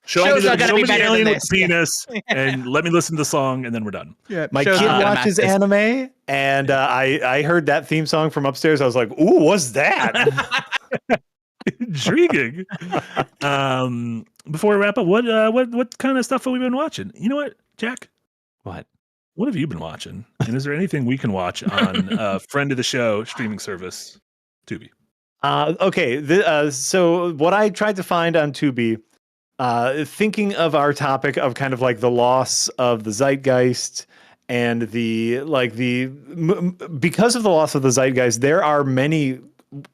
Show me the alien with the penis and let me listen to the song and then we're done. Yeah. My kid watches anime and I heard that theme song from upstairs. I was like, ooh, what's that? Intriguing. Before we wrap up, what kind of stuff have we been watching? You know what, Jack? What have you been watching? And is there anything we can watch on friend of the show streaming service, Tubi? Okay. So what I tried to find on Tubi, thinking of our topic of kind of like the loss of the zeitgeist and because of the loss of the zeitgeist, there are many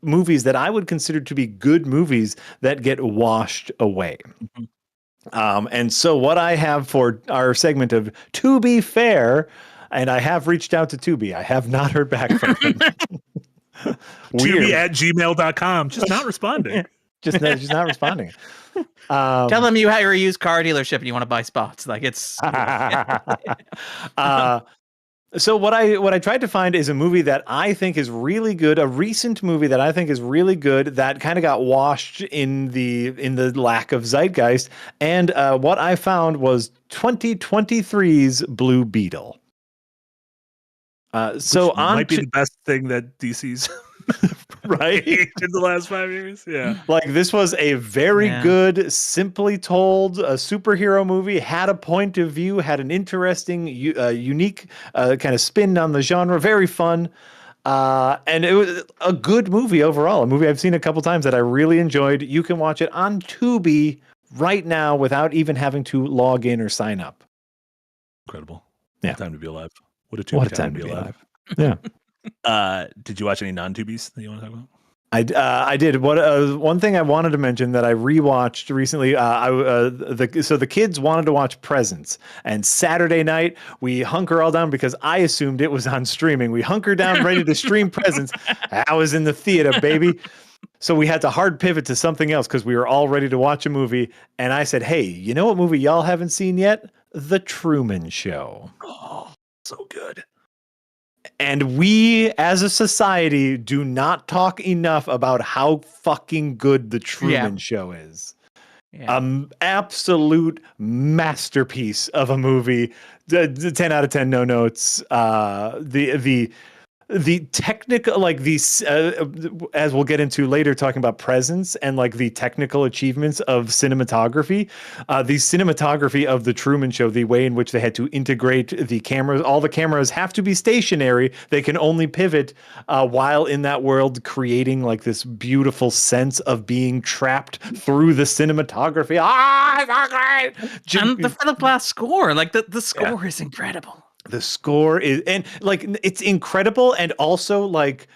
movies that I would consider to be good movies that get washed away. Mm-hmm. And so what I have for our segment of To Be Fair, and I have reached out to Tubi. I have not heard back from them. Tubi@gmail.com. Just not responding. just not responding. Tell them you have a used car dealership and you want to buy spots. Like it's. So what I tried to find is a movie that I think is really good, a recent movie that I think is really good that kind of got washed in the lack of zeitgeist. And what I found was 2023's Blue Beetle. So might be the best thing that DC's right in the last 5 years. Yeah, like this was a very good, simply told superhero movie. Had a point of view, had an interesting, unique kind of spin on the genre. Very fun, and it was a good movie overall. A movie I've seen a couple times that I really enjoyed. You can watch it on Tubi right now without even having to log in or sign up. Incredible. Yeah, what a time to be alive. What a time to be alive. Yeah. Did you watch any non-Tubis that you want to talk about? I did. One thing I wanted to mention that I rewatched recently. So the kids wanted to watch Presents, and Saturday night we hunker all down because I assumed it was on streaming. We hunker down ready to stream Presents. I was in the theater, baby. So we had to hard pivot to something else because we were all ready to watch a movie. And I said, "Hey, you know what movie y'all haven't seen yet? The Truman Show." Oh, so good. And we, as a society, do not talk enough about how fucking good the Truman Show is. Absolute masterpiece of a movie. 10 out of 10, no notes. The technical, like these, as we'll get into later, talking about presence and like the technical achievements of cinematography, the cinematography of the Truman Show, the way in which they had to integrate the cameras, all the cameras have to be stationary. They can only pivot while in that world, creating like this beautiful sense of being trapped through the cinematography. So great! And the Philip Glass score, like the score is incredible. The score is, and like it's incredible, and also like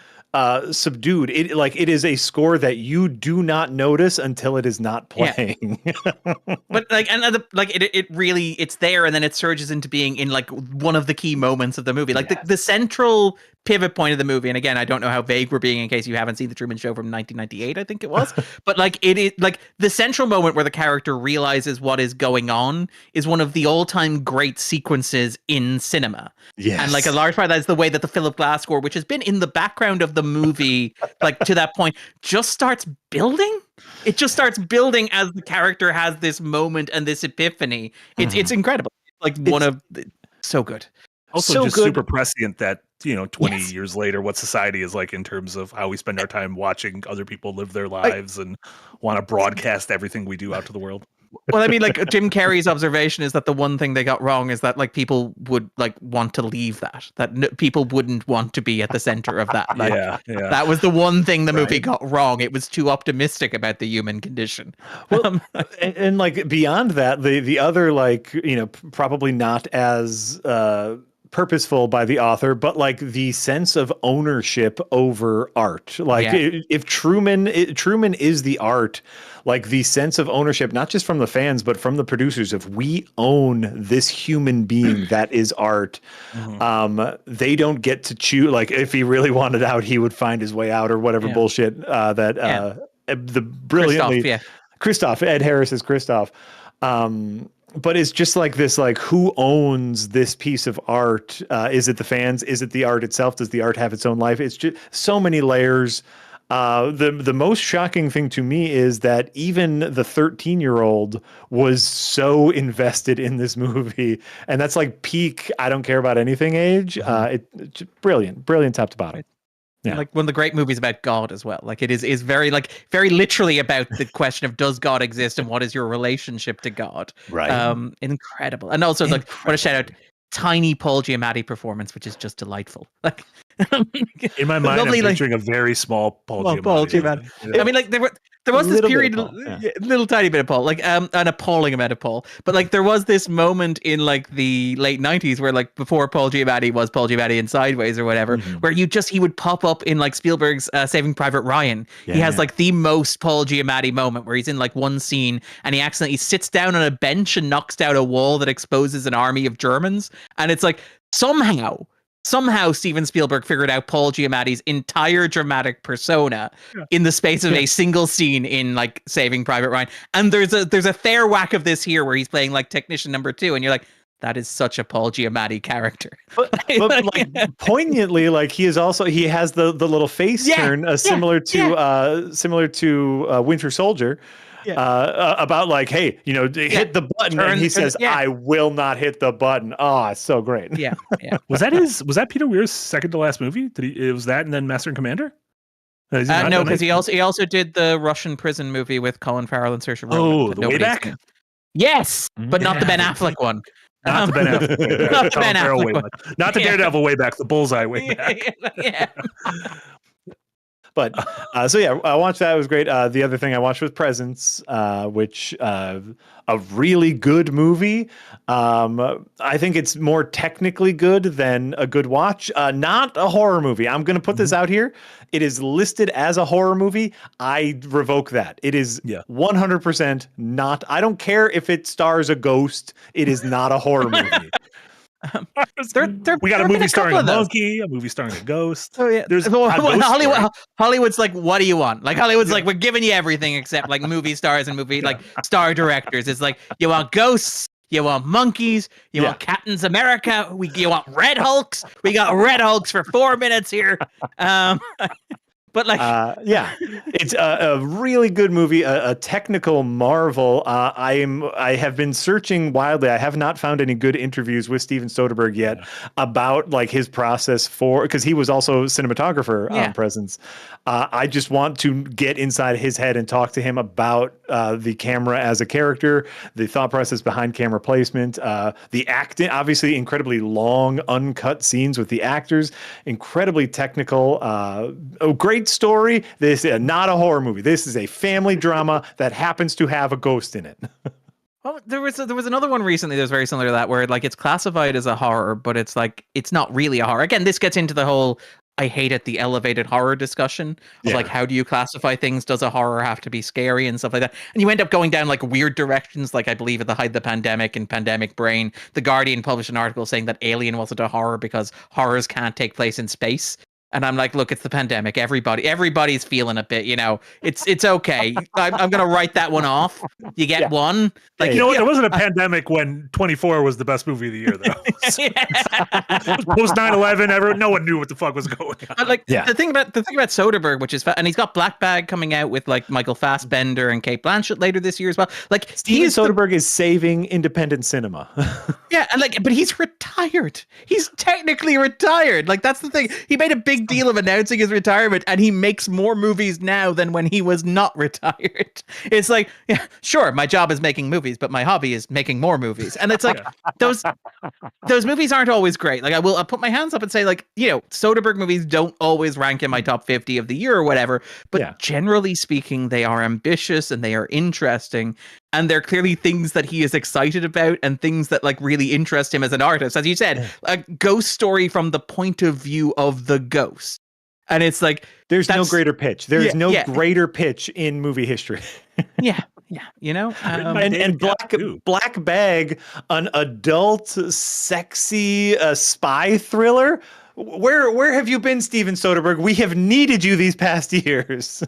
subdued. It is a score that you do not notice until it is not playing. Yeah. But like, and it really, it's there, and then it surges into being in like one of the key moments of the movie, like the central pivot point of the movie. And again, I don't know how vague we're being in case you haven't seen the Truman Show from 1998, I think it was. But like it is like the central moment where the character realizes what is going on is one of the all-time great sequences in cinema. Yes. And like a large part of that is the way that the Philip Glass score, which has been in the background of the movie, like to that point, just starts building. It just starts building as the character has this moment and this epiphany. It's incredible. Like so good. Also so just good. super prescient that, 20 years later, what society is like in terms of how we spend our time watching other people live their lives and want to broadcast everything we do out to the world. Well, I mean, like Jim Carrey's observation is that the one thing they got wrong is that like people would like want to leave that people wouldn't want to be at the center of that. Like, that was the one thing the movie got wrong. It was too optimistic about the human condition. Well, and like beyond that, the other like, probably not as purposeful by the author, but like the sense of ownership over art. Like if Truman is the art, like the sense of ownership, not just from the fans, but from the producers, if we own this human being that is art, they don't get to choose. Like if he really wanted out, he would find his way out or whatever bullshit the brilliantly Christoph, Ed Harris is Christoph. But it's just like this, like who owns this piece of art? Is it the fans? Is it the art itself? Does the art have its own life? It's just so many layers. The most shocking thing to me is that even the 13-year-old was so invested in this movie, and that's like peak I don't care about anything age. It's brilliant top to bottom. Yeah. Like one of the great movies about God as well. Like it is very very literally about the question of does God exist and what is your relationship to God. Right. Incredible. And also like what a shout out, tiny Paul Giamatti performance, which is just delightful. Like in my mind, I'm picturing a very small Paul Giamatti. I mean, like there was this period, little tiny bit of Paul, like an appalling amount of Paul. But like there was this moment in like the late 90s where like before Paul Giamatti was Paul Giamatti in Sideways or whatever, where he would pop up in like Spielberg's Saving Private Ryan. He has like the most Paul Giamatti moment where he's in like one scene and he accidentally sits down on a bench and knocks down a wall that exposes an army of Germans. And it's like somehow Steven Spielberg figured out Paul Giamatti's entire dramatic persona in the space of a single scene in like Saving Private Ryan. And there's a fair whack of this here where he's playing like technician number 2 and you're like, that is such a Paul Giamatti character. But like poignantly, like he has the little face turn similar to Winter Soldier. About like, hey, hit the button, and he says, "I will not hit the button." Oh, it's so great. Yeah. Was that Peter Weir's second to last movie? It was that, and then Master and Commander? No, because he also did the Russian prison movie with Colin Farrell and Saoirse Ronan. Oh, the Way Back. Yes, but not the Ben Affleck one. Not the Ben Affleck. Not the Ben Affleck one. Not the Daredevil Way Back. The Bullseye Way Back. Yeah. But I watched that. It was great. The other thing I watched was Presence, which a really good movie. I think it's more technically good than a good watch. Not a horror movie. I'm going to put this out here. It is listed as a horror movie. I revoke that. It is 100% not. I don't care if it stars a ghost. It is not a horror movie. We got a movie starring a monkey, a movie starring a ghost. Oh yeah, there's Hollywood's like, what do you want? Like Hollywood's like, we're giving you everything except like movie stars and movie like star directors. It's like you want ghosts, you want monkeys, you want Captain's America, you want Red Hulks. We got Red Hulks for 4 minutes here. But like, yeah, it's a really good movie, a technical marvel. I have been searching wildly. I have not found any good interviews with Steven Soderbergh yet about like his process because he was also cinematographer on Presence. I just want to get inside his head and talk to him about the camera as a character, the thought process behind camera placement, the acting, obviously incredibly long, uncut scenes with the actors, incredibly technical, a great story. This is not a horror movie. This is a family drama that happens to have a ghost in it. well, there was another one recently that was very similar to that, where like it's classified as a horror, but it's like it's not really a horror. Again, this gets into the whole I hate it, the elevated horror discussion of like, how do you classify things? Does a horror have to be scary and stuff like that? And you end up going down like weird directions. Like I believe at the height of the pandemic and Pandemic Brain, The Guardian published an article saying that Alien wasn't a horror because horrors can't take place in space. And I'm like, look, it's the pandemic. Everybody's feeling a bit, you know, it's okay. I'm going to write that one off. You get one. Like, you know what? There wasn't a pandemic when 24 was the best movie of the year, though. Post 9/11, no one knew what the fuck was going on. But like the thing about Soderbergh, which is, and he's got Black Bag coming out with like Michael Fassbender and Cate Blanchett later this year as well. Like Steven Soderbergh is saving independent cinema. And like, but he's retired. He's technically retired. Like that's the thing. He made a big deal of announcing his retirement, and he makes more movies now than when he was not retired. It's like, yeah, sure, my job is making movies, but my hobby is making more movies. And it's like those movies aren't always great. Like I'll put my hands up and say, like, you know, Soderbergh movies don't always rank in my top 50 of the year or whatever. But generally speaking, they are ambitious and they are interesting. And they're clearly things that he is excited about and things that like really interest him as an artist. As you said, a ghost story from the point of view of the ghost. And it's like, there's no greater pitch. There is no greater pitch in movie history. Yeah. You know, and Black Bag, an adult, sexy spy thriller. Where have you been, Steven Soderbergh? We have needed you these past years.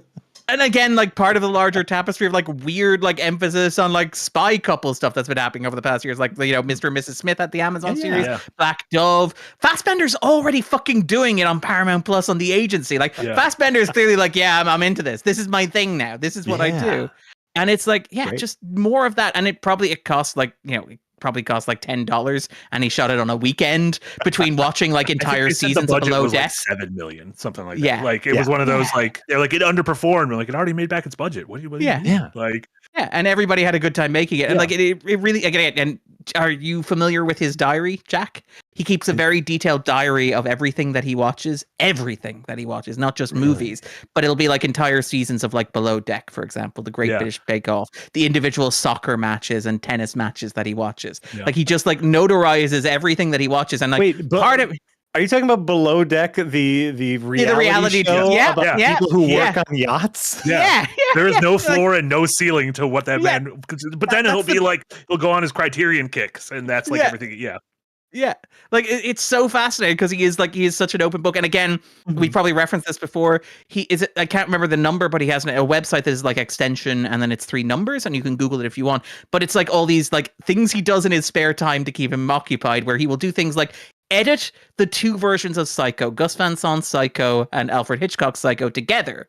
And again, like part of the larger tapestry of like weird like emphasis on like spy couple stuff that's been happening over the past years, like, you know, Mr. and Mrs. Smith at the Amazon series, Black Dove. Fassbender's already fucking doing it on Paramount Plus on The Agency. Like Fassbender's clearly like, I'm into this. This is my thing now. This is what I do. And it's like, just more of that. And it costs like, you know, probably cost like $10, and he shot it on a weekend between watching like entire seasons of Below Deck. Like $7 million, something like that. Like it was one of those like they're like it underperformed. Like it already made back its budget. What do you mean? Like and everybody had a good time making it. And like it really again. And are you familiar with his diary, Jack? He keeps a very detailed diary of everything that he watches, not just movies, but it'll be like entire seasons of like Below Deck, for example, the Great British Bake Off, the individual soccer matches and tennis matches that he watches. Like he just like notarizes everything that he watches. And like part of are you talking about Below Deck, the reality show about people who work on yachts? There is no floor and no ceiling to what that man. But then he'll be like, he'll go on his Criterion kicks, and that's like everything. Yeah, like it's so fascinating because he is such an open book. And again, we probably referenced this before. I can't remember the number, but he has a website that is like extension, and then it's 3 numbers, and you can Google it if you want. But it's like all these like things he does in his spare time to keep him occupied, where he will do things like edit the 2 versions of Psycho, Gus Van Sant's Psycho and Alfred Hitchcock's Psycho together,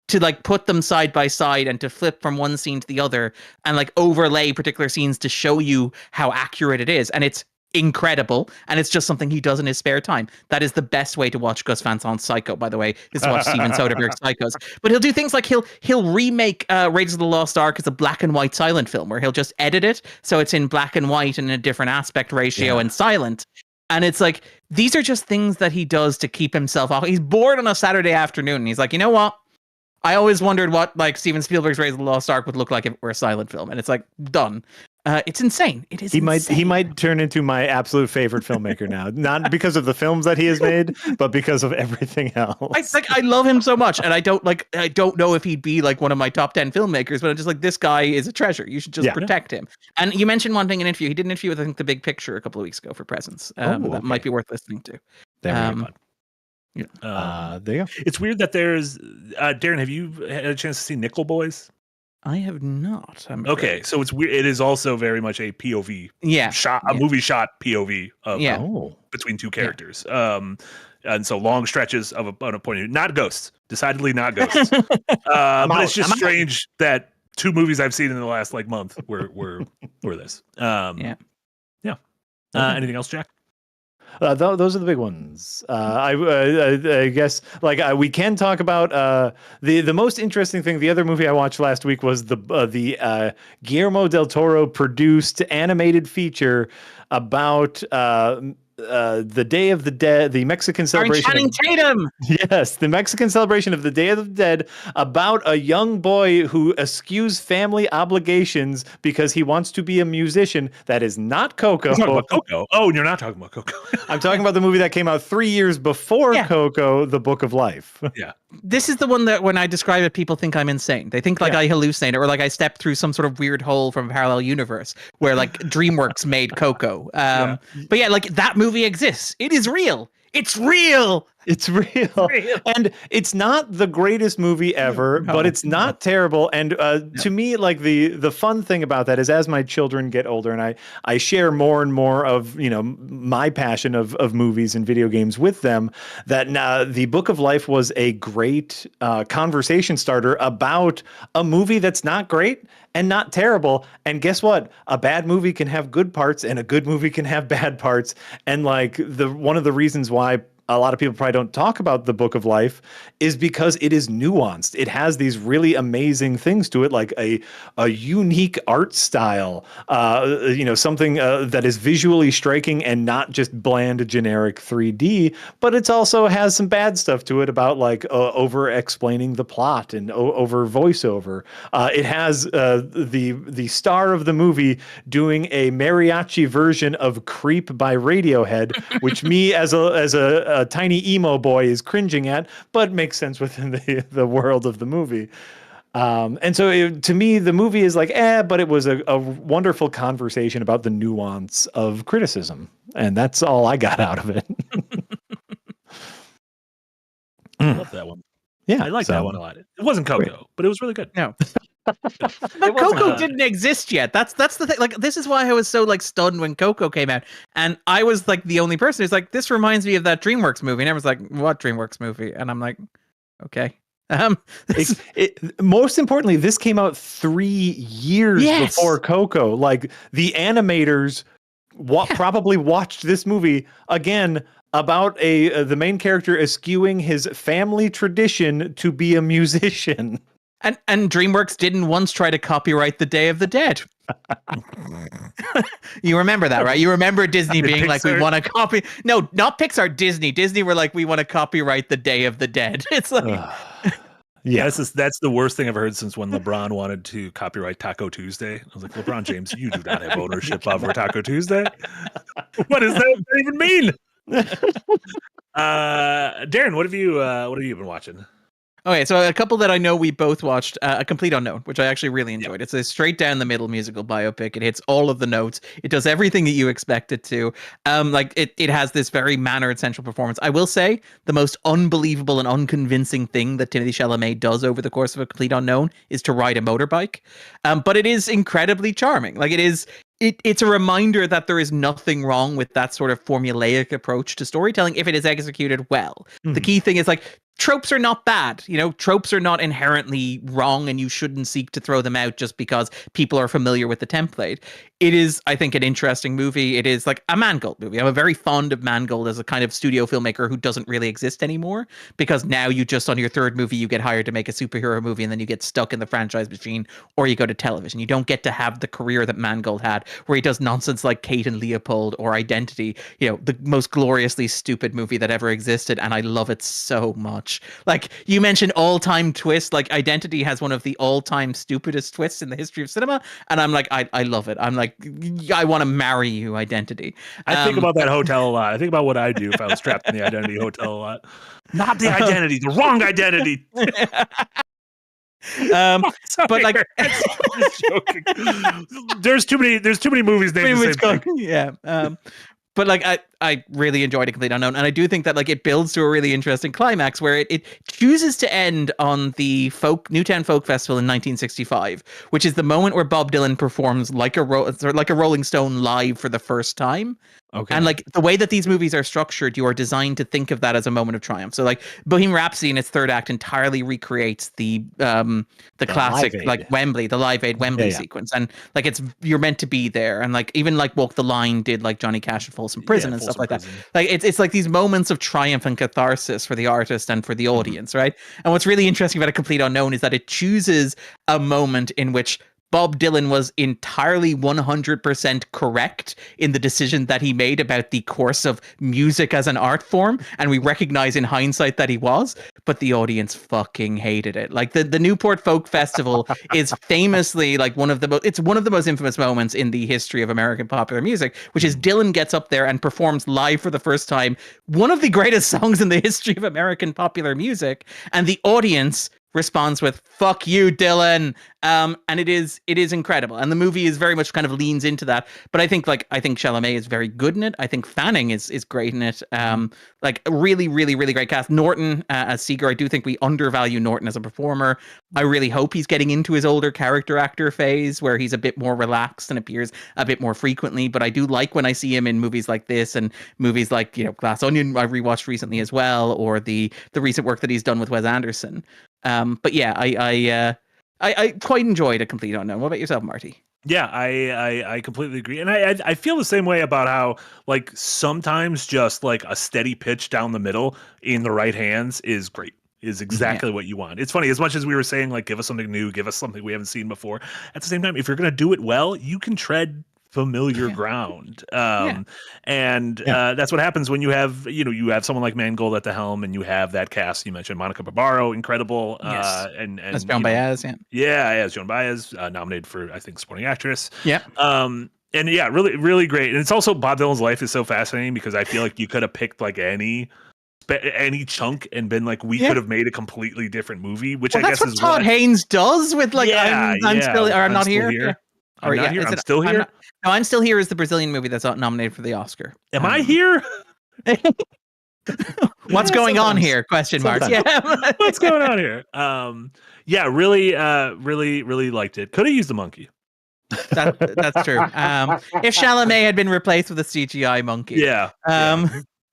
to like put them side by side and to flip from one scene to the other and like overlay particular scenes to show you how accurate it is. And it's incredible, and it's just something he does in his spare time. That is the best way to watch Gus Van Sant's Psycho, by the way, is to watch Steven Soderbergh's Psychos. But he'll do things like he'll remake Raiders of the Lost Ark as a black and white silent film, where he'll just edit it so it's in black and white and in a different aspect ratio and silent. And it's like, these are just things that he does to keep himself off. He's bored on a Saturday afternoon, and he's like, you know what? I always wondered what like Steven Spielberg's Raiders of the Lost Ark would look like if it were a silent film. And it's like, done. It's insane. It is. He might turn into my absolute favorite filmmaker now, not because of the films that he has made, but because of everything else. I love him so much, and I don't know if he'd be like one of my top 10 filmmakers, but I'm just like, this guy is a treasure. You should just protect him. And you mentioned one thing in an interview. He did an interview with, I think, The Big Picture a couple of weeks ago for Presence. That might be worth listening to. There you go. It's weird that there's Darren. Have you had a chance to see Nickel Boys? I have not. Okay, so it's weird. It is also very much a POV, movie shot POV of between 2 characters. and so long stretches of a point of view. Not Ghosts, decidedly not Ghosts. But it's just strange that 2 movies I've seen in the last like month were this. Yeah. Anything else, Jack? Those are the big ones. I guess like we can talk about the most interesting thing. The other movie I watched last week was the Guillermo del Toro produced animated feature about the Day of the Dead, the Mexican celebration. Channing Tatum. Yes, the Mexican celebration of the Day of the Dead, about a young boy who eschews family obligations because he wants to be a musician. That is not Coco. You're talking about Coco. Oh, you're not talking about Coco. I'm talking about the movie that came out 3 years before Coco, The Book of Life. Yeah. This is the one that when I describe it, people think I'm insane. They think like I hallucinate or like I stepped through some sort of weird hole from a parallel universe where like DreamWorks made Coco. But yeah, like that movie exists. It is real. It's real. It's real. And it's not the greatest movie ever, but it's not terrible. And to me, like the fun thing about that is as my children get older and I share more and more of, my passion of movies and video games with them, that the Book of Life was a great conversation starter about a movie that's not great and not terrible. And guess what? A bad movie can have good parts and a good movie can have bad parts. And like one of the reasons why a lot of people probably don't talk about the Book of Life is because it is nuanced. It has these really amazing things to it, like a unique art style, something that is visually striking and not just bland, generic 3D, but it also has some bad stuff to it about like over explaining the plot and over voiceover. It has the star of the movie doing a mariachi version of Creep by Radiohead, which me as a tiny emo boy is cringing at, but makes sense within the world of the movie. And so to me, the movie is like, but it was a wonderful conversation about the nuance of criticism. And that's all I got out of it. I love that one. Yeah. I like that one a lot. It wasn't Coco, but it was really good. No. But Coco didn't exist yet. That's the thing. Like, this is why I was so like stunned when Coco came out, and I was like the only person who's like, this reminds me of that DreamWorks movie. And everyone's like, what DreamWorks movie? And I'm like, okay. Most importantly, this came out 3 years before Coco. Like the animators probably watched this movie again about the main character eschewing his family tradition to be a musician. And DreamWorks didn't once try to copyright The Day of the Dead. You remember that, right? You remember Disney being like, we want to copy. No, not Pixar, Disney. Disney were like, we want to copyright The Day of the Dead. It's like... Yeah, that's the worst thing I've heard since when LeBron wanted to copyright Taco Tuesday. I was like, LeBron James, you do not have ownership over Taco Tuesday. What does that even mean? Darren, what have you been watching? Okay, so a couple that I know we both watched, A Complete Unknown, which I actually really enjoyed. It's a straight down the middle musical biopic. It hits all of the notes. It does everything that you expect it to. It has this very mannered central performance. I will say the most unbelievable and unconvincing thing that Timothée Chalamet does over the course of A Complete Unknown is to ride a motorbike. But it is incredibly charming. Like it's a reminder that there is nothing wrong with that sort of formulaic approach to storytelling if it is executed well. Mm-hmm. The key thing is like, tropes are not bad. Tropes are not inherently wrong, and you shouldn't seek to throw them out just because people are familiar with the template. It is, I think, an interesting movie. It is like a Mangold movie. I'm very fond of Mangold as a kind of studio filmmaker who doesn't really exist anymore, because now you just, on your third movie, you get hired to make a superhero movie, and then you get stuck in the franchise machine, or you go to television. You don't get to have the career that Mangold had, where he does nonsense like Kate and Leopold or Identity, the most gloriously stupid movie that ever existed, and I love it so much. Like, you mentioned all-time twist, like Identity has one of the all-time stupidest twists in the history of cinema, and I'm like, I love it. I'm like, I want to marry you, Identity. I think about that hotel a lot. I think about what I do if I was trapped in the Identity hotel a lot. Not the Identity, the wrong Identity. But like, just joking. There's too many movies named the same thing. Yeah. But like, I really enjoyed A Complete Unknown, and I do think that like it builds to a really interesting climax where it chooses to end on the Newtown Folk Festival in 1965, which is the moment where Bob Dylan performs like a Rolling Stone live for the first time. Okay. And like the way that these movies are structured, you are designed to think of that as a moment of triumph. So like Bohemian Rhapsody in its third act entirely recreates the classic Live Aid. like Wembley, the Live Aid Wembley sequence, and like you're meant to be there. And like even like Walk the Line did like Johnny Cash at Folsom Prison and stuff like that. Like it's like these moments of triumph and catharsis for the artist and for the audience, right? And what's really interesting about A Complete Unknown is that it chooses a moment in which Bob Dylan was entirely 100% correct in the decision that he made about the course of music as an art form, and we recognize in hindsight that he was, but the audience fucking hated it. Like the Newport Folk Festival is famously like one of the most infamous moments in the history of American popular music, which is Dylan gets up there and performs live for the first time one of the greatest songs in the history of American popular music, and the audience responds with "fuck you, Dylan," and it is incredible, and the movie is very much kind of leans into that. But I think Chalamet is very good in it. I think Fanning is great in it. Like a really great cast. Norton as Seeger, I do think we undervalue Norton as a performer. I really hope he's getting into his older character actor phase where he's a bit more relaxed and appears a bit more frequently. But I do like when I see him in movies like this and movies like Glass Onion I rewatched recently as well, or the recent work that he's done with Wes Anderson. But yeah, I quite enjoyed A Complete Unknown. What about yourself, Marty? Yeah, I completely agree. And I feel the same way about how like sometimes just like a steady pitch down the middle in the right hands is great. Is exactly what you want. It's funny, as much as we were saying like give us something new, give us something we haven't seen before. At the same time, if you're going to do it well, you can tread familiar ground. And that's what happens when you have someone like Mangold at the helm and you have that cast. You mentioned Monica Barbaro, incredible. And as Joan Baez, as Joan Baez, nominated for I think supporting actress. And really great. And it's also Bob Dylan's life is so fascinating because I feel like you could have picked like any chunk and been like we could have made a completely different movie, which I guess that's what Todd Haynes does with like I'm not here. I'm not here. I'm still here. No, I'm Still Here is the Brazilian movie that's nominated for the Oscar. Am I here? What's going on here? Question marks. Yeah. What's going on here? Really liked it. Could have used a monkey. That's true. If Chalamet had been replaced with a CGI monkey.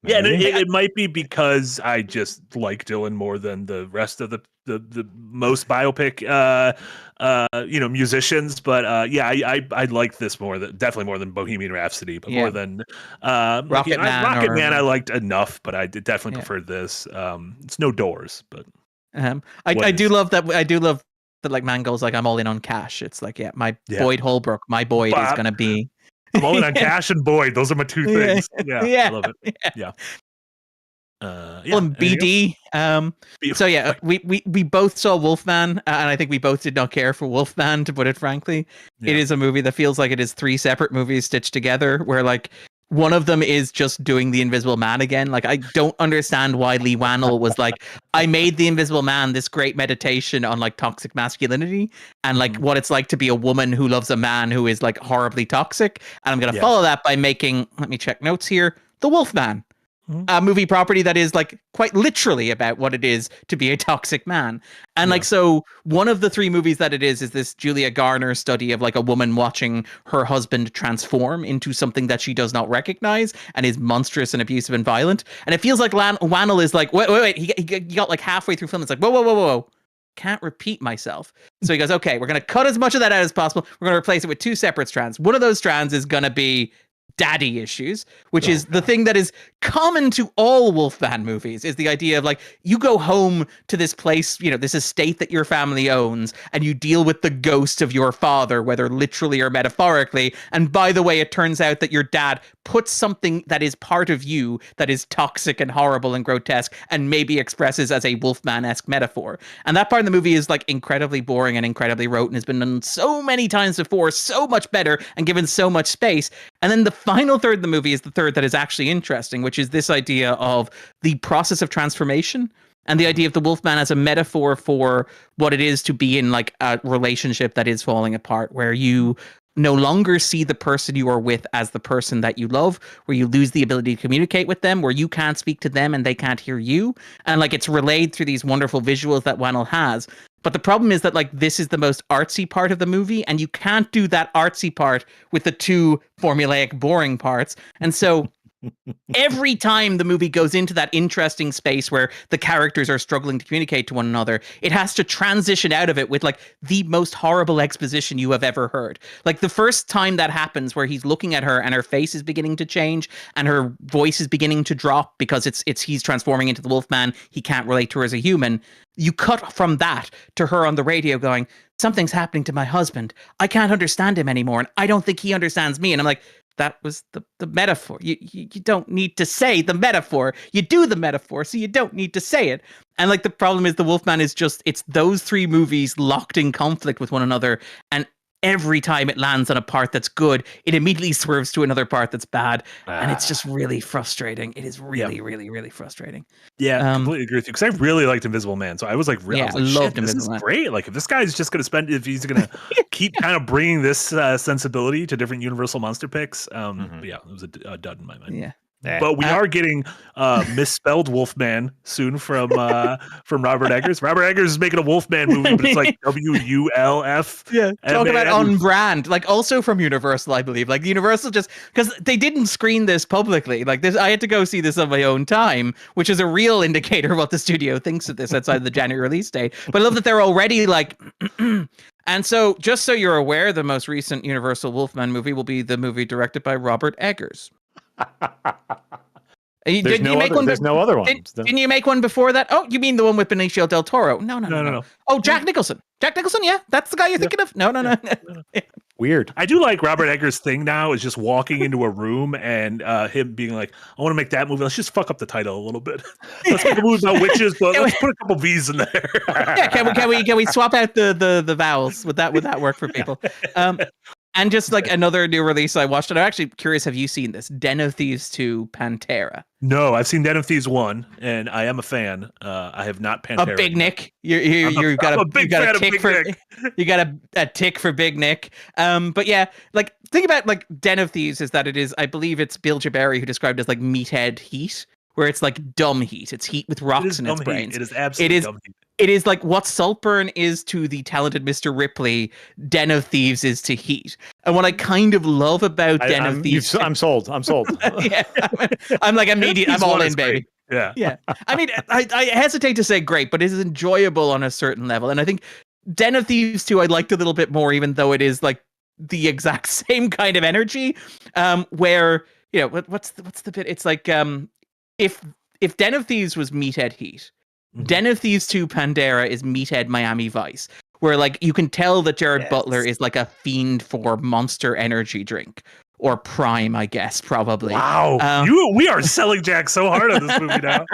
It might be because I just like Dylan more than the rest of the most biopic musicians, but I like this definitely more than Bohemian Rhapsody, but more than Rocket Man I liked enough, but I definitely preferred this. It's no Doors, but I do love that like Mangold's like I'm all in on Cash. It's like Boyd Holbrook, my Boyd is gonna be. I'm all in on Cash and Boyd. Those are my two things. I love it. And BD. So we both saw Wolfman, and I think we both did not care for Wolfman, to put it frankly. It is a movie that feels like it is three separate movies stitched together, where like one of them is just doing The Invisible Man again. Like, I don't understand why Lee Wannell was like, I made The Invisible Man this great meditation on like toxic masculinity and like what it's like to be a woman who loves a man who is like horribly toxic. And I'm going to follow that by making, let me check notes here, The Wolfman. A movie property that is like quite literally about what it is to be a toxic man. And like, so one of the three movies that it is this Julia Garner study of like a woman watching her husband transform into something that she does not recognize and is monstrous and abusive and violent. And it feels like Wannell is like, wait, he got like halfway through film. It's like, whoa. Can't repeat myself. So he goes, okay, we're going to cut as much of that out as possible. We're going to replace it with two separate strands. One of those strands is going to be daddy issues, which is the thing that is common to all Wolfman movies, is the idea of like, you go home to this place, this estate that your family owns, and you deal with the ghost of your father, whether literally or metaphorically. And by the way, it turns out that your dad puts something that is part of you that is toxic and horrible and grotesque and maybe expresses as a Wolfman-esque metaphor. And that part of the movie is like incredibly boring and incredibly rote and has been done so many times before, so much better and given so much space. And then the final third of the movie is the third that is actually interesting, which is this idea of the process of transformation and the idea of the Wolfman as a metaphor for what it is to be in like a relationship that is falling apart, where you no longer see the person you are with as the person that you love, where you lose the ability to communicate with them, where you can't speak to them and they can't hear you. And like, it's relayed through these wonderful visuals that Wannell has. But the problem is that like this is the most artsy part of the movie, and you can't do that artsy part with the two formulaic, boring parts. And so every time the movie goes into that interesting space where the characters are struggling to communicate to one another, it has to transition out of it with like the most horrible exposition you have ever heard. Like the first time that happens where he's looking at her and her face is beginning to change and her voice is beginning to drop because it's he's transforming into the Wolfman. He can't relate to her as a human. You cut from that to her on the radio going, something's happening to my husband. I can't understand him anymore. And I don't think he understands me. And I'm like, that was the metaphor. You don't need to say the metaphor. You do the metaphor, so you don't need to say it. And like the problem is the Wolfman is just, it's those three movies locked in conflict with one another. And every time it lands on a part that's good, it immediately swerves to another part that's bad. And it's just really frustrating. It is really, really, really frustrating. Yeah, completely agree with you. Because I really liked Invisible Man. So I was like, I loved this is great. Like if this guy's just going to if he's going to keep kind of bringing this sensibility to different Universal monster picks. But yeah, it was a dud in my mind. Yeah. But we are getting misspelled Wolfman soon from Robert Eggers. Robert Eggers is making a Wolfman movie, but it's like WULF. Yeah, talk about on brand. Like also from Universal, I believe. Like Universal just because they didn't screen this publicly. Like this, I had to go see this on my own time, which is a real indicator of what the studio thinks of this outside the January release date. But I love that they're already like. And so, just so you're aware, the most recent Universal Wolfman movie will be the movie directed by Robert Eggers. There's no other one. Didn't you make one before that? Oh, you mean the one with Benicio del Toro? No. Oh, Jack Nicholson. Jack Nicholson, yeah, that's the guy you're thinking of. No. Weird. I do like Robert Eggers' thing now is just walking into a room and him being like, I want to make that movie. Let's just fuck up the title a little bit. Let's make a movie about witches, but let's put a couple V's in there. Yeah, can we swap out the vowels? Would that work for people? And just like another new release I watched, and I'm actually curious, have you seen this? Den of Thieves 2 Pantera. No, I've seen Den of Thieves 1, and I am a fan. I have not Pantera. A Big Nick. You got a tick for Big Nick. But yeah, like think about like Den of Thieves is that it is, I believe it's Bill Jabari who described it as like meathead heat, where it's like dumb heat. It's heat with rocks in its brains. It is absolutely dumb heat. It is like what Saltburn is to the talented Mr. Ripley, Den of Thieves is to Heat. And what I kind of love about Den of Thieves... I'm sold. Yeah, I'm like immediate. I'm all in, baby. Great. Yeah. I mean, I hesitate to say great, but it is enjoyable on a certain level. And I think Den of Thieves 2 I liked a little bit more, even though it is like the exact same kind of energy. Where, you know, what's the bit? It's like if Den of Thieves was Meathead Heat, Den of Thieves 2 Pandera is Meathead Miami Vice, where like you can tell that Jared Butler is like a fiend for Monster energy drink or Prime, I guess, probably. Wow, we are selling Jack so hard on this movie now.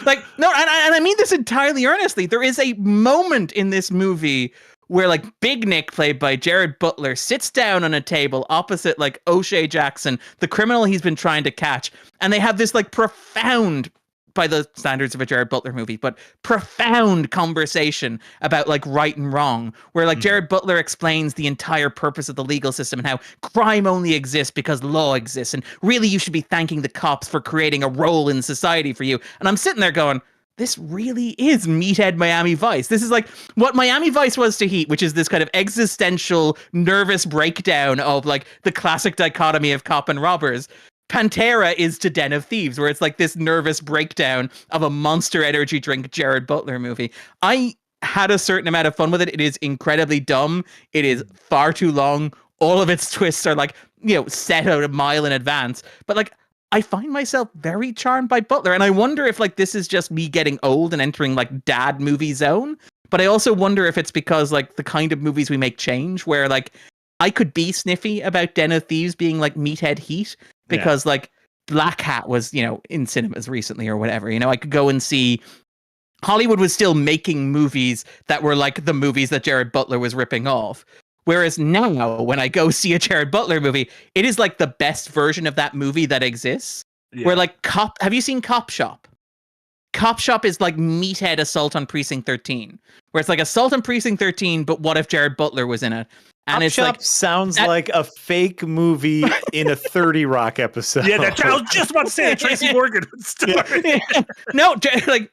Like no, and I mean this entirely earnestly. There is a moment in this movie where like Big Nick, played by Jared Butler, sits down on a table opposite like O'Shea Jackson, the criminal he's been trying to catch, and they have this like profound, by the standards of a Jared Butler movie, but profound conversation about like right and wrong, where like Jared Butler explains the entire purpose of the legal system and how crime only exists because law exists. And really you should be thanking the cops for creating a role in society for you. And I'm sitting there going, this really is Meathead Miami Vice. This is like what Miami Vice was to Heat, which is this kind of existential, nervous breakdown of like the classic dichotomy of cop and robbers. Pantera is to Den of Thieves, where it's like this nervous breakdown of a Monster energy drink Jared Butler movie. I had a certain amount of fun with it. It is incredibly dumb. It is far too long. All of its twists are like, you know, set out a mile in advance. But like, I find myself very charmed by Butler. And I wonder if like this is just me getting old and entering like dad movie zone. But I also wonder if it's because like the kind of movies we make change, where like I could be sniffy about Den of Thieves being like Meathead Heat, because like Black Hat was, you know, in cinemas recently or whatever. You know, I could go and see Hollywood was still making movies that were like the movies that Jared Butler was ripping off. Whereas now, when I go see a Jared Butler movie, it is like the best version of that movie that exists. Yeah. Where like have you seen Cop Shop? Cop Shop is like Meathead Assault on Precinct 13, where it's like Assault on Precinct 13, but what if Jared Butler was in it? And it's Chop like sounds like a fake movie in a 30 Rock episode. Yeah, I was just about to say that Tracy Morgan would star.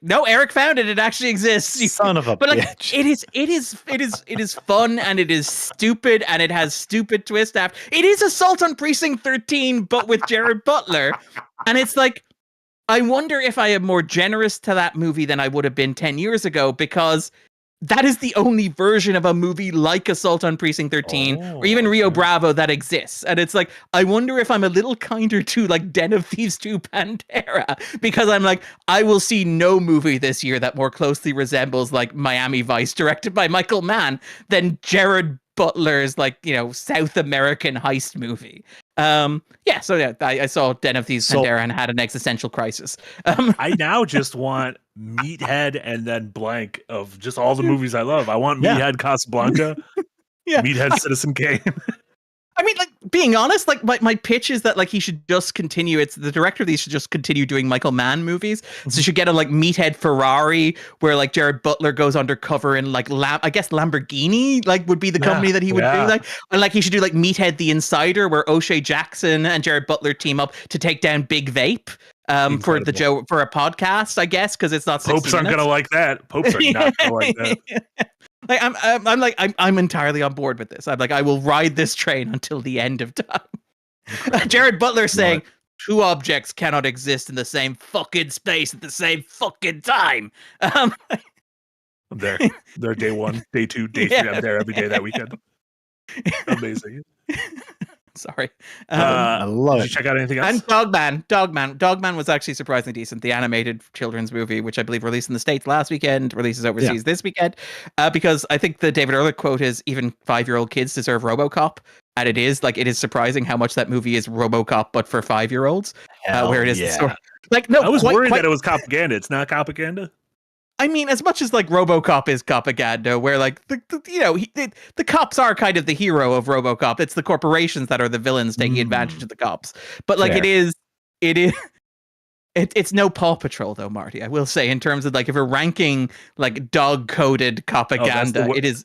No, Eric found it. It actually exists. Son of a but like bitch. it is fun and it is stupid and it has stupid twist after. It is Assault on Precinct 13, but with Jared Butler. And it's like, I wonder if I am more generous to that movie than I would have been 10 years ago, because that is the only version of a movie like Assault on Precinct 13 or even Rio Bravo that exists. And it's like, I wonder if I'm a little kinder to like Den of Thieves 2 Pantera, because I'm like, I will see no movie this year that more closely resembles like Miami Vice directed by Michael Mann than Jared Butler's like, South American heist movie. I saw Den of Thieves Pantera and had an existential crisis. I now just want Meathead and then blank of just all the movies I love. I want Meathead Casablanca, Meathead Citizen Kane. I mean, like, being honest, like my pitch is that like he should just continue. It's the director of these should just continue doing Michael Mann movies. So you should get a like Meathead Ferrari, where like Jared Butler goes undercover in like I guess Lamborghini like would be the company that he would do like, and like he should do like Meathead the Insider, where O'Shea Jackson and Jared Butler team up to take down Big Vape. For a podcast, I guess, because it's not 60 Popes aren't gonna like that. Popes are not gonna like that. Like I'm entirely on board with this. I'm like, I will ride this train until the end of time. Jared Butler saying two objects cannot exist in the same fucking space at the same fucking time. I'm there. They're day 1, day 2, day 3. I'm there every day that weekend. Amazing. Sorry. I love it. Did you check out anything else? And Dogman was actually surprisingly decent. The animated children's movie, which I believe released in the States last weekend, releases overseas this weekend. Because I think the David Ehrlich quote is, even 5-year-old kids deserve RoboCop. And it is surprising how much that movie is RoboCop, but for 5-year-olds. Where it is the story. Like, no, I was worried that it was propaganda. It's not propaganda. I mean, as much as like RoboCop is propaganda, where like the cops are kind of the hero of RoboCop. It's the corporations that are the villains taking advantage of the cops. But like it's no Paw Patrol though, Marty. I will say, in terms of like if we're ranking like dog coded propaganda, it is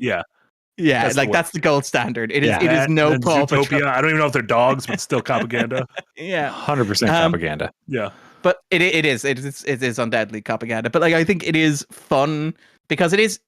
that's the gold standard. It is no Paw Patrol. I don't even know if they're dogs, but still propaganda. 100% propaganda. Yeah. But it is undoubtedly propaganda. But like I think it is fun because it is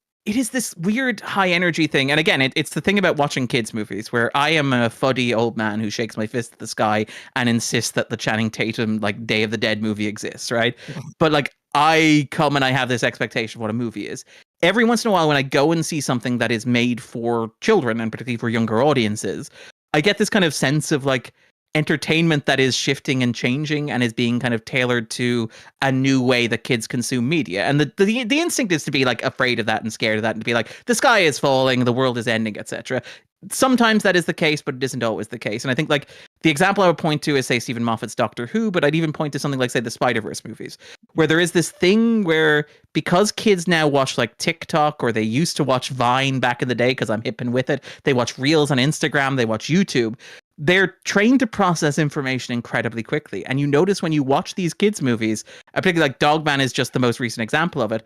this weird high energy thing. And again, it's the thing about watching kids movies where I am a fuddy old man who shakes my fist at the sky and insists that the Channing Tatum like Day of the Dead movie exists, right? But like I come and I have this expectation of what a movie is. Every once in a while when I go and see something that is made for children and particularly for younger audiences, I get this kind of sense of like entertainment that is shifting and changing and is being kind of tailored to a new way that kids consume media. And the instinct is to be like afraid of that and scared of that and to be like, the sky is falling, the world is ending, etc. Sometimes that is the case, but it isn't always the case. And I think like the example I would point to is say Stephen Moffat's Doctor Who, but I'd even point to something like say the Spider-Verse movies, where there is this thing where because kids now watch like TikTok, or they used to watch Vine back in the day because I'm hip and with it, they watch Reels on Instagram, they watch YouTube. They're trained to process information incredibly quickly. And you notice when you watch these kids' movies, particularly like Dogman is just the most recent example of it,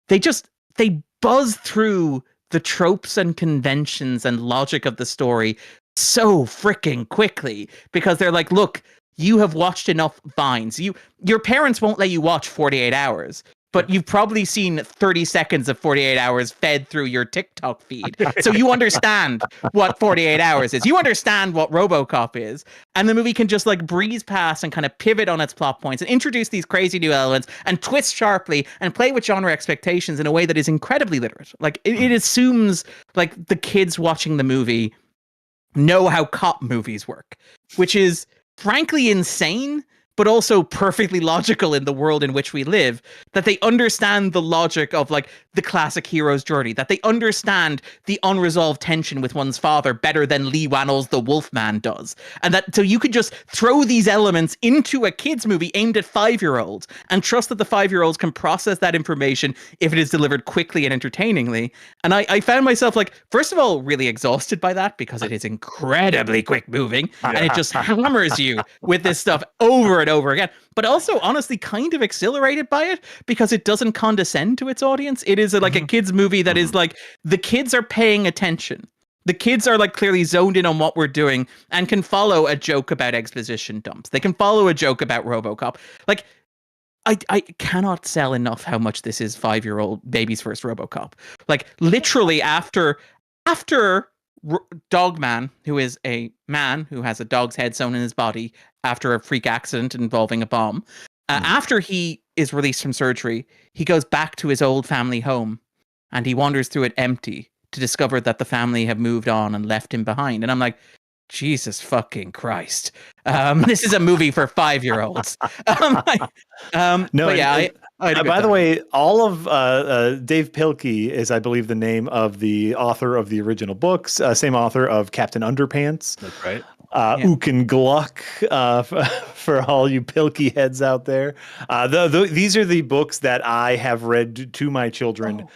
they buzz through the tropes and conventions and logic of the story so freaking quickly because they're like, look, you have watched enough Vines. Your parents won't let you watch 48 Hours. But you've probably seen 30 seconds of 48 Hours fed through your TikTok feed. So you understand what 48 Hours is. You understand what RoboCop is. And the movie can just like breeze past and kind of pivot on its plot points and introduce these crazy new elements and twist sharply and play with genre expectations in a way that is incredibly literate. Like it assumes like the kids watching the movie know how cop movies work, which is frankly insane, but also perfectly logical in the world in which we live, that they understand the logic of like the classic hero's journey, that they understand the unresolved tension with one's father better than Lee Wannell's The Wolfman does. And that so you could just throw these elements into a kid's movie aimed at 5-year-olds and trust that the 5-year-olds can process that information if it is delivered quickly and entertainingly. And I found myself like, first of all, really exhausted by that because it is incredibly quick moving and it just hammers you with this stuff over and over again, but also honestly kind of exhilarated by it because it doesn't condescend to its audience. It is like a kid's movie that is like the kids are paying attention. The kids are like clearly zoned in on what we're doing and can follow a joke about exposition dumps. They can follow a joke about RoboCop. Like, I cannot sell enough how much this is 5-year-old baby's first RoboCop. Like, literally after Dogman, who is a man who has a dog's head sewn in his body after a freak accident involving a bomb, after he is released from surgery, he goes back to his old family home and he wanders through it empty to discover that the family have moved on and left him behind. And I'm like, Jesus fucking Christ. This is a movie for 5-year-olds. No, but yeah, by the way, all of Dave Pilkey is, I believe, the name of the author of the original books, same author of Captain Underpants. That's right. Ook and Gluck, for all you Pilkey heads out there. These are the books that I have read to my children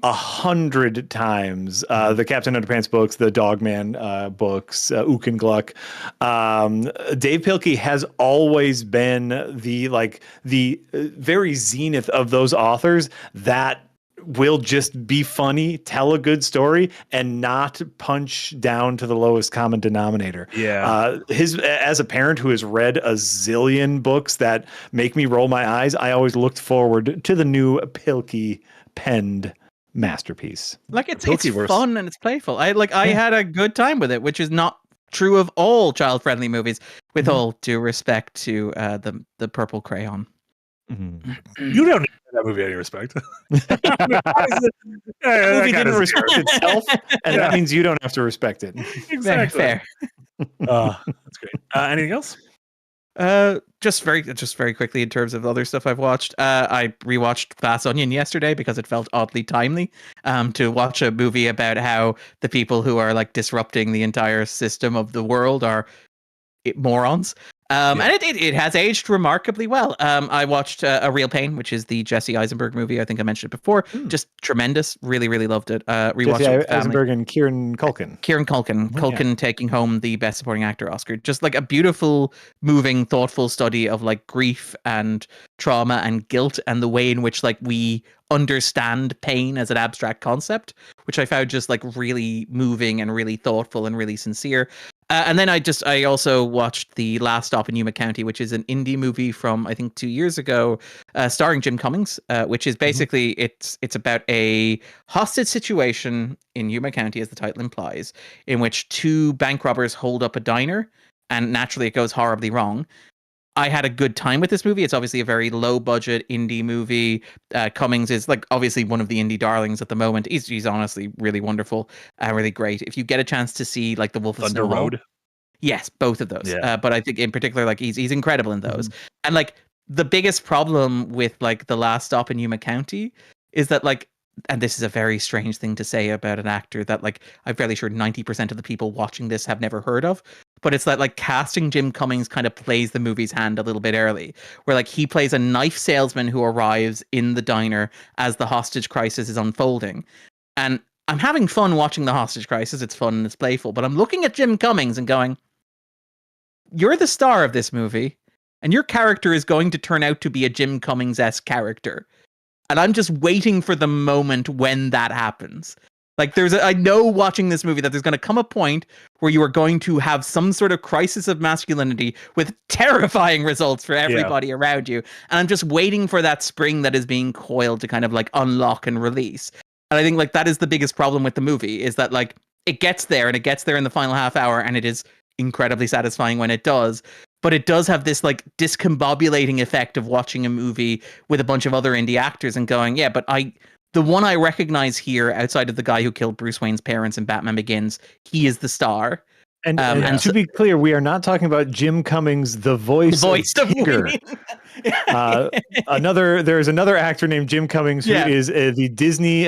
100 times. The Captain Underpants books, the Dogman books, Ook and Gluck. Dave Pilkey has always been the very zenith of those authors that will just be funny, tell a good story, and not punch down to the lowest common denominator. Yeah. As a parent who has read a zillion books that make me roll my eyes, I always looked forward to the new Pilkey penned masterpiece. Like, it's fun and it's playful. I had a good time with it, which is not true of all child-friendly movies, with all due respect to the Purple Crayon. You don't need that movie any respect. The movie didn't respect itself, and that means you don't have to respect it. Exactly. Fair. That's great. Anything else? Just very quickly in terms of other stuff I've watched. I rewatched Glass Onion yesterday because it felt oddly timely to watch a movie about how the people who are like disrupting the entire system of the world are morons. And it has aged remarkably well. I watched A Real Pain, which is the Jesse Eisenberg movie. I think I mentioned it before. Just tremendous. Really, really loved it. Rewatched Jesse it. Eisenberg and Kieran Culkin. Culkin taking home the Best Supporting Actor Oscar. Just like a beautiful, moving, thoughtful study of like grief and trauma and guilt and the way in which like we understand pain as an abstract concept, which I found just like really moving and really thoughtful and really sincere. And then I also watched The Last Stop in Yuma County, which is an indie movie from I think 2 years ago, starring Jim Cummings, which is basically it's about a hostage situation in Yuma County, as the title implies, in which 2 bank robbers hold up a diner, and naturally it goes horribly wrong. I had a good time with this movie. It's obviously a very low budget indie movie. Cummings is like obviously one of the indie darlings at the moment. He's honestly really wonderful, really great. If you get a chance to see like The Wolf of Thunder Snow Road. Yes, both of those. Yeah. But I think in particular, like he's incredible in those. And like the biggest problem with like The Last Stop in Yuma County is that like, and this is a very strange thing to say about an actor that like I'm fairly sure 90% of the people watching this have never heard of, but it's that like casting Jim Cummings kind of plays the movie's hand a little bit early, where like he plays a knife salesman who arrives in the diner as the hostage crisis is unfolding. And I'm having fun watching the hostage crisis. It's fun and it's playful, but I'm looking at Jim Cummings and going, you're the star of this movie and your character is going to turn out to be a Jim Cummings-esque character. And I'm just waiting for the moment when that happens. Like I know watching this movie that there's going to come a point where you are going to have some sort of crisis of masculinity with terrifying results for everybody around you. And I'm just waiting for that spring that is being coiled to kind of like unlock and release. And I think like that is the biggest problem with the movie, is that like it gets there and it gets there in the final half hour and it is incredibly satisfying when it does. But it does have this like discombobulating effect of watching a movie with a bunch of other indie actors and going, yeah, but the one I recognize here outside of the guy who killed Bruce Wayne's parents in Batman Begins, he is the star. And to be clear, we are not talking about Jim Cummings, the voice of Tigger. There's another actor named Jim Cummings who is the Disney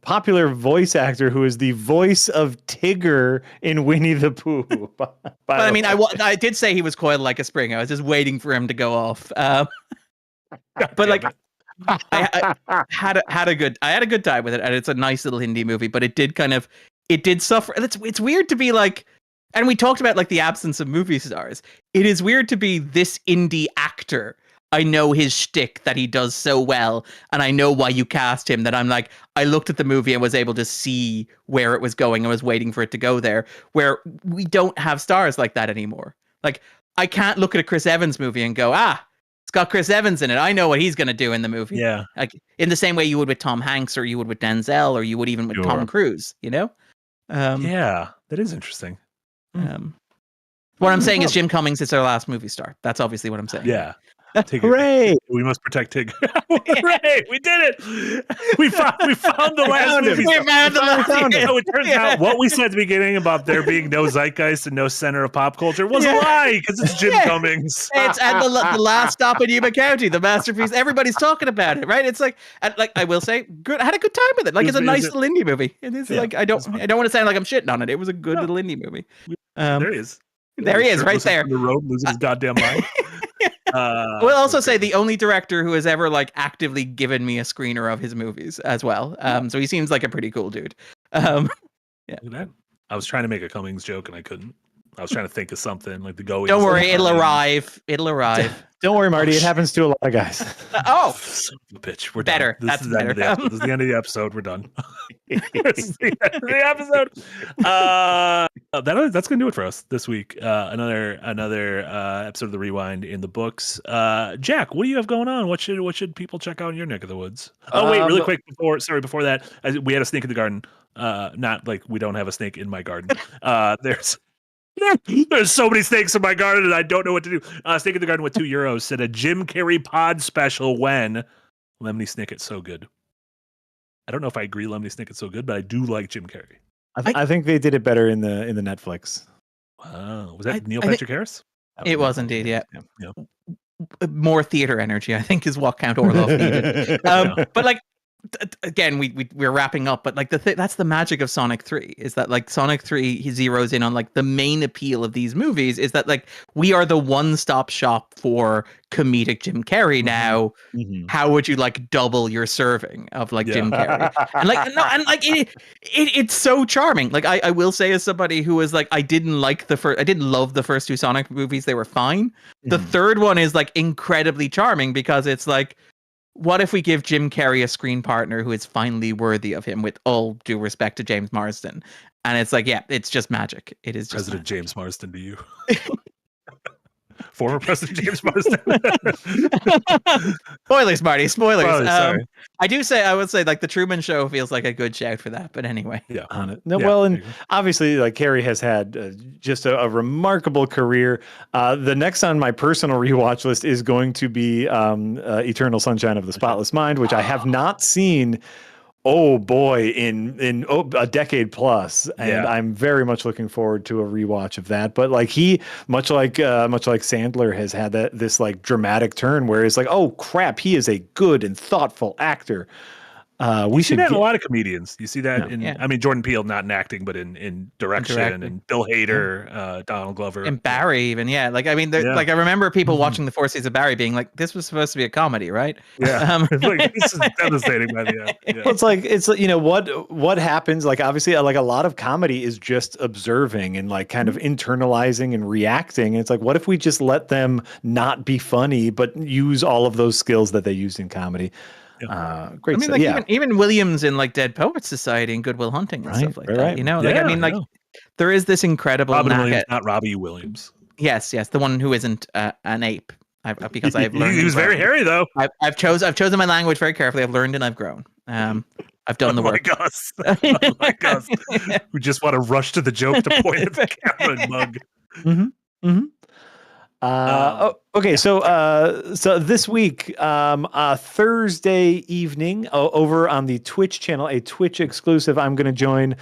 popular voice actor who is the voice of Tigger in Winnie the Pooh. But I mean, I did say he was coiled like a spring. I was just waiting for him to go off. But like, I had a good time with it, and it's a nice little indie movie. But it did suffer. It's weird to be like, and we talked about like the absence of movie stars. It is weird to be this indie actor I know his shtick that he does so well, and I know why you cast him. That I'm like, I looked at the movie and was able to see where it was going. I was waiting for it to go there. Where we don't have stars like that anymore. Like, I can't look at a Chris Evans movie and go, it's got Chris Evans in it. I know what he's going to do in the movie. Yeah. Like in the same way you would with Tom Hanks, or you would with Denzel, or you would even with Tom Cruise, you know? Yeah, that is interesting. What I'm saying is Jim Cummings is our last movie star. That's obviously what I'm saying. Yeah. Hooray! We must protect Tig. Hooray! We did it. We found the last movie. We found the last movie. So it turns out what we said at the beginning about there being no zeitgeist and no center of pop culture was a lie, because it's Jim Cummings. It's at the last stop in Yuma County, the masterpiece. Everybody's talking about it, right? It's like I will say, good. I had a good time with it. Like, it's a nice little indie movie. It is like I don't want to sound like I'm shitting on it. It was a good little indie movie. There he is. There he is, right there. On the road, losing his goddamn mind. We'll also say the only director who has ever like actively given me a screener of his movies as well. So he seems like a pretty cool dude. Yeah. Look at that. I was trying to make a Cummings joke and I couldn't. I was trying to think of something like the Go. Don't worry, it'll arrive. It'll arrive. Don't worry, Marty. It happens to a lot of guys. Son of a bitch. We're better. Done. That's better. This is the end of the episode. We're done. This is the end of the episode. That's gonna do it for us this week. Another episode of the Rewind in the books. Jack, what do you have going on? What should people check out in your neck of the woods? Oh wait, really quick before that, we had a snake in the garden. Not like we don't have a snake in my garden. There's so many snakes in my garden and I don't know what to do. Snake in the Garden with €2 said a Jim Carrey pod special when Lemony Snicket's so good. I don't know if I agree Lemony Snicket's so good, but I do like Jim Carrey. I think they did it better in the Netflix. Wow. Was that Neil Patrick Harris? It was indeed, yeah. More theater energy, I think, is what Count Orlov needed. But like, again, we're wrapping up, but like that's the magic of Sonic 3 is that like Sonic 3 he zeroes in on like the main appeal of these movies is that like we are the one-stop shop for comedic Jim Carrey now. How would you like double your serving of like Jim Carrey? And it's so charming. Like I will say, as somebody who was like I didn't love the first two Sonic movies, they were fine. The third one is like incredibly charming because it's like, what if we give Jim Carrey a screen partner who is finally worthy of him, with all due respect to James Marsden? And it's like, yeah, it's just magic. It is just President magic. James Marsden to you. Former President James Marsden. Spoilers, Marty. Spoilers. Sorry. I would say like the Truman Show feels like a good shout for that. But anyway. Yeah. On it. No, well, and obviously like Carrey has had just a remarkable career. The next on my personal rewatch list is going to be Eternal Sunshine of the Spotless Mind, which I have not seen. Oh boy, in a decade plus, and I'm very much looking forward to a rewatch of that. But like he, much like Sandler, has had this like dramatic turn where it's like, oh crap, he is a good and thoughtful actor. We see that in a lot of comedians. You see that I mean, Jordan Peele, not in acting, but in direction, and Bill Hader, Donald Glover, and Barry even. Yeah, like I mean, like I remember people watching the 4 Seasons of Barry being like, "This was supposed to be a comedy, right?" Yeah, like this is devastating by the end. Yeah. It's you know what happens. Like obviously, like a lot of comedy is just observing and like kind of internalizing and reacting. And it's like, what if we just let them not be funny, but use all of those skills that they used in comedy? Great. I mean, like even Williams in like Dead Poets Society and Good Will Hunting and stuff like that. You know, like I mean, like there is this incredible. Robin Williams, not Robbie Williams. Yes, the one who isn't an ape. Because I've learned. He was very hairy though. I've chosen my language very carefully. I've learned and I've grown. I've done the work. Oh my gosh. We just want to rush to the joke to point at the camera and mug. Okay, so this week, Thursday evening, over on the Twitch channel, a Twitch exclusive, I'm going to join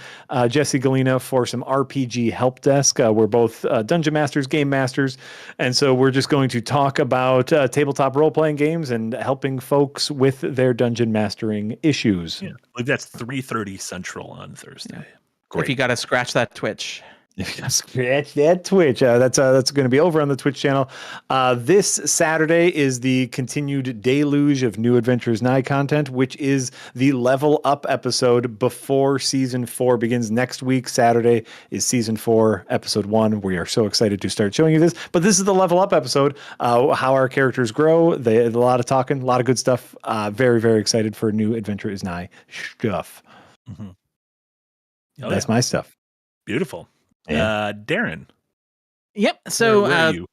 Jesse Galina for some RPG help desk. We're both dungeon masters, game masters, and so we're just going to talk about tabletop role-playing games and helping folks with their dungeon mastering issues. Yeah, I believe that's 3:30 Central on Thursday. Great. If you got to scratch that Twitch. Scratch that Twitch. That's going to be over on the Twitch channel. This Saturday is the continued deluge of New Adventures Nigh content, which is the level up episode before season 4 begins. Next week, Saturday, is season 4, episode 1. We are so excited to start showing you this. But this is the level up episode, how our characters grow. A lot of talking, a lot of good stuff. Very, very excited for New Adventures Nigh stuff. That's my stuff. Beautiful. Yeah. Darren. Yep. So where are you?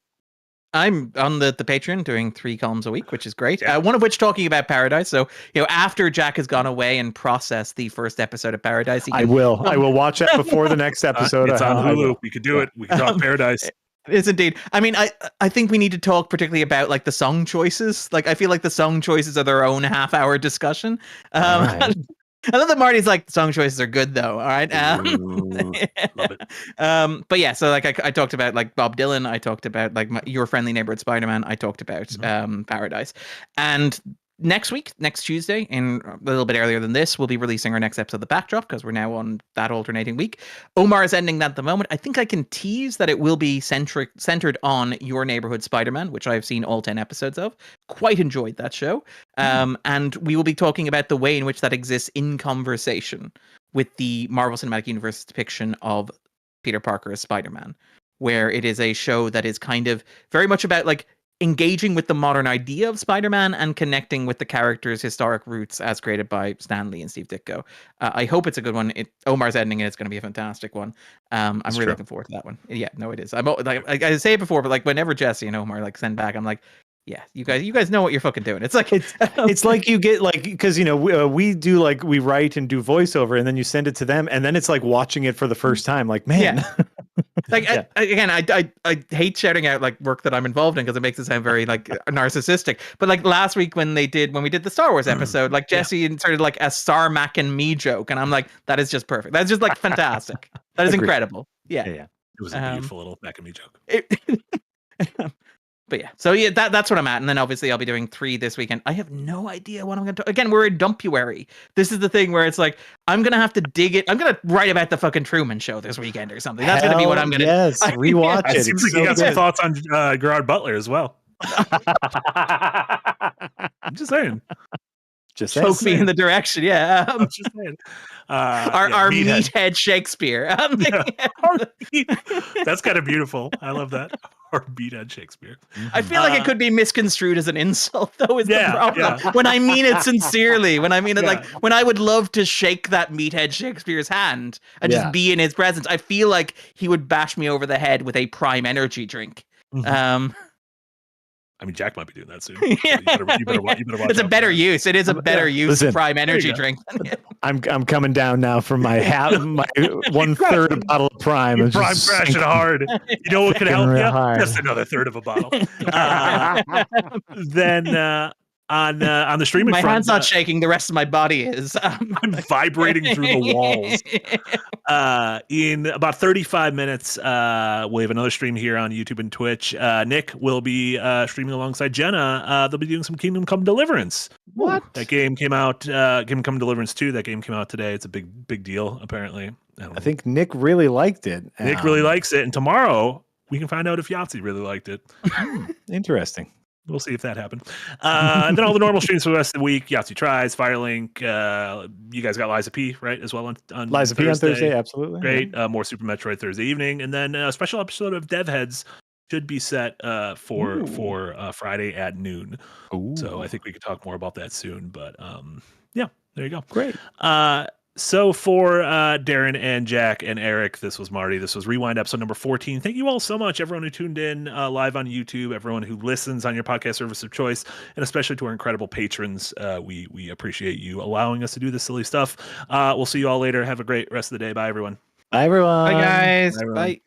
I'm on the Patreon doing 3 columns a week, which is great. One of which talking about Paradise. So, after Jack has gone away and processed the first episode of Paradise, I will watch that before the next episode. It's on Hulu. We could do it. We could talk Paradise. It is indeed. I mean, I think we need to talk particularly about like the song choices. Like, I feel like the song choices are their own half-hour discussion. Right. I love that Marty's like, the song choices are good though. All right. Love it. But yeah, so like I talked about like Bob Dylan. I talked about like Your Friendly Neighborhood Spider-Man. I talked about Paradise. And next Tuesday, and a little bit earlier than this, we'll be releasing our next episode of The Backdrop, because we're now on that alternating week. Omar is ending that at the moment. I think I can tease that it will be centered on Your Neighborhood Spider-Man, which I've seen all 10 episodes of. Quite enjoyed that show. And we will be talking about the way in which that exists in conversation with the Marvel Cinematic Universe depiction of Peter Parker as Spider-Man, where it is a show that is kind of very much about like engaging with the modern idea of Spider-Man and connecting with the character's historic roots as created by Stan Lee and Steve Ditko. I hope it's a good one. Omar's ending it. It's going to be a fantastic one. I'm really looking forward to that one. Yeah, no, it is. I say it before, but like whenever Jesse and Omar like send back, I'm like, yeah, you guys know what you're fucking doing. It's like it's like you get like, because we do like we write and do voiceover, and then you send it to them, and then it's like watching it for the first time. Like, man. Yeah. Like I hate shouting out like work that I'm involved in, because it makes it sound very like narcissistic. But like last week when we did the Star Wars episode, like Jesse inserted like a Star Mac and me joke, and I'm like, that is just perfect. That's just like fantastic. That is incredible. Yeah. It was a beautiful little Mac and me joke. But yeah, so yeah, that's what I'm at. And then obviously I'll be doing 3 this weekend. I have no idea what I'm going to do. Again, we're in Dumpuary. This is the thing where it's like, I'm going to have to dig it. I'm going to write about the fucking Truman Show this weekend or something. That's going to be what I'm going to do. Rewatch it. It seems like you got some thoughts on Gerard Butler as well. I'm just saying. Poke me in the direction, yeah. I'm just saying. Our meathead Shakespeare. That's kind of beautiful. I love that. Or meathead Shakespeare. I feel like it could be misconstrued as an insult, though, is the problem. Yeah. When I mean it sincerely, when I mean it like, when I would love to shake that meathead Shakespeare's hand and just be in his presence, I feel like he would bash me over the head with a Prime Energy drink. I mean, Jack might be doing that soon. So you better watch it's a better use. It is a better use of Prime Energy drink. I'm coming down now from my 1/3 a bottle of Prime. You're Prime crashing hard. You know what could help you? Hard. Just another third of a bottle. Then on the streaming my front, hand's not shaking. The rest of my body is. I'm vibrating through the walls. In about 35 minutes, we have another stream here on YouTube and Twitch. Nick will be streaming alongside Jenna. They'll be doing some Kingdom Come Deliverance. What? That game came out. Kingdom Come Deliverance 2. That game came out today. It's a big deal, apparently. I think Nick really liked it. Nick really likes it. And tomorrow, we can find out if Yahtzee really liked it. Interesting. We'll see if that happened. And then all the normal streams for the rest of the week. Yahtzee Tries, Firelink. You guys got Liza P, right, as well on Liza P on Thursday, absolutely. Great. More Super Metroid Thursday evening. And then a special episode of Dev Heads should be set for Friday at noon. Ooh. So I think we could talk more about that soon. But yeah, there you go. Great. So for Darren and Jack and Eric, this was Marty. This was Rewind episode number 14. Thank you all so much, everyone who tuned in live on YouTube, everyone who listens on your podcast service of choice, and especially to our incredible patrons. We appreciate you allowing us to do this silly stuff. We'll see you all later. Have a great rest of the day. Bye, everyone. Bye, everyone. Bye, guys. Bye, everyone. Bye.